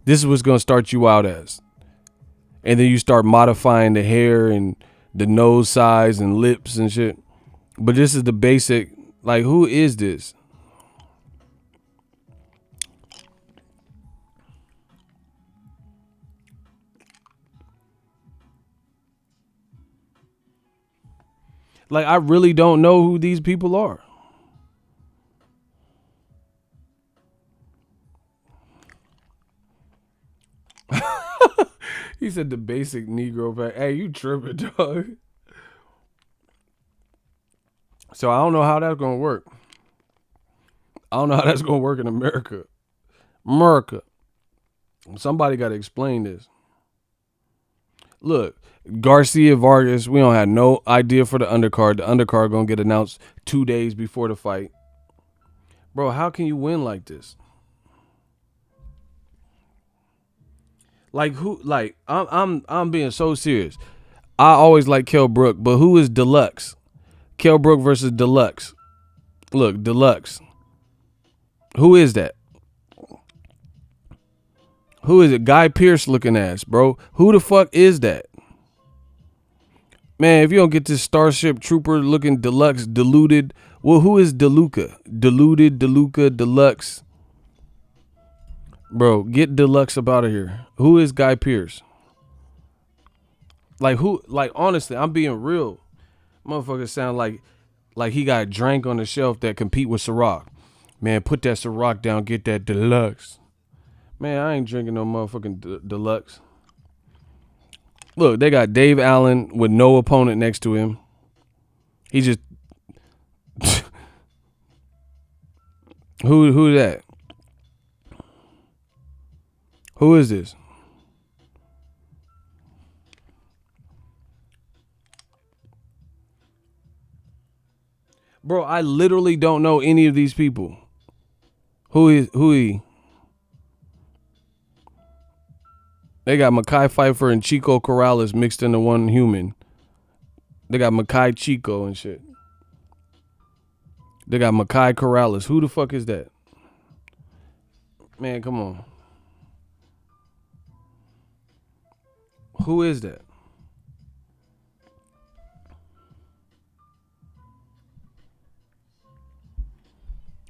This is what's going to start you out as. And then you start modifying the hair and the nose size and lips and shit. But this is the basic. Like, who is this? Like, I really don't know who these people are. He said the basic Negro pack. Hey, you tripping, dog. So I don't know how that's going to work. I don't know how that's going to work in America. Somebody got to explain this. Look, Garcia Vargas, we don't have no idea for the undercard. The undercard going to get announced 2 days before the fight. Bro, how can you win like this? Like, who, like, I'm being so serious. I always like Kell Brook, but who is Deluxe? Kell Brook versus Deluxe. Look, Deluxe. Who is that? Who is it? Guy Pearce looking ass, bro. Who the fuck is that? Man, if you don't get this Starship Trooper looking Deluxe diluted, well, who is DeLuca? Diluted, DeLuca, Deluxe. Bro, get Deluxe up out of here. Who is Guy Pearce? Like, who, like, honestly, I'm being real. Motherfuckers sound like he got a drink on the shelf that compete with Ciroc. Man, put that Ciroc down, get that Deluxe. Man, I ain't drinking no motherfucking Deluxe. Look, they got Dave Allen with no opponent next to him. He just who that? Who is this? Bro, I literally don't know any of these people. Who he? They got Mekhi Phifer and Chico Corrales mixed into one human. They got Mekhi Chico and shit. They got Mekhi Corrales. Who the fuck is that? Man, come on. Who is that?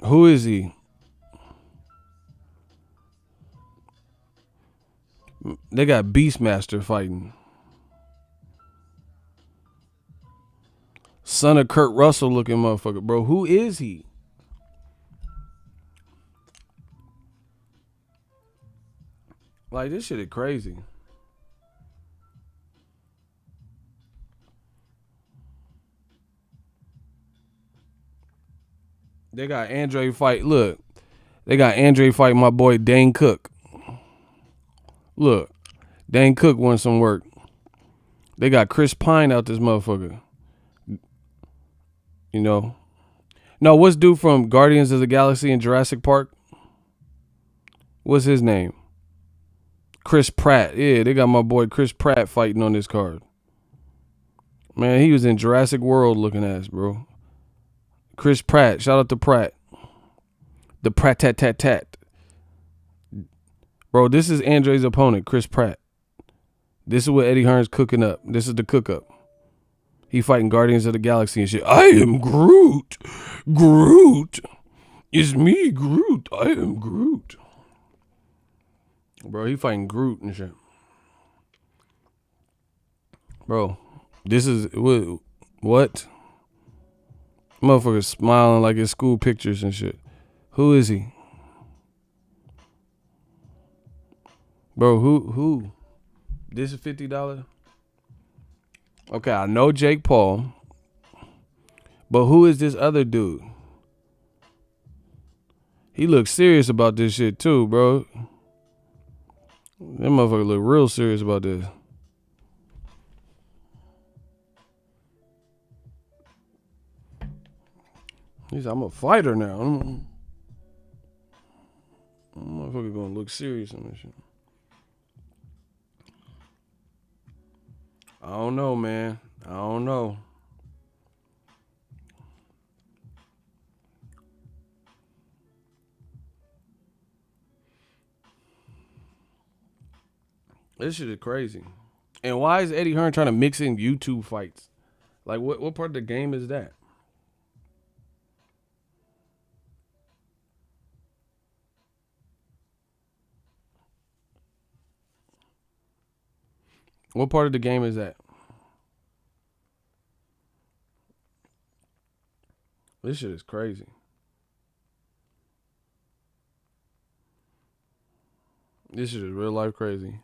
Who is he? They got Beastmaster fighting. Son of Kurt Russell looking motherfucker. Bro, who is he? Like, this shit is crazy. They got Andre fight. Look. They got Andre fight my boy Dane Cook. Look. Dane Cook won some work. They got Chris Pine out this motherfucker. You know. No, what's dude from Guardians of the Galaxy and Jurassic Park? What's his name? Chris Pratt. Yeah, they got my boy Chris Pratt fighting on this card. Man, he was in Jurassic World looking ass, bro. Chris Pratt. Shout out to Pratt. The Pratt tat tat tat. Bro, this is Andre's opponent, Chris Pratt. This is what Eddie Hearn's cooking up. This is the cook up. He fighting Guardians of the Galaxy and shit. I am Groot. Groot. It's me, Groot. I am Groot. Bro, he fighting Groot and shit. Bro, this is what? Motherfucker smiling like his school pictures and shit. Who is he? Bro, who? This is $50? Okay, I know Jake Paul. But who is this other dude? He looks serious about this shit too, bro. That motherfucker look real serious about this. He said, I'm a fighter now. Motherfucker gonna look serious on this shit. I don't know, man. I don't know. This shit is crazy. And why is Eddie Hearn trying to mix in YouTube fights? Like, what part of the game is that? What part of the game is that? This shit is crazy. This shit is real life crazy.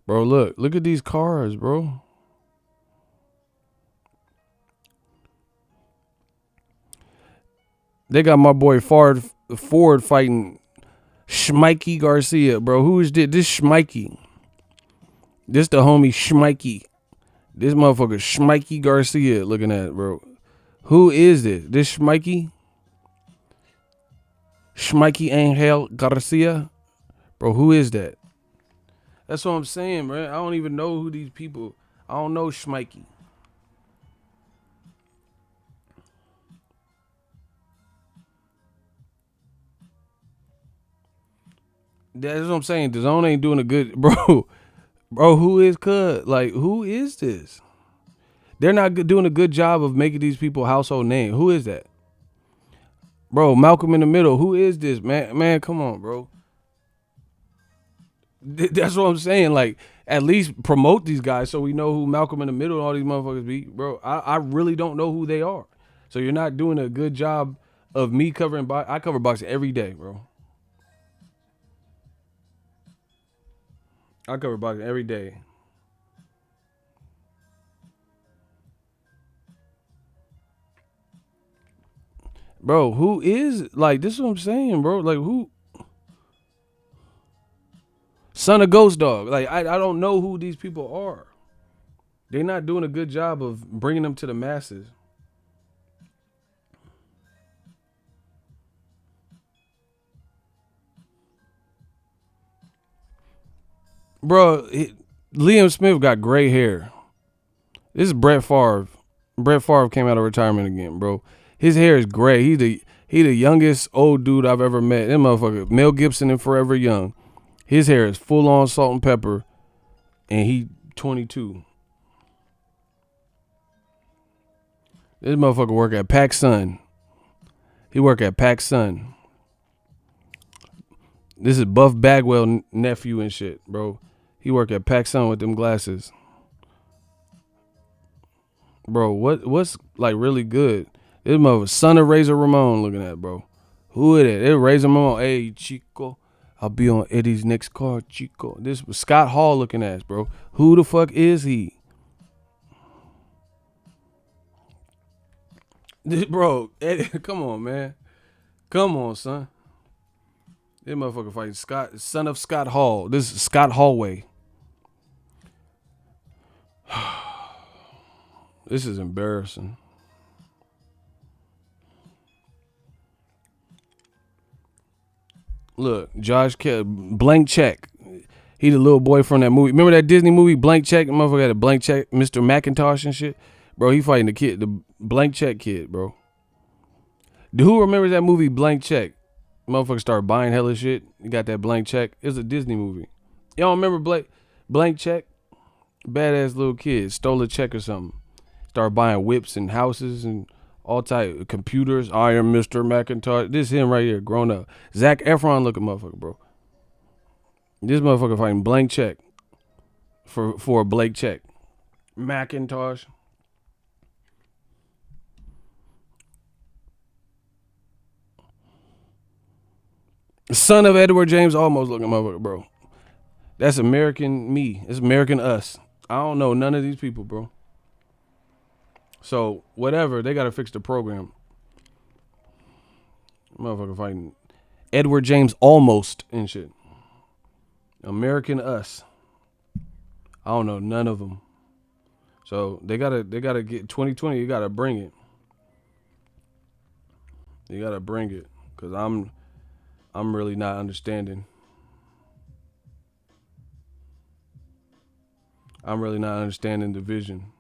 Bro, look at these cars, bro. They got my boy Ford fighting Schmikey Garcia, bro. Who is this? This Schmikey. This the homie Schmikey. This motherfucker Schmikey Garcia looking at it, bro. Who is this? This Schmikey? Schmikey Angel Garcia? Bro, who is that? That's what I'm saying, bro. I don't even know who these people. I don't know Schmikey. That's what I'm saying. DAZN ain't doing a good, bro. Bro, who is Cud? Like, who is this? They're not doing a good job of making these people household name. Who is that? Bro, Malcolm in the Middle. Who is this, man? Man, come on, bro. That's what I'm saying. Like, at least promote these guys so we know who Malcolm in the Middle and all these motherfuckers be. Bro, I really don't know who they are. So you're not doing a good job of me covering. I cover boxing every day, bro. I cover boxing every day. Bro, who is, like, this is what I'm saying, bro. Like, who? Son of Ghost Dog. Like, I don't know who these people are. They're not doing a good job of bringing them to the masses. Bro, Liam Smith got gray hair. This is Brett Favre. Brett Favre came out of retirement again, bro. His hair is gray. He the youngest old dude I've ever met. That motherfucker, Mel Gibson and Forever Young. His hair is full on salt and pepper, and he 22. This motherfucker work at PacSun. He work at PacSun. This is Buff Bagwell nephew and shit, bro. He work at PacSun with them glasses. Bro, what's like really good? This motherfucker, son of Razor Ramon looking at, bro. Who is it? It's Razor Ramon. Hey, Chico. I'll be on Eddie's next card, Chico. This was Scott Hall looking at, bro. Who the fuck is he? Bro, Eddie, come on, man. Come on, son. This motherfucker fighting Scott, son of Scott Hall. This is Scott Hallway. This is embarrassing. Look, Josh Kelly, Blank Check. He the little boy from that movie. Remember that Disney movie, Blank Check? The motherfucker had a blank check, Mr. McIntosh and shit. Bro, he fighting the kid, the Blank Check kid, bro. Who remembers that movie, Blank Check? Motherfucker started buying hella shit. He got that blank check. It was a Disney movie. Y'all remember Blank Check? Badass little kid stole a check or something. Started buying whips and houses and all type of computers. I am Mr. McIntosh. This is him right here, grown up. Zac Efron looking motherfucker, bro. This motherfucker fighting Blank Check for a Blake check. Macintosh. Son of Edward James almost looking motherfucker, bro. That's American me. It's American us. I don't know none of these people, bro. So, whatever, they got to fix the program. Motherfucker fighting Edward James almost and shit. American us. I don't know none of them. So, they got to get 2020, you got to bring it. You got to bring it cuz I'm really not understanding. I'm really not understanding the vision.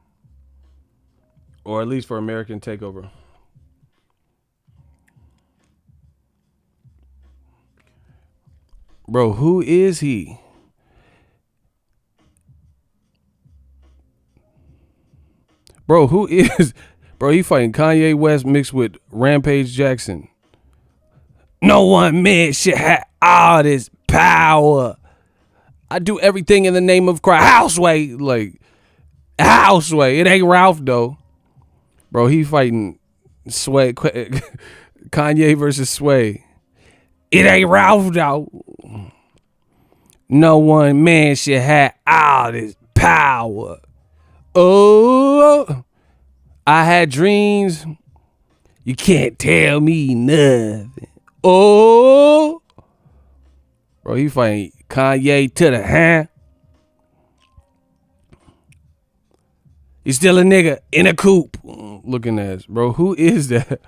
Or at least for American Takeover. Bro, who is he? Bro, who is... Bro, he fighting Kanye West mixed with Rampage Jackson. No one man should have all this power. I do everything in the name of Christ. Houseway. Like, Houseway. It ain't Ralph, though. Bro, he fighting Sway. Kanye versus Sway. It ain't Ralph, though. No one man should have all this power. Oh, I had dreams. You can't tell me nothing. Oh, bro, he fighting Kanye to the hand. He's still a nigga in a coupe. Looking at us, bro. Who is that?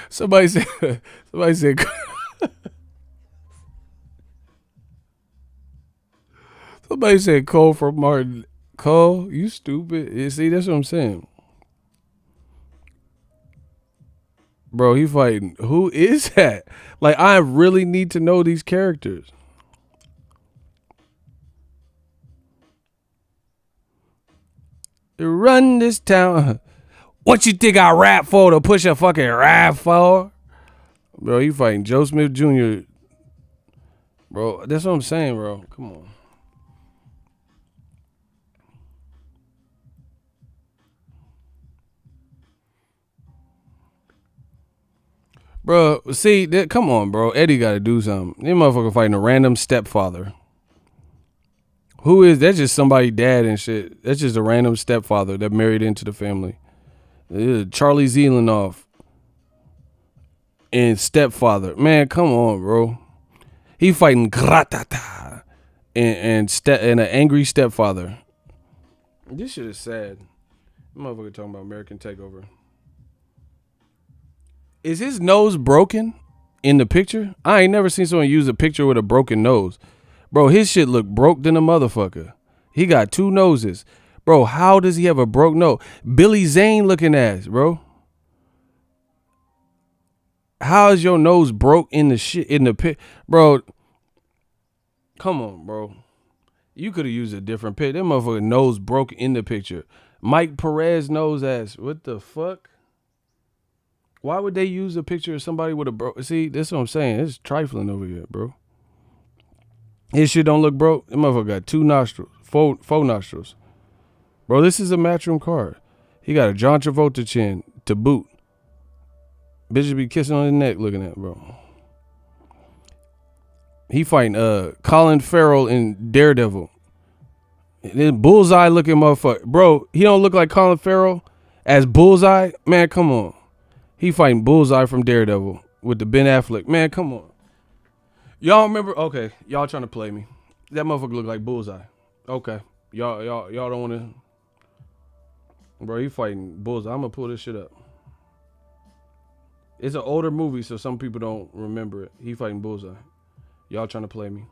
Somebody said. Somebody said Cole from Martin. Cole, you stupid. You see, that's what I'm saying. Bro, he fighting. Who is that? Like, I really need to know these characters. Run this town. What you think I rap for to push a fucking rap for? Bro, he fighting Joe Smith Jr. Bro, that's what I'm saying, bro. Come on. Bro, see, come on, bro. Eddie got to do something. This motherfucker fighting a random stepfather. Who is that? Just somebody dad and shit. That's just a random stepfather that married into the family. Charlie Zelenoff and Stepfather. Man, come on, bro. He fighting Gratata and an angry stepfather. This shit is sad. Motherfucker talking about American Takeover. Is his nose broken in the picture? I ain't never seen someone use a picture with a broken nose. Bro, his shit look broke than a motherfucker. He got 2 noses. Bro, how does he have a broke nose? Billy Zane looking ass, bro. How is your nose broke in the shit in the pit? Bro, come on, bro. You could have used a different pic. That motherfucker nose broke in the picture. Mike Perez nose ass. What the fuck? Why would they use a picture of somebody with a broke? See, that's what I'm saying. It's trifling over here, bro. His shit don't look broke. That motherfucker got 2 nostrils, four nostrils. Bro, this is a Matchroom card. He got a John Travolta chin to boot. Bitches be kissing on his neck looking at, bro. He fighting Colin Farrell in Daredevil. This Bullseye looking motherfucker. Bro, he don't look like Colin Farrell as Bullseye. Man, come on. He fighting Bullseye from Daredevil with the Ben Affleck. Man, come on. Y'all remember? Okay, y'all trying to play me. That motherfucker look like Bullseye. Okay. Y'all don't want to. Bro, he fighting Bullseye. I'm going to pull this shit up. It's an older movie, so some people don't remember it. He fighting Bullseye. Y'all trying to play me.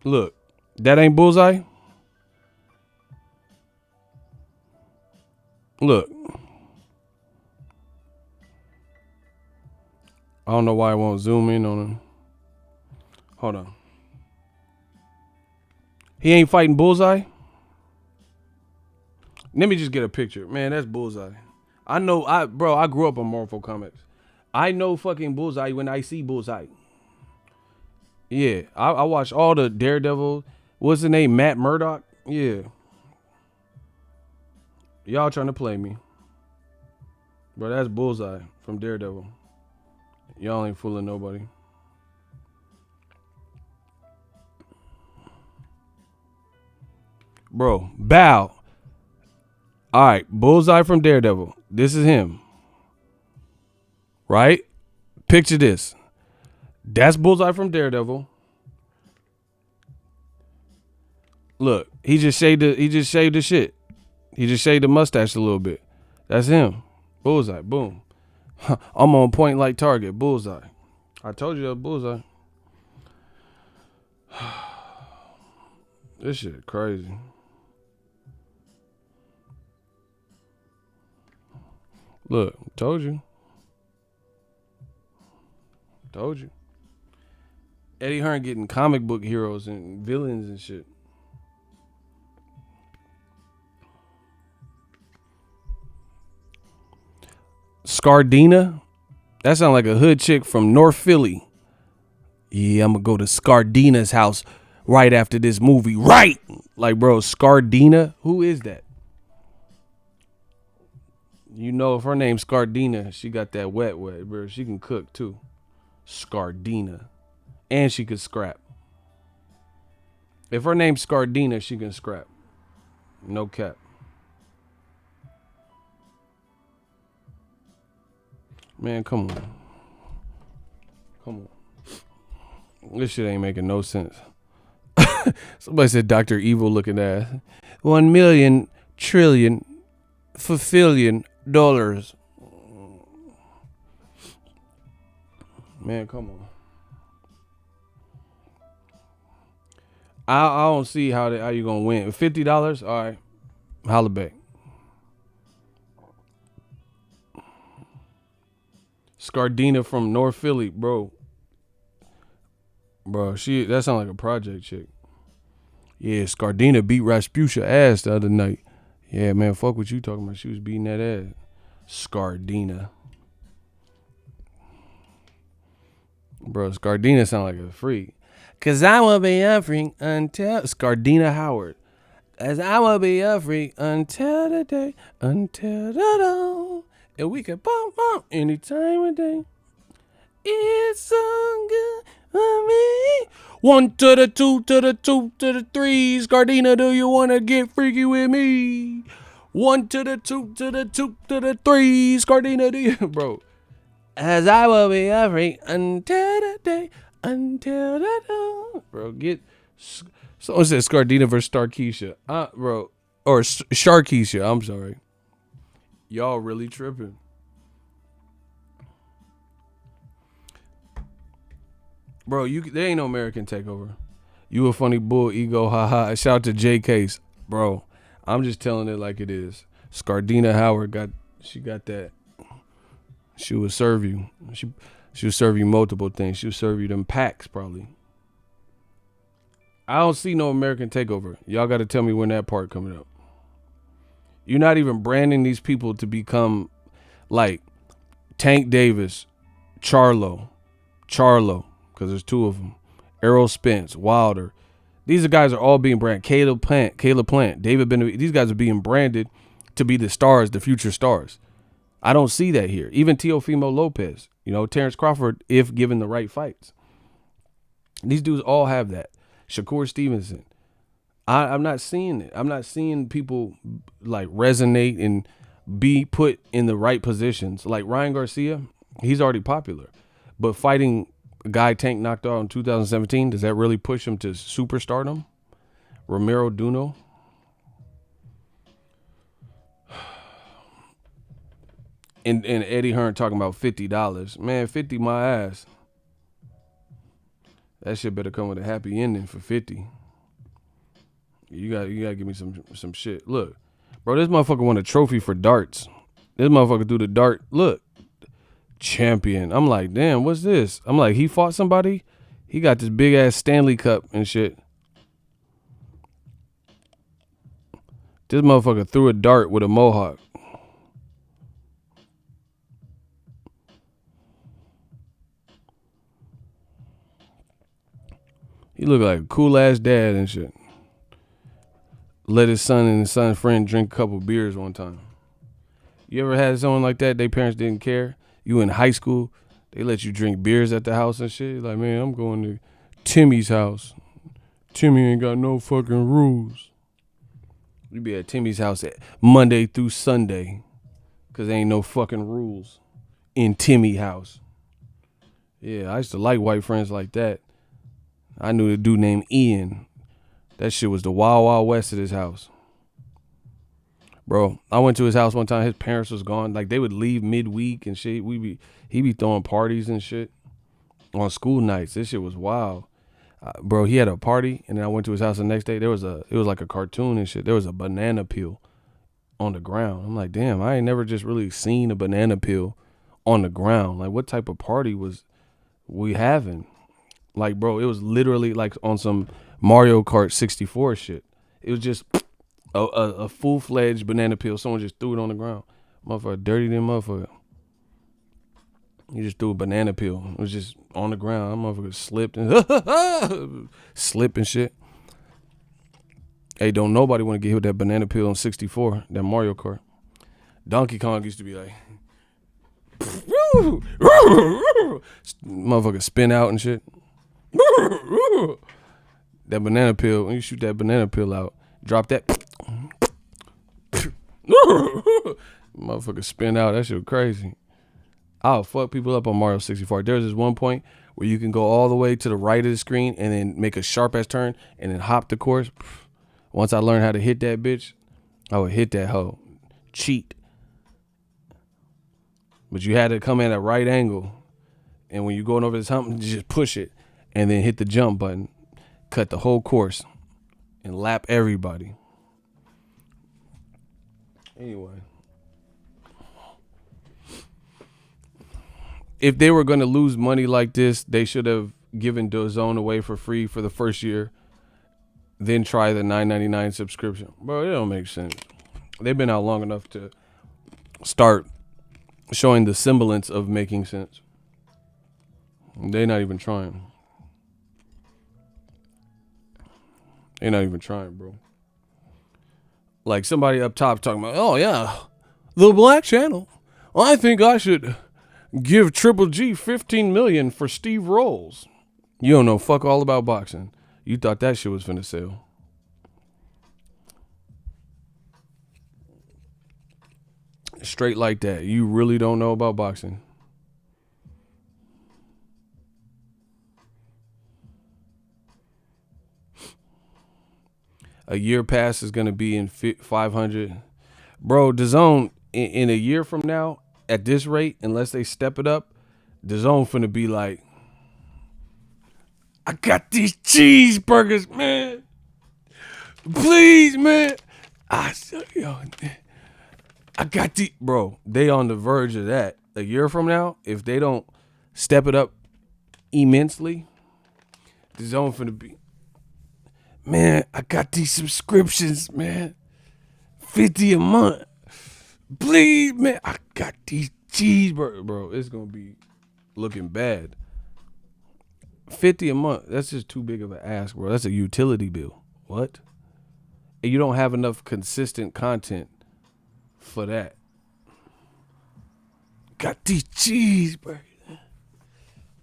Look, that ain't Bullseye. Look. I don't know why I won't zoom in on him. Hold on. He ain't fighting Bullseye? Let me just get a picture. Man, that's Bullseye. I know, I grew up on Marvel Comics. I know fucking Bullseye when I see Bullseye. Yeah, I watch all the Daredevil. What's the name? Matt Murdock? Yeah. Y'all trying to play me. Bro, that's Bullseye from Daredevil. Y'all ain't fooling nobody. Bro, bow. All right, Bullseye from Daredevil. This is him. Right? Picture this. That's Bullseye from Daredevil. Look, he just shaved the shit. He just shaved the mustache a little bit. That's him. Bullseye. Boom. I'm on point like Target. Bullseye. I told you that Bullseye. This shit crazy. Look, told you. Told you. Eddie Hearn getting comic book heroes and villains and shit. Scardina? That sounds like a hood chick from North Philly. Yeah, I'm gonna go to Scardina's house right after this movie. Right! Like, bro, Scardina? Who is that? You know, if her name's Scardina, she got that wet, bro. She can cook, too. Scardina. And she could scrap. If her name's Scardina, she can scrap. No cap. Man, come on. Come on. This shit ain't making no sense. Somebody said Dr. Evil looking ass. 1 million trillion fulfillion dollars. Man, come on. I don't see how you gonna win. $50? All right. Holla back. Scardina from North Philly, bro. Bro, that sounds like a project chick. Yeah, Scardina beat Rasputia ass the other night. Yeah, man, fuck what you talking about. She was beating that ass. Scardina. Bro, Scardina sound like a freak. Cause I will be a freak until Scardina Howard. Cause I will be a freak until the day, until the dawn. And we can bump any time of day. It's so good 1 to the 2 to the 2 to the 3. Scardina, do you want to get freaky with me? 1 to the 2 to the 2 to the 3. Scardina, do you, bro? As I will be a freak until the day, until the dawn. Bro, someone said Scardina versus Starkeisha. Bro, or Sharkeisha. I'm sorry. Y'all really tripping. Bro, there ain't no American Takeover. You a funny bull, ego, haha. Shout out to J Case. Bro, I'm just telling it like it is. Scardina Howard got that. She will serve you. She'll serve you multiple things. She'll serve you them packs probably. I don't see no American Takeover. Y'all got to tell me when that part coming up. You're not even branding these people to become like Tank Davis, Charlo, because there's 2 of them. Errol Spence, Wilder. These guys are all being branded. Caleb Plant, David Benavidez. These guys are being branded to be the stars, the future stars. I don't see that here. Even Teofimo Lopez, Terrence Crawford, if given the right fights. These dudes all have that. Shakur Stevenson. I'm not seeing it. I'm not seeing people like resonate and be put in the right positions. Like Ryan Garcia, he's already popular. But fighting a guy Tank knocked out in 2017, does that really push him to superstardom? Romero Duno. And Eddie Hearn talking about $50. Man, 50 my ass. That shit better come with a happy ending for 50. You gotta give me some shit. Look, bro, this motherfucker won a trophy for darts. This motherfucker threw the dart. Look, champion. I'm like, damn, what's this? I'm like, he fought somebody? He got this big ass Stanley Cup and shit. This motherfucker threw a dart with a mohawk. He looked like a cool ass dad and shit. Let his son and his son's friend drink a couple beers one time. You ever had someone like that? Their parents didn't care. You in high school, they let you drink beers at the house and shit. You're like, man, I'm going to Timmy's house. Timmy ain't got no fucking rules. You be at Timmy's house at Monday through Sunday because there ain't no fucking rules in Timmy's house. Yeah, I used to like white friends like that. I knew a dude named Ian. That shit was the Wild Wild West of his house. Bro, I went to his house one time. His parents was gone. Like, they would leave midweek and shit. He be throwing parties and shit on school nights. This shit was wild. Bro, he had a party, and then I went to his house the next day. It was like a cartoon and shit. There was a banana peel on the ground. I'm like, damn, I ain't never just really seen a banana peel on the ground. Like, what type of party was we having? Like, bro, it was literally like on some Mario Kart 64 shit. It was just a full-fledged banana peel. Someone just threw it on the ground. Motherfucker, dirty than motherfucker. He just threw a banana peel. It was just on the ground. That motherfucker slipped and slip and shit. Hey, don't nobody want to get hit with that banana peel on 64, that Mario Kart. Donkey Kong used to be like, motherfucker spin out and shit. That banana peel, when you shoot that banana peel out, drop that. Motherfucker spin out. That shit was crazy. I'll fuck people up on Mario 64. There's this one point where you can go all the way to the right of the screen and then make a sharp ass turn and then hop the course. Once I learned how to hit that bitch, I would hit that hoe. Cheat. But you had to come in at a right angle. And when you're going over this hump, you just push it and then hit the jump button. Cut the whole course and lap everybody. Anyway. If they were going to lose money like this, they should have given Dazn away for free for the first year, then try the $9.99 subscription. Bro, it don't make sense. They've been out long enough to start showing the semblance of making sense. They're not even trying. They're not even trying, bro. Like somebody up top talking about, oh yeah, the Black Channel. I think I should give Triple G $15 million for Steve Rolls. You don't know fuck all about boxing. You thought that shit was finna sell. Straight like that. You really don't know about boxing. A year pass is gonna be in 500. Bro, DAZN in a year from now, at this rate, unless they step it up, DAZN finna be like, I got these cheeseburgers, man. Please, man. I got the bro. They on the verge of that. A year from now, if they don't step it up immensely, DAZN finna be, man, I got these subscriptions, man. 50 a month. Please, man. I got these cheeseburgers, bro. It's gonna be looking bad. 50 a month. That's just too big of an ask, bro. That's a utility bill. What? And you don't have enough consistent content for that. Got these cheeseburgers.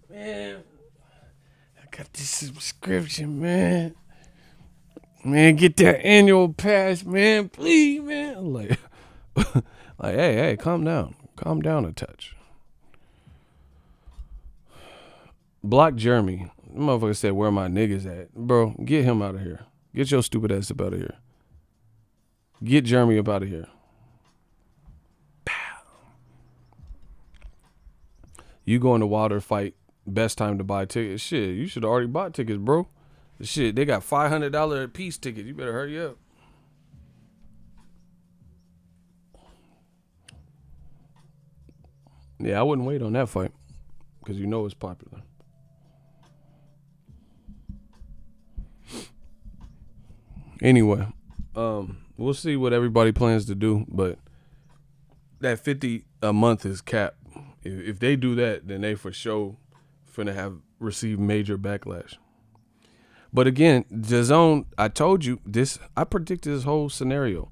Man. I got this subscription, man. Man, get that annual pass, man. Please, man. I'm like, hey, calm down. Calm down a touch. Block Jeremy. The motherfucker said, where my niggas at? Bro, get him out of here. Get your stupid ass up out of here. Get Jeremy up out of here. Pow. You going to Wilder fight, best time to buy tickets. Shit, you should have already bought tickets, bro. Shit, they got $500 a piece tickets. You better hurry up. Yeah, I wouldn't wait on that fight because you know it's popular. Anyway, we'll see what everybody plans to do, but that 50 a month is capped. If they do that, then they for sure finna have received major backlash. But again, DAZN, I told you this. I predicted this whole scenario.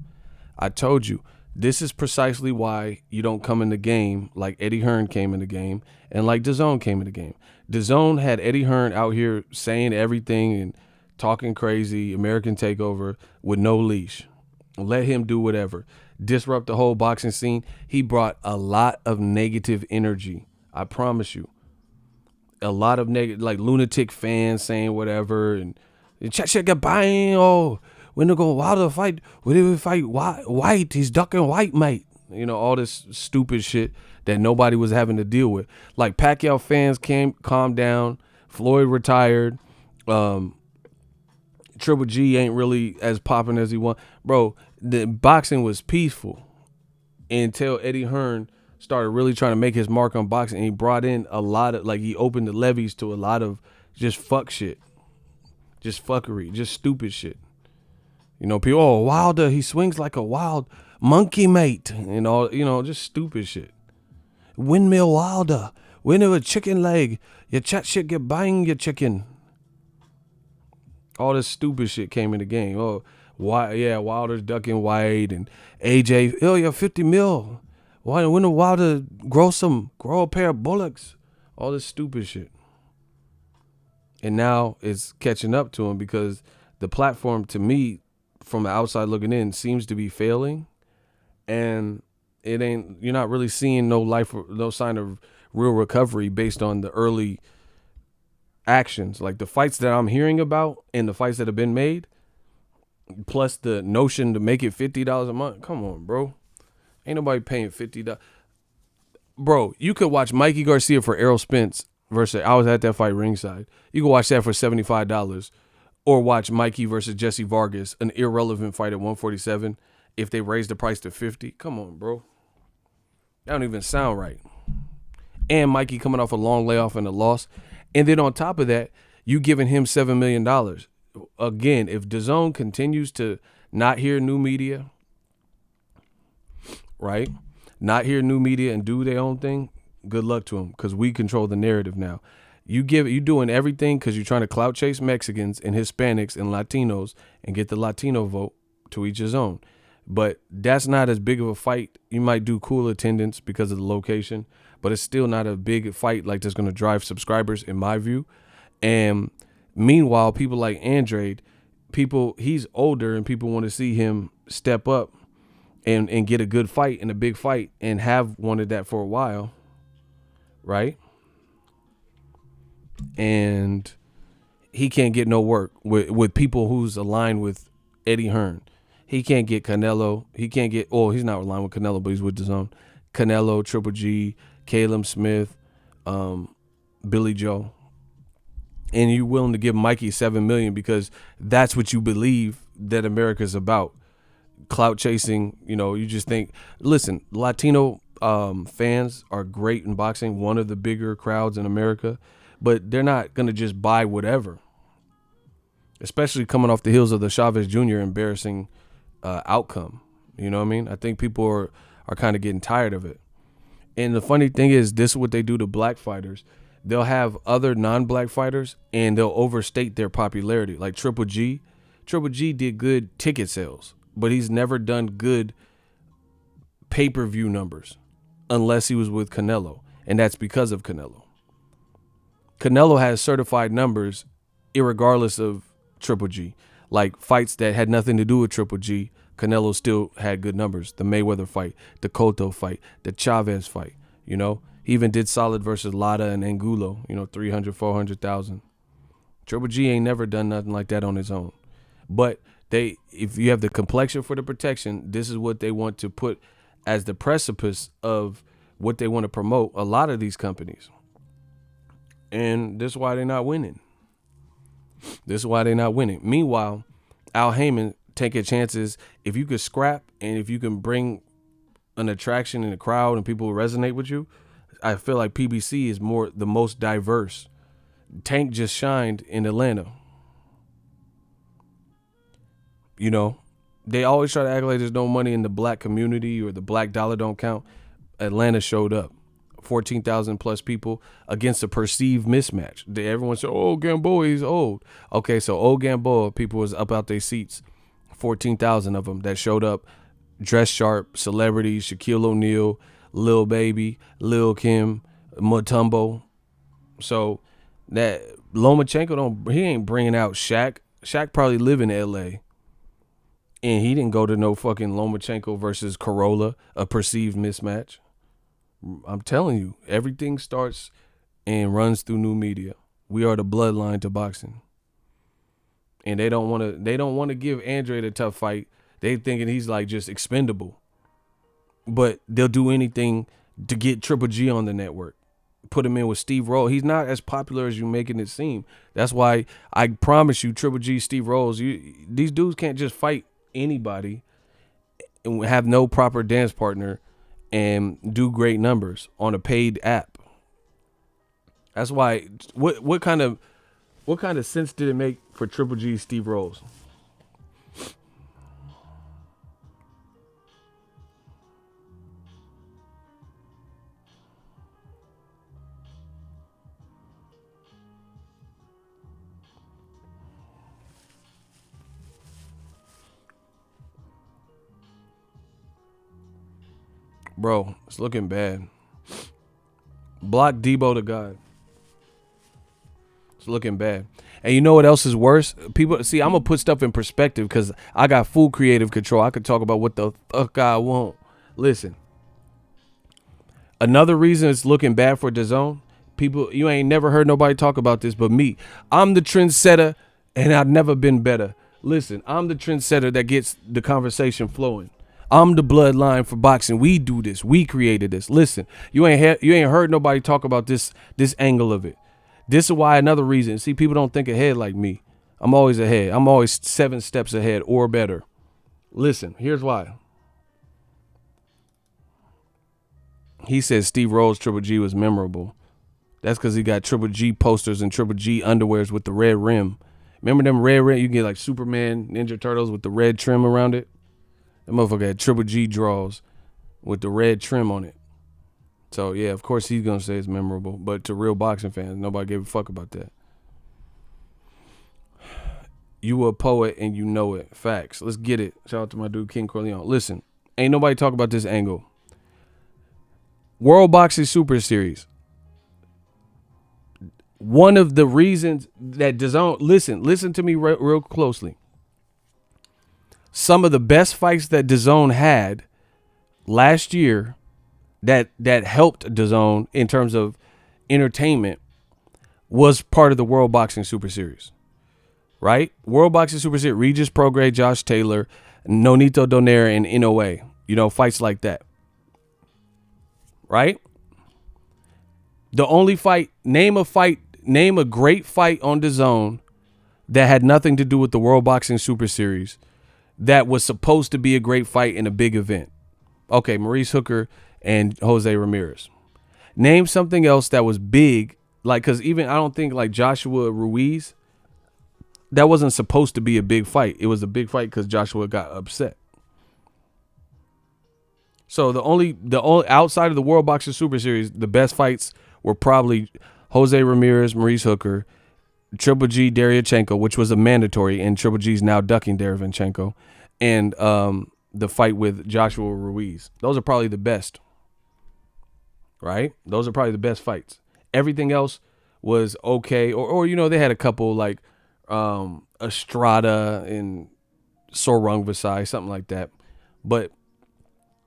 I told you this is precisely why you don't come in the game like Eddie Hearn came in the game and like DAZN came in the game. DAZN had Eddie Hearn out here saying everything and talking crazy, American Takeover with no leash. Let him do whatever. Disrupt the whole boxing scene. He brought a lot of negative energy. I promise you. A lot of negative, like lunatic fans saying whatever, and check get buying. Oh, when they go Wilder fight, when they fight white, he's ducking white, mate. You know, all this stupid shit that nobody was having to deal with. Like Pacquiao fans calm down. Floyd retired. Triple G ain't really as popping as he want. Bro, the boxing was peaceful until Eddie Hearn started really trying to make his mark on boxing, and he brought in a lot of, like, he opened the levees to a lot of just fuck shit. Just fuckery, just stupid shit. You know, people, oh, Wilder, he swings like a wild monkey, mate. And all, you know, just stupid shit. Windmill Wilder, winner with chicken leg. Your chat shit get bang your chicken. All this stupid shit came in the game. Oh, why? Yeah, Wilder's ducking white, and AJ, oh, you're 50 mil. Why when the Wilder grow a pair of bullocks? All this stupid shit. And now it's catching up to him because the platform, to me, from the outside looking in, seems to be failing. And you're not really seeing no sign of real recovery based on the early actions. Like the fights that I'm hearing about and the fights that have been made, plus the notion to make it $50 a month. Come on, bro. Ain't nobody paying $50. Bro, you could watch Mikey Garcia for Errol Spence versus, I was at that fight ringside. You can watch that for $75. Or watch Mikey versus Jesse Vargas, an irrelevant fight at 147, if they raise the price to 50. Come on, bro. That don't even sound right. And Mikey coming off a long layoff and a loss. And then on top of that, you giving him $7 million. Again, if DAZN continues to not hear new media, right? Not hear new media and do their own thing, good luck to them, because we control the narrative now. You doing everything because you're trying to clout chase Mexicans and Hispanics and Latinos and get the Latino vote, to each his own. But that's not as big of a fight. You might do cool attendance because of the location, but it's still not a big fight like that's going to drive subscribers, in my view. And meanwhile, people like Andrade, he's older and people want to see him step up and get a good fight and a big fight and have wanted that for a while. Right? And he can't get no work with people who's aligned with Eddie Hearn. He can't get Canelo. He can't get, he's not aligned with Canelo, but he's with Dazn. Canelo, Triple G, Caleb Smith, Billy Joe. And you're willing to give Mikey $7 million because that's what you believe that America's about. Clout chasing, you just think, listen, Latino fans are great in boxing, one of the bigger crowds in America, but they're not going to just buy whatever. Especially coming off the heels of the Chavez Jr. embarrassing outcome. You know what I mean? I think people are kind of getting tired of it. And the funny thing is, this is what they do to black fighters. They'll have other non-black fighters and they'll overstate their popularity. Like Triple G. Triple G did good ticket sales, but he's never done good pay-per-view numbers unless he was with Canelo. And that's because of Canelo. Canelo has certified numbers irregardless of Triple G. Like fights that had nothing to do with Triple G, Canelo still had good numbers. The Mayweather fight, the Cotto fight, the Chavez fight, He even did solid versus Lada and Angulo, 300, 400,000. Triple G ain't never done nothing like that on his own. But if you have the complexion for the protection, this is what they want to put as the precipice of what they want to promote a lot of these companies. And this is why they're not winning. Meanwhile, Al Heyman taking chances. If you could scrap and if you can bring an attraction in the crowd and people resonate with you, I feel like PBC is the most diverse. Tank just shined in Atlanta. They always try to act like there's no money in the black community or the black dollar don't count. Atlanta showed up. 14,000 plus people against a perceived mismatch. Everyone said, Gamboa, he's old. Okay, so old Gamboa, people was up out their seats. 14,000 of them that showed up, dressed sharp, celebrities, Shaquille O'Neal, Lil Baby, Lil Kim, Mutombo. So that Lomachenko he ain't bringing out Shaq. Shaq probably live in L.A. And he didn't go to no fucking Lomachenko versus Corolla, a perceived mismatch. I'm telling you, everything starts and runs through new media. We are the bloodline to boxing. And they don't want to give Andrade a tough fight. They thinking he's like just expendable. But they'll do anything to get Triple G on the network. Put him in with Steve Rolls. He's not as popular as you making it seem. That's why I promise you, Triple G, Steve Rolls, these dudes can't just fight anybody and have no proper dance partner and do great numbers on a paid app. That's why. What kind of sense did it make for Triple G, Steve Rolls? Bro, it's looking bad. Block Debo to God. It's looking bad. And you know what else is worse? People, see, I'm going to put stuff in perspective because I got full creative control. I could talk about what the fuck I want. Listen. Another reason it's looking bad for DAZN, people, you ain't never heard nobody talk about this but me. I'm the trendsetter and I've never been better. Listen, I'm the trendsetter that gets the conversation flowing. I'm the bloodline for boxing. We do this. We created this. Listen, you ain't heard nobody talk about this angle of it. This is why another reason. See, people don't think ahead like me. I'm always ahead. I'm always 7 steps ahead or better. Listen, here's why. He said Steve Rolls Triple G was memorable. That's because he got Triple G posters and Triple G underwears with the red rim. Remember them red rim? You get like Superman, Ninja Turtles with the red trim around it. That motherfucker had Triple G draws with the red trim on it. So, yeah, of course he's going to say it's memorable. But to real boxing fans, nobody gave a fuck about that. You a poet and you know it. Facts. Let's get it. Shout out to my dude, King Corleone. Listen, ain't nobody talk about this angle. World Boxing Super Series. one of the reasons that DAZN, listen to me real closely. Some of the best fights that DAZN had last year that helped DAZN in terms of entertainment was part of the World Boxing Super Series, right? World Boxing Super Series, Regis Prograis, Josh Taylor, Nonito Donaire, and Inoue. Fights like that, right? The only fight, name a great fight on DAZN that had nothing to do with the World Boxing Super Series that was supposed to be a great fight in a big event. Okay, Maurice Hooker and Jose Ramirez. Name something else that was big, because even I don't think like Joshua Ruiz, that wasn't supposed to be a big fight. It was a big fight because Joshua got upset. So the only outside of the World Boxing Super Series, the best fights were probably Jose Ramirez, Maurice Hooker, Triple G, Derevyanchenko, which was a mandatory, and Triple G's now ducking Derevyanchenko, and the fight with Joshua Ruiz. Those are probably the best, right? Those are probably the best fights. Everything else was okay, or they had a couple like Estrada and Sorung Vasai, something like that, but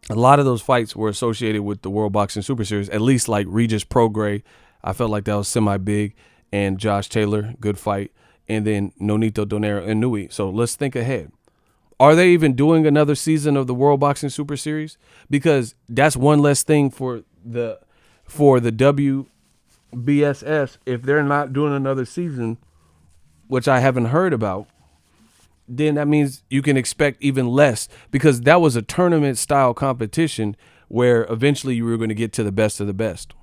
a lot of those fights were associated with the World Boxing Super Series, at least like Regis Prograis. I felt like that was semi-big. And Josh Taylor, good fight. And then Nonito Donaire and Nui. So let's think ahead. Are they even doing another season of the World Boxing Super Series? Because that's one less thing for the WBSS. If they're not doing another season, which I haven't heard about, then that means you can expect even less, because that was a tournament style competition where eventually you were going to get to the best of the best.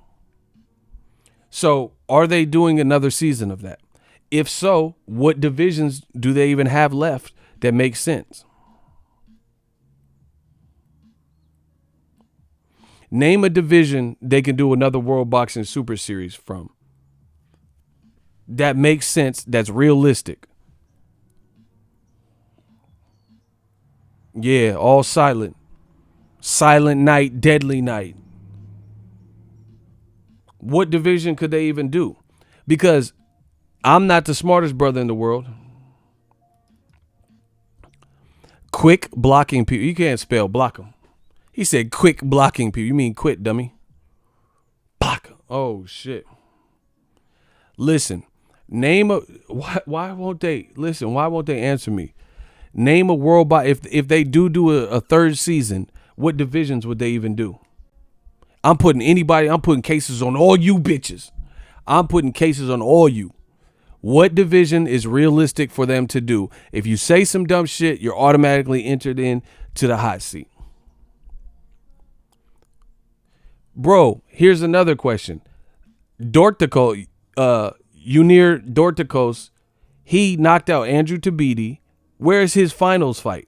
So are they doing another season of that? If so, what divisions do they even have left that make sense? Name a division they can do another World Boxing Super Series from that makes sense, that's realistic. Yeah, all silent. Silent night, deadly night. What division could they even do? Because I'm not the smartest brother in the world. Quick blocking people. You can't spell block them. He said quick blocking people. You mean quit, dummy. Block. Oh, shit. Listen, name a... Why won't they... Listen, why won't they answer me? Name a world by if they do a third season, what divisions would they even do? I'm putting cases on all you bitches. I'm putting cases on all you. What division is realistic for them to do? If you say some dumb shit, you're automatically entered in to the hot seat. Bro, here's another question. Unir Dorticos, he knocked out Andrew Tabiti. Where's his finals fight?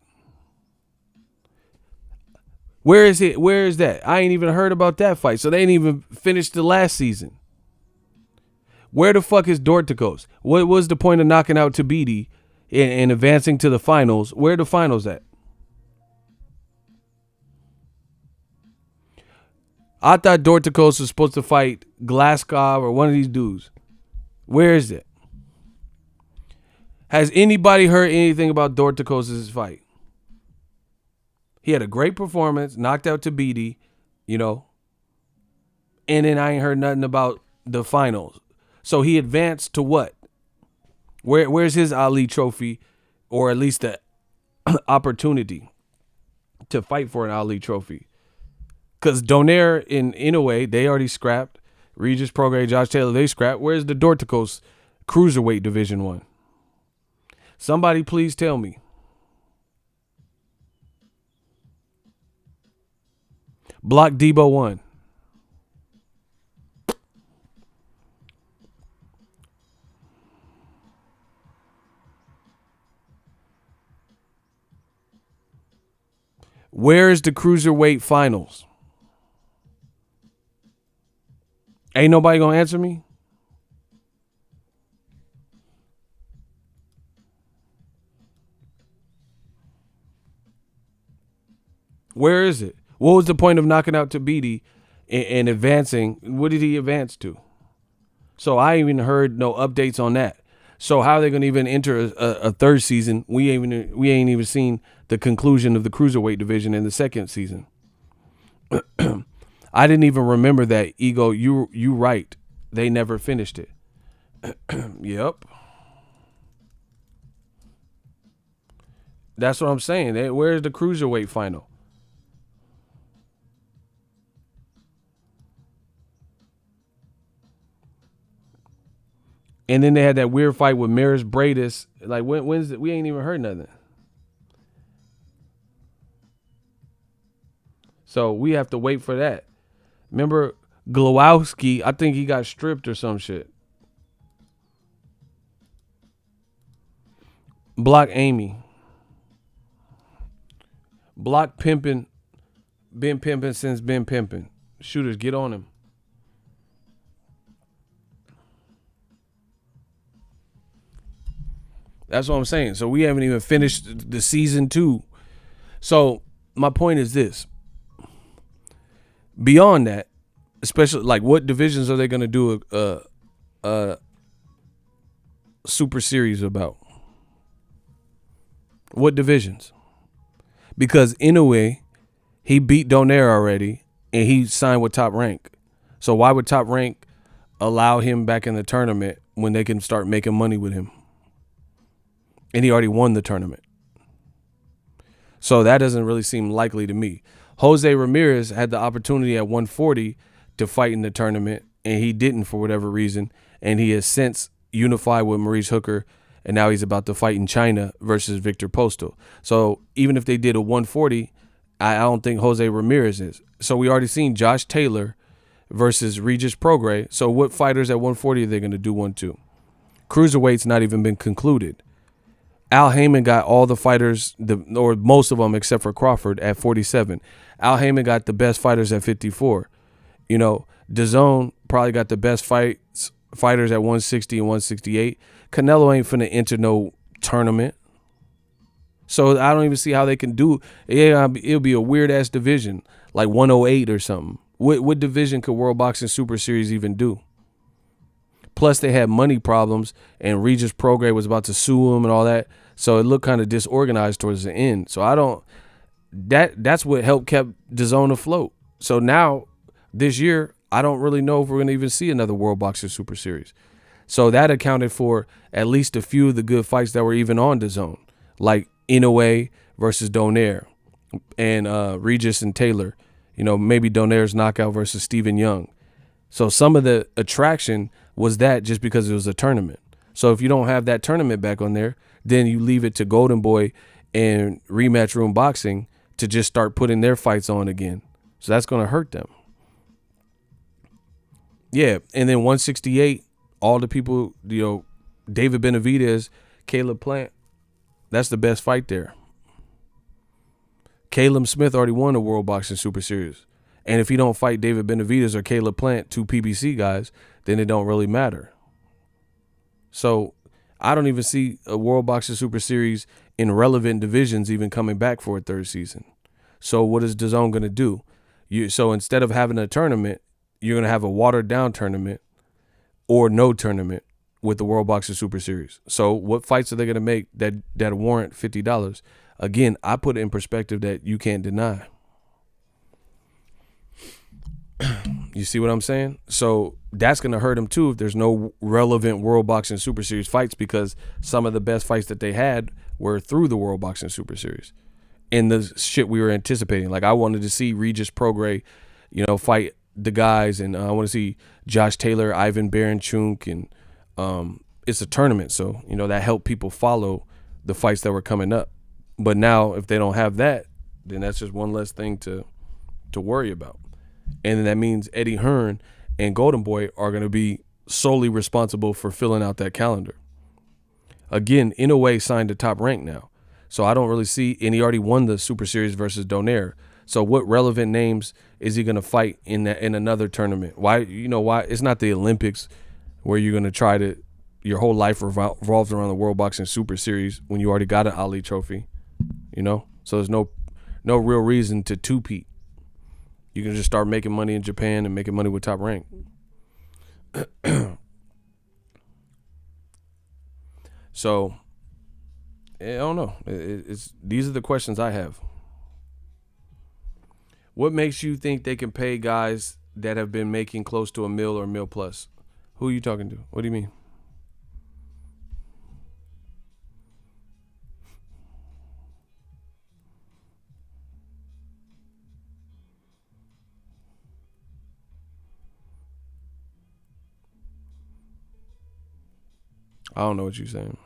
Where is it? Where is that? I ain't even heard about that fight. So they ain't even finished the last season. Where the fuck is Dorticos? What was the point of knocking out Tabiti and advancing to the finals? Where are the finals at? I thought Dorticos was supposed to fight Glaskov or one of these dudes. Where is it? Has anybody heard anything about Dorticos' fight? He had a great performance, knocked out Tabiti, and then I ain't heard nothing about the finals. So he advanced to what? Where's his Ali trophy, or at least the opportunity to fight for an Ali trophy? Because Donaire in Inoue, they already scrapped. Regis Prograis, Josh Taylor, they scrapped. Where's the Dorticos Cruiserweight Division 1? Somebody please tell me. Block Debo 1. Where is the Cruiserweight finals? Ain't nobody gonna answer me? Where is it? What was the point of knocking out Tabiti and advancing? What did he advance to? So I ain't even heard no updates on that. So how are they going to even enter a third season? We ain't even seen the conclusion of the cruiserweight division in the second season. I didn't even remember that. Ego, you right. They never finished it. Yep. That's what I'm saying. Where's the cruiserweight final? And then they had that weird fight with Maris Bradis. Like when's it? We ain't even heard nothing. So we have to wait for that. Remember Glowowski? I think he got stripped or some shit. Block Amy. Block pimping. Been pimping since been pimping. Shooters, get on him. That's what I'm saying. So we haven't even finished the season 2. So my point is this. Beyond that, especially like what divisions are they going to do a super series about? What divisions? Because in a way, he beat Donaire already and he signed with Top Rank. So why would Top Rank allow him back in the tournament when they can start making money with him? And he already won the tournament. So that doesn't really seem likely to me. Jose Ramirez had the opportunity at 140 to fight in the tournament, and he didn't for whatever reason. And he has since unified with Maurice Hooker, and now he's about to fight in China versus Victor Postal. So even if they did a 140, I don't think Jose Ramirez is. So we already seen Josh Taylor versus Regis Prograis. So what fighters at 140 are they going to do 1-2? Cruiserweight's not even been concluded. Al Heyman got all the fighters, or most of them except for Crawford, at 47. Al Heyman got the best fighters at 54. You know, Dazn probably got the best fighters at 160 and 168. Canelo ain't finna enter no tournament. So I don't even see how they can do it. Yeah, it'll be a weird-ass division, like 108 or something. What division could World Boxing Super Series even do? Plus, they had money problems, and Regis Prograis was about to sue him and all that. So it looked kind of disorganized towards the end. So I don't. That's what helped kept DAZN afloat. So now, this year, I don't really know if we're going to even see another World Boxing Super Series. So that accounted for at least a few of the good fights that were even on DAZN, like Inoue versus Donaire and Regis and Taylor. You know, maybe Donaire's knockout versus Stephen Young. So some of the attraction was that just because it was a tournament. So if you don't have that tournament back on there, then you leave it to Golden Boy and Rematch Room Boxing to just start putting their fights on again. So that's going to hurt them. Yeah, and then 168, all the people, you know, David Benavidez, Caleb Plant, that's the best fight there. Caleb Smith already won the World Boxing Super Series. And if he don't fight David Benavidez or Caleb Plant, 2 PBC guys, then it don't really matter. So I don't even see a World Boxing Super Series in relevant divisions even coming back for a third season. So what is DAZN going to do? So instead of having a tournament, you're going to have a watered-down tournament or no tournament with the World Boxing Super Series. So what fights are they going to make that warrant $50? Again, I put it in perspective that you can't deny. You see what I'm saying? So that's going to hurt them too if there's no relevant World Boxing Super Series fights, because some of the best fights that they had were through the World Boxing Super Series and the shit we were anticipating. Like I wanted to see Regis Prograis, you know, fight the guys, and I want to see Josh Taylor, Ivan Baranchuk, and it's a tournament, so you know that helped people follow the fights that were coming up. But now if they don't have that, then that's just one less thing to worry about. And then that means Eddie Hearn and Golden Boy are going to be solely responsible for filling out that calendar. Again, Inoue signed to Top Rank now. So I don't really see, and he already won the Super Series versus Donaire. So what relevant names is he going to fight in another tournament? Why? It's not the Olympics where you're going to try to, your whole life revolves around the World Boxing Super Series when you already got an Ali trophy, you know? So there's no real reason to two-peat. You can just start making money in Japan and making money with Top Rank. So I don't know. It's these are the questions I have. What makes you think they can pay guys that have been making close to $1 million or $1 million plus? Who are you talking to? What do you mean? I don't know what you're saying.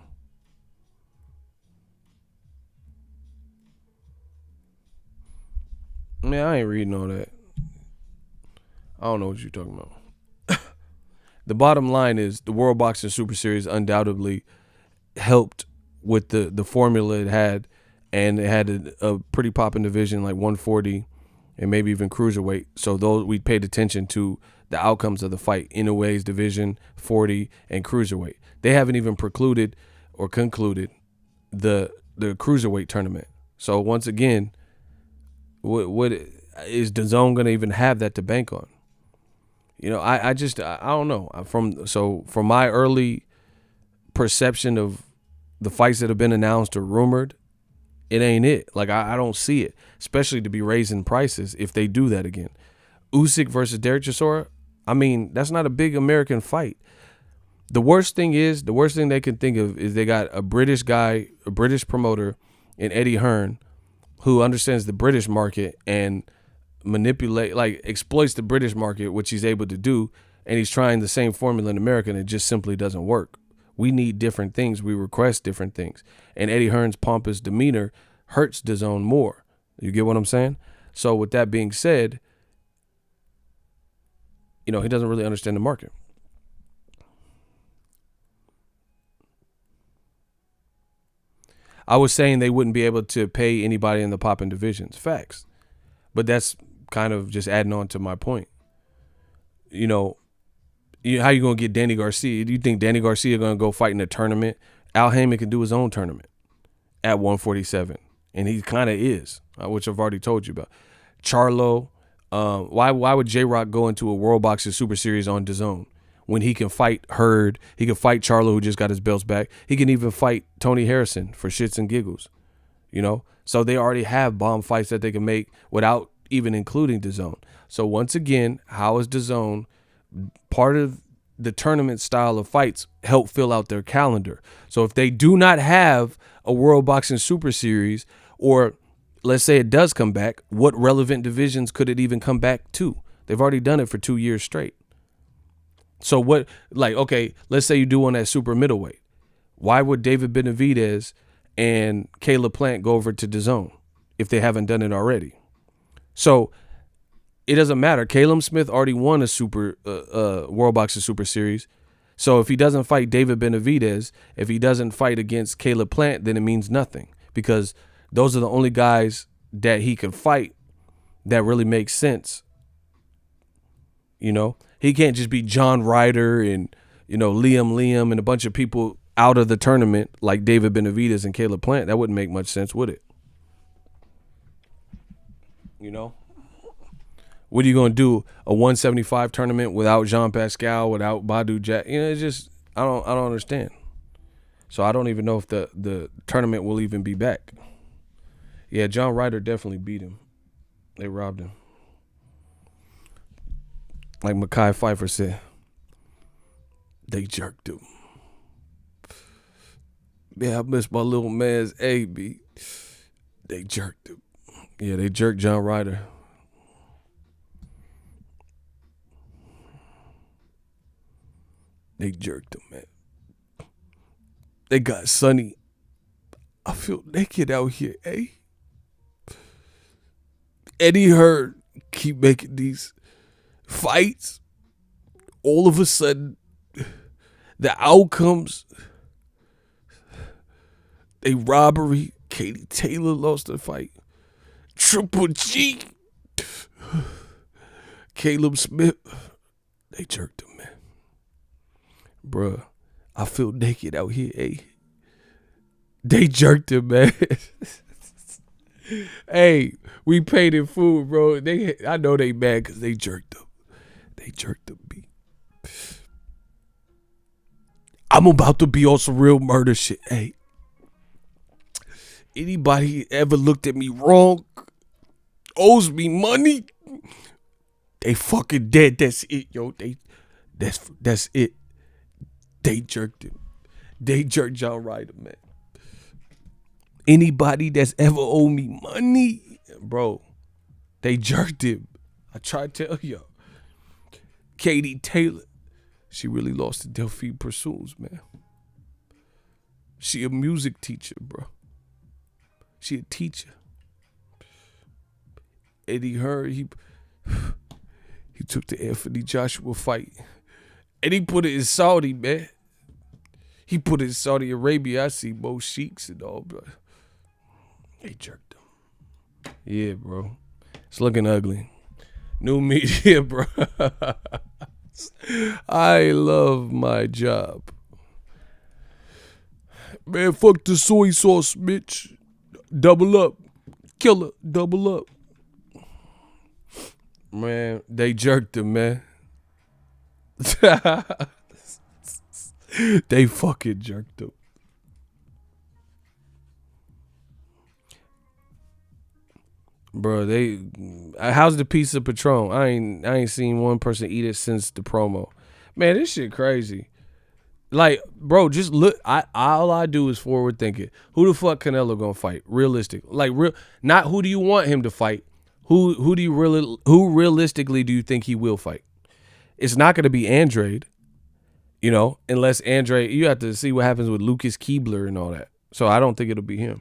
Man, I ain't reading all that. I don't know what you're talking about. The bottom line is the World Boxing Super Series undoubtedly helped with the formula it had, and it had a pretty popping division like 140 and maybe even cruiserweight. So those we paid attention to the outcomes of the fight. Inoue's division, 40 and cruiserweight. They haven't even precluded or concluded the cruiserweight tournament. So once again, what is DAZN going to even have that to bank on? You know, I don't know. From my early perception of the fights that have been announced or rumored, it ain't it. Like I don't see it, especially to be raising prices if they do that again. Usyk versus Derek Chisora, I mean, that's not a big American fight. The worst thing they can think of is they got a British guy, a British promoter in Eddie Hearn, who understands the British market and exploits the British market, which he's able to do, and he's trying the same formula in America, and it just simply doesn't work. We need different things. We request different things. And Eddie Hearn's pompous demeanor hurts DAZN more. You get what I'm saying? So with that being said, you know, he doesn't really understand the market. I was saying they wouldn't be able to pay anybody in the popping divisions. Facts. But that's kind of just adding on to my point. You know, how you going to get Danny Garcia? Do you think Danny Garcia going to go fight in a tournament? Al Heyman can do his own tournament at 147. And he kind of is, which I've already told you about. Charlo, why would J-Rock go into a World Boxing Super Series on DAZN when he can fight Hurd? He can fight Charlo, who just got his belts back. He can even fight Tony Harrison for shits and giggles, you know? So they already have bomb fights that they can make without even including DAZN. So once again, how is DAZN part of the tournament style of fights help fill out their calendar? So if they do not have a World Boxing Super Series, or let's say it does come back, what relevant divisions could it even come back to? They've already done it for 2 years straight. So what, like, okay, let's say you do one at super middleweight. Why would David Benavidez and Caleb Plant go over to DAZN if they haven't done it already? So it doesn't matter. Caleb Smith already won a super World Boxing Super Series. So if he doesn't fight David Benavidez, if he doesn't fight against Caleb Plant, then it means nothing, because those are the only guys that he could fight that really makes sense. You know, he can't just be John Ryder and, you know, Liam and a bunch of people out of the tournament like David Benavidez and Caleb Plant. That wouldn't make much sense, would it? You know, what are you going to do? A 175 tournament without Jean Pascal, without Badu Jack? You know, it's just, I don't understand. So I don't even know if the tournament will even be back. Yeah, John Ryder definitely beat him. They robbed him. Like Mekhi Phifer said, they jerked him. Yeah, I miss my little man's A.B. They jerked him. Yeah, they jerked John Ryder. They jerked him, man. They got Sonny. I feel naked out here, eh? Eddie Hearn keep making these fights. All of a sudden, the outcomes, they robbery. Katie Taylor lost the fight. Triple G. Caleb Smith. They jerked him, man. Bruh, I feel naked out here, eh? They jerked him, man. Hey, we paid in food, bro. I know they mad because they jerked him. They jerked him, B. I'm about to be on some real murder shit. Hey, anybody ever looked at me wrong, owes me money, they fucking dead. That's it, yo. That's it. They jerked him. They jerked John Ryder, man. Anybody that's ever owed me money, bro, they jerked him. I try to tell y'all. Katie Taylor, she really lost to Delphine Pursues, man. She a music teacher, bro. She a teacher. Eddie Hearn, he took the Anthony Joshua fight. And he put it in Saudi, man. He put it in Saudi Arabia. I see most sheiks and all, bro. They jerked him. Yeah, bro. It's looking ugly. New media, bro. I love my job. Man, fuck the soy sauce, bitch. Double up. Killer, double up. Man, they jerked him, man. They fucking jerked him. Bro, how's the piece of Patron? I ain't seen one person eat it since the promo. Man, this shit crazy. Like, bro, just look. All I do is forward thinking. Who the fuck Canelo gonna fight? Realistic, like not who do you want him to fight? Who realistically do you think he will fight? It's not gonna be Andrade, unless Andrade. You have to see what happens with Lucas Keebler and all that. So I don't think it'll be him.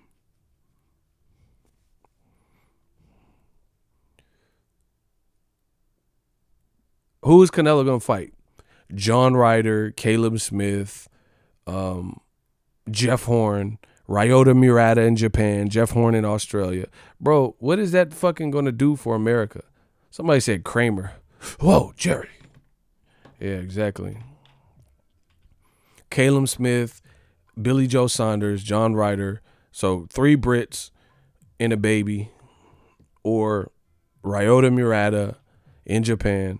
Who is Canelo gonna fight? John Ryder, Caleb Smith, Jeff Horn, Ryota Murata in Japan, Jeff Horn in Australia. Bro, what is that fucking gonna do for America? Somebody said Kramer. Whoa, Jerry. Yeah, exactly. Caleb Smith, Billy Joe Saunders, John Ryder. So 3 Brits and a baby, or Ryota Murata in Japan,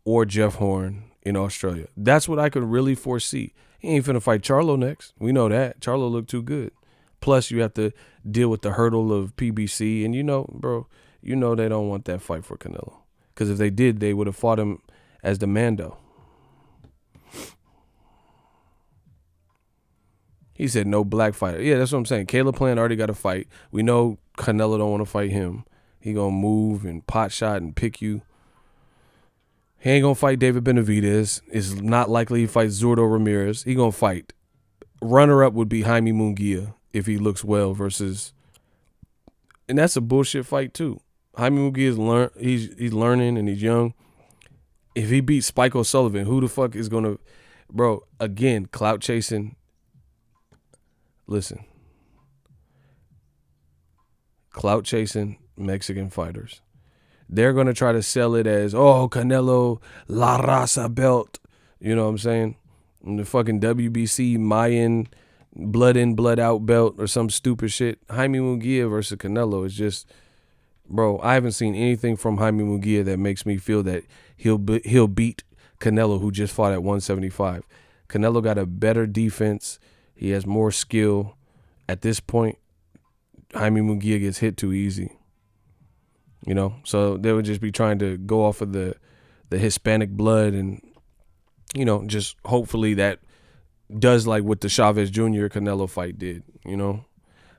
or Jeff Horn in Australia. That's what I could really foresee. He ain't finna fight Charlo next. We know that. Charlo looked too good. Plus, you have to deal with the hurdle of PBC. And bro, they don't want that fight for Canelo. Because if they did, they would have fought him as the Mando. He said no black fighter. Yeah, that's what I'm saying. Caleb Plant already got a fight. We know Canelo don't want to fight him. He gonna move and pot shot and pick you. He ain't gonna fight David Benavidez. It's not likely he fights Zurdo Ramirez. He gonna fight. Runner-up would be Jaime Munguia if he looks well versus, and that's a bullshit fight too. Jaime Munguia he's learning and he's young. If he beats Spike O'Sullivan, who the fuck is gonna, bro? Again, clout chasing. Listen, clout chasing Mexican fighters. They're going to try to sell it as, Canelo, La Raza belt. You know what I'm saying? And the fucking WBC Mayan blood in, blood out belt or some stupid shit. Jaime Munguia versus Canelo is just, bro, I haven't seen anything from Jaime Munguia that makes me feel that he'll beat Canelo, who just fought at 175. Canelo got a better defense. He has more skill. At this point, Jaime Munguia gets hit too easy. So they would just be trying to go off of the Hispanic blood and, just hopefully that does like what the Chavez Jr. Canelo fight did,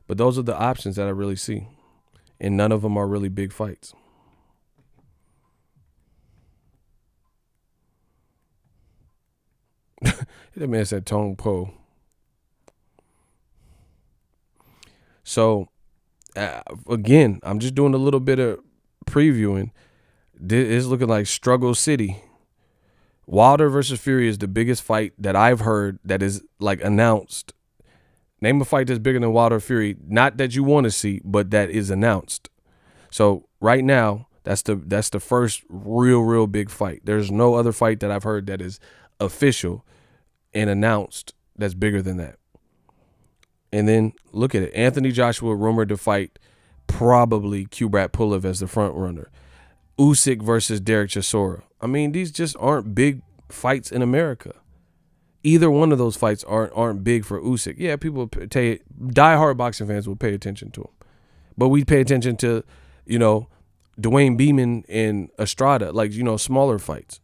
But those are the options that I really see. And none of them are really big fights. That man said Tong Po. So, again, I'm just doing a little bit of previewing. It's looking like Struggle City. Wilder versus Fury is the biggest fight that I've heard that is like announced. Name a fight that's bigger than Wilder Fury. Not that you want to see, but that is announced. So right now, that's the first real big fight. There's no other fight that I've heard that is official and announced that's bigger than that. And then look at it. Anthony Joshua rumored to fight probably Kubrat Pulev as the front runner. Usyk versus Derek Chisora. I mean, these just aren't big fights in America. either one of those fights aren't big for Usyk. Yeah, people diehard boxing fans will pay attention to him, but we pay attention to, Dwayne Beeman and Estrada, like, smaller fights,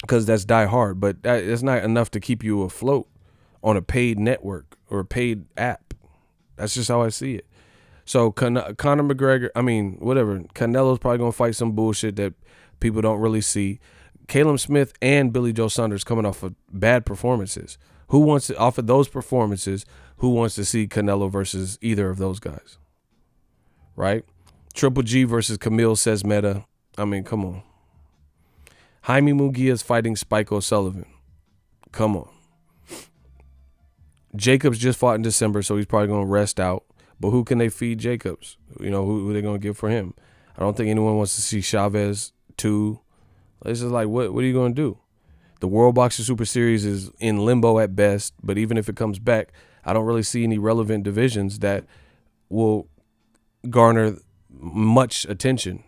because that's diehard. But that's not enough to keep you afloat on a paid network or a paid app. That's just how I see it. So Conor McGregor, Canelo's probably gonna fight some bullshit that people don't really see. Caleb Smith and Billy Joe Saunders coming off of bad performances. Off of those performances, who wants to see Canelo versus either of those guys? Right? Triple G versus Camille says Meta. Come on. Jaime Munguia's fighting Spike O'Sullivan. Come on. Jacobs just fought in December, so he's probably going to rest out. But who can they feed Jacobs? Who they going to give for him? I don't think anyone wants to see Chavez 2. It's just like, what are you going to do? The World Boxing Super Series is in limbo at best, but even if it comes back, I don't really see any relevant divisions that will garner much attention.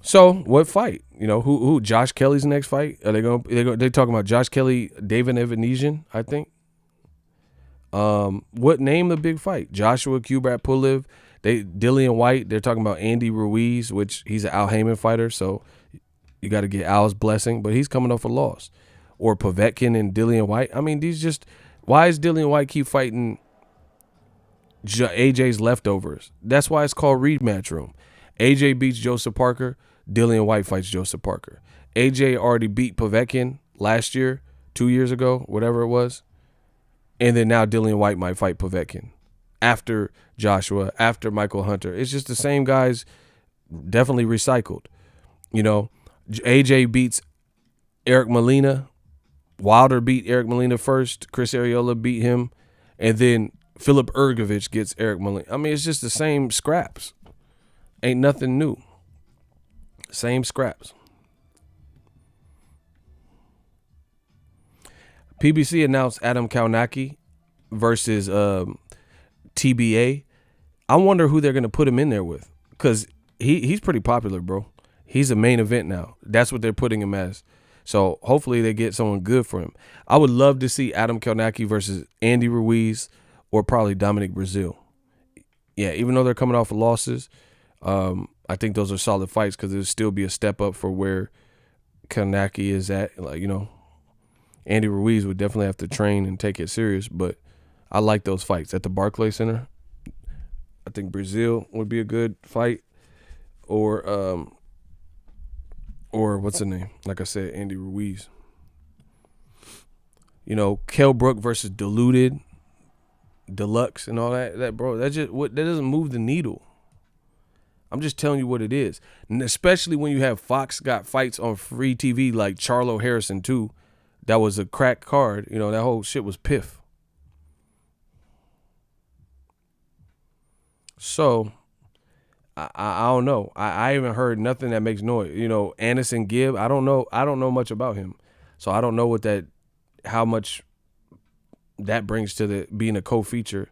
So what fight? Who Josh Kelly's next fight? Are they talking about Josh Kelly, David Evanesian, I think. What name the big fight? Joshua Kubrat Pulev, Dillian White, they're talking about Andy Ruiz, which he's an Al Heyman fighter, so you got to get Al's blessing, but he's coming off a loss. Or Povetkin and Dillian White. Why is Dillian White keep fighting AJ's leftovers? That's why it's called rematch room. AJ beats Joseph Parker. Dillian White fights Joseph Parker. AJ already beat Povetkin last year, 2 years ago, whatever it was. And then now Dillian White might fight Povetkin after Joshua, after Michael Hunter. It's just the same guys, definitely recycled. AJ beats Eric Molina. Wilder beat Eric Molina first. Chris Arreola beat him. And then Philip Ergovich gets Eric Molina. It's just the same scraps. Ain't nothing new. Same scraps. PBC announced Adam Kaunaki versus TBA. I wonder who they're going to put him in there with, because he's pretty popular, bro. He's a main event now. That's what they're putting him as. So hopefully they get someone good for him. I would love to see Adam Kaunaki versus Andy Ruiz or probably Dominic Brazil. Yeah, even though they're coming off of losses, I think those are solid fights, because it'll still be a step up for where Kaunaki is at. Andy Ruiz would definitely have to train and take it serious, but I like those fights at the Barclays Center. I think Brazil would be a good fight, or what's the name? Like I said, Andy Ruiz. Kell Brook versus Diluted, Deluxe, and all that, bro. That doesn't move the needle. I'm just telling you what it is, and especially when you have Fox got fights on free TV like Charlo Harrison 2. That was a crack card. That whole shit was piff. So, I don't know. I haven't heard nothing that makes noise. Anderson Gibb, I don't know much about him. So I don't know how much that brings to being a co-feature.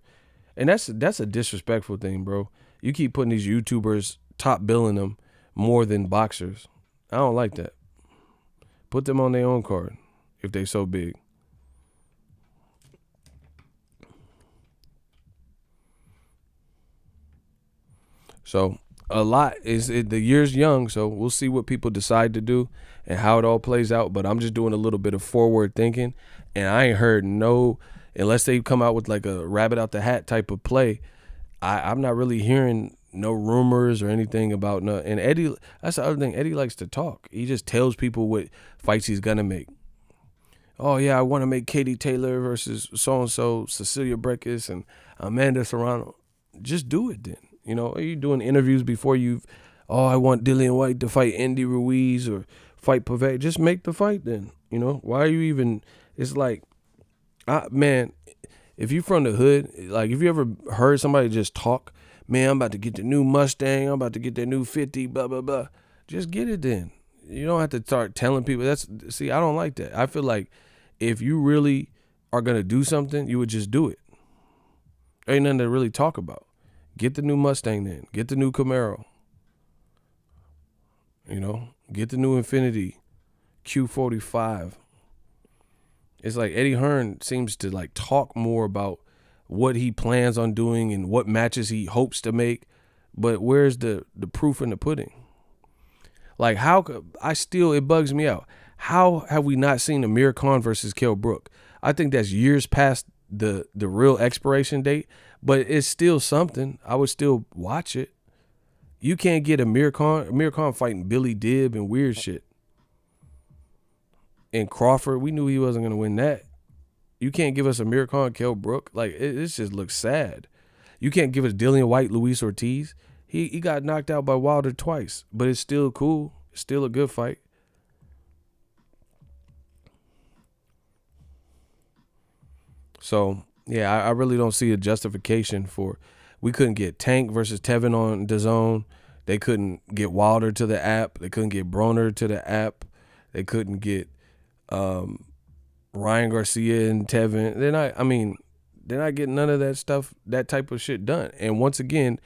And that's a disrespectful thing, bro. You keep putting these YouTubers, top billing them more than boxers. I don't like that. Put them on their own card if they so big. So the year's young, so we'll see what people decide to do and how it all plays out. But I'm just doing a little bit of forward thinking, and I ain't heard unless they come out with like a rabbit out the hat type of play, I'm not really hearing no rumors or anything about no. And Eddie, that's the other thing. Eddie likes to talk. He just tells people what fights he's gonna make. Oh yeah, I want to make Katie Taylor versus so and so, Cecilia Brækhus and Amanda Serrano. Just do it then. Are you doing interviews before I want Dillian White to fight Andy Ruiz or fight Povetkin? Just make the fight then. Why are you even? It's like, man, if you from the hood, like if you ever heard somebody just talk, man, I'm about to get the new Mustang, I'm about to get that new 50, blah, blah, blah. Just get it then. You don't have to start telling people. I don't like that. I feel like if you really are going to do something, you would just do it. Ain't nothing to really talk about. Get the new Mustang then. Get the new Camaro. Get the new Infinity Q45. It's like Eddie Hearn seems to like talk more about what he plans on doing and what matches he hopes to make, but where's the proof in the pudding? Like, it bugs me out. How have we not seen Amir Khan versus Kell Brook? I think that's years past the real expiration date, but it's still something. I would still watch it. You can't get Amir Khan fighting Billy Dibb and weird shit. And Crawford, we knew he wasn't going to win that. You can't give us Amir Khan, Kell Brook. Like, it just looks sad. You can't give us Dillian White, Luis Ortiz. He got knocked out by Wilder twice, but it's still cool. It's still a good fight. So, yeah, I really don't see a justification for. We couldn't get Tank versus Tevin on Dazn. They couldn't get Wilder to the app. They couldn't get Broner to the app. They couldn't get Ryan Garcia and Tevin. They're not getting none of that stuff, that type of shit done. And once again,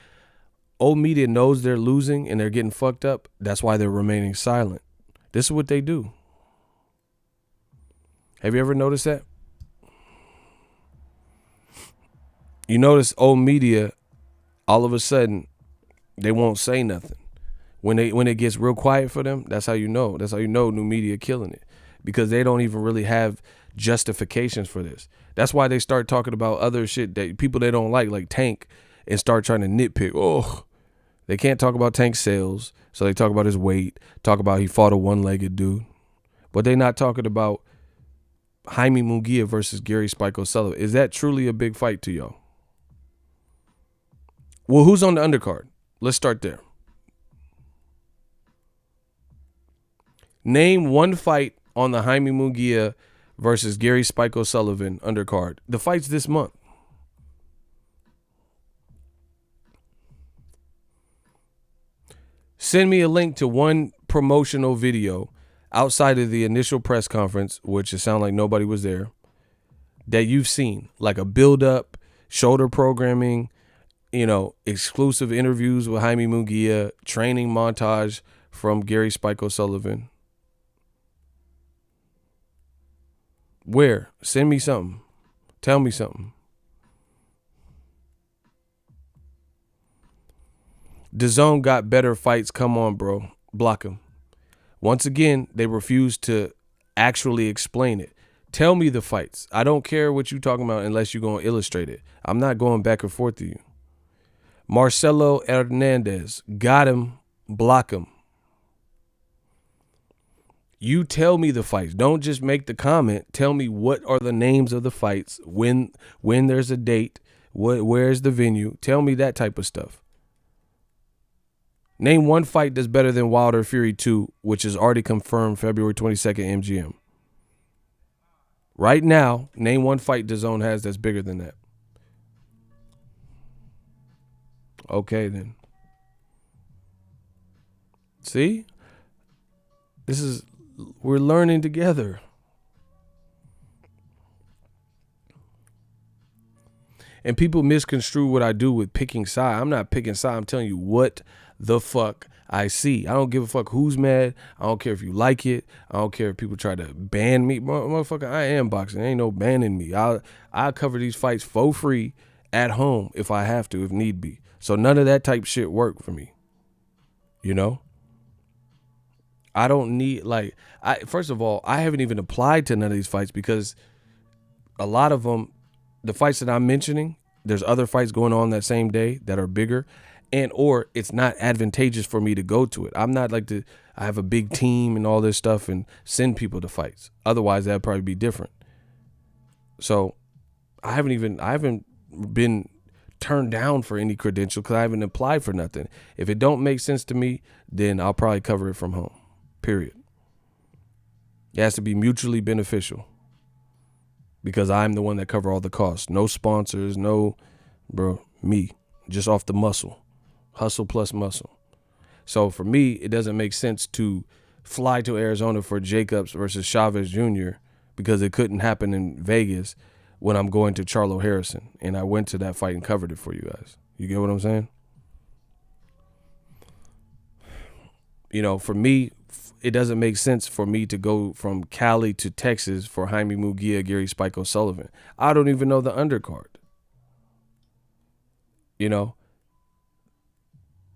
old media knows they're losing and they're getting fucked up. That's why they're remaining silent. This is what they do. Have you ever noticed that? You notice old media, all of a sudden, they won't say nothing. When it gets real quiet for them, that's how you know. That's how you know new media killing it. Because they don't even really have justifications for this. That's why they start talking about other shit that people they don't like Tank, and start trying to nitpick. Oh, they can't talk about Tank's sales, so they talk about his weight, talk about he fought a one-legged dude. But they're not talking about Jaime Munguia versus Gary Spike O'Sullivan. Is that truly a big fight to y'all? Well, who's on the undercard? Let's start there. Name one fight on the Jaime Munguia versus Gary Spike O'Sullivan undercard. The fight's this month. Send me a link to one promotional video outside of the initial press conference, which it sounded like nobody was there, that you've seen, like a build-up, shoulder programming, exclusive interviews with Jaime Munguia, training montage from Gary Spike O'Sullivan. Where? Send me something. Tell me something. DAZN got better fights. Come on, bro. Block him. Once again, they refuse to actually explain it. Tell me the fights. I don't care what you're talking about unless you're going to illustrate it. I'm not going back and forth to you. Marcelo Hernandez. Got him. Block him. You tell me the fights. Don't just make the comment. Tell me what are the names of the fights, when there's a date, where's the venue. Tell me that type of stuff. Name one fight that's better than Wilder Fury 2, which is already confirmed February 22nd MGM. Right now, name one fight DAZN has that's bigger than that. Okay, then. See? We're learning together. And people misconstrue what I do with picking side. I'm not picking side. I'm telling you what the fuck I see. I don't give a fuck who's mad. I don't care if you like it. I don't care if people try to ban me. Motherfucker, I am boxing. Ain't no banning me. I'll cover these fights for free at home if I have to, if need be. So none of that type shit work for me. I don't need, first of all, I haven't even applied to none of these fights because a lot of them, the fights that I'm mentioning, there's other fights going on that same day that are bigger, or it's not advantageous for me to go to it. I'm not I have a big team and all this stuff and send people to fights. Otherwise, that'd probably be different. So I haven't been turned down for any credential because I haven't applied for nothing. If it don't make sense to me, then I'll probably cover it from home. Period. It has to be mutually beneficial because I'm the one that cover all the costs. No sponsors, me, just off the muscle. Hustle plus muscle. So for me, it doesn't make sense to fly to Arizona for Jacobs versus Chavez Jr. because it couldn't happen in Vegas when I'm going to Charlo Harrison. And I went to that fight and covered it for you guys. You get what I'm saying? For me, it doesn't make sense for me to go from Cali to Texas for Jaime Munguia, Gary Spike O'Sullivan. I don't even know the undercard. You know,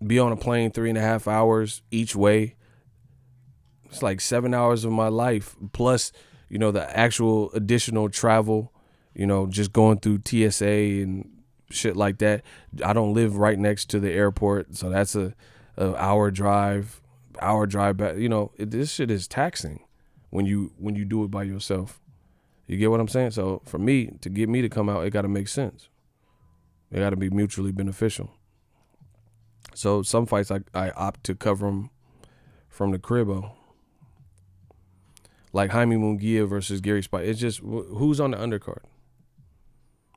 be on a plane 3.5 hours each way. It's like 7 hours of my life plus, you know, the actual additional travel, you know, just going through TSA and shit like that. I don't live right next to the airport, so that's a hour drive back. You know, this shit is taxing when you do it by yourself. You get what I'm saying? So for me, to get me to come out, it got to make sense. It got to be mutually beneficial. So some fights I opt to cover them from the cribbo. Like Jaime Munguia versus Gary Spike. It's just who's on the undercard.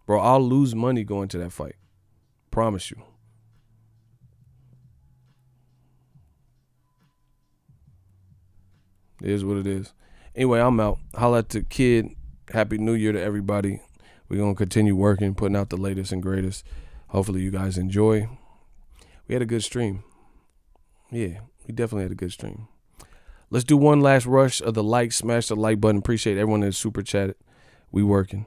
Bro, I'll lose money going to that fight. Promise you. It is what it is. Anyway, I'm out. Holla at the kid. Happy New Year to everybody. We're going to continue working, putting out the latest and greatest. Hopefully you guys enjoy. We had a good stream. Yeah, we definitely had a good stream. Let's do one last rush of the like. Smash the like button. Appreciate everyone that super chatted. We working.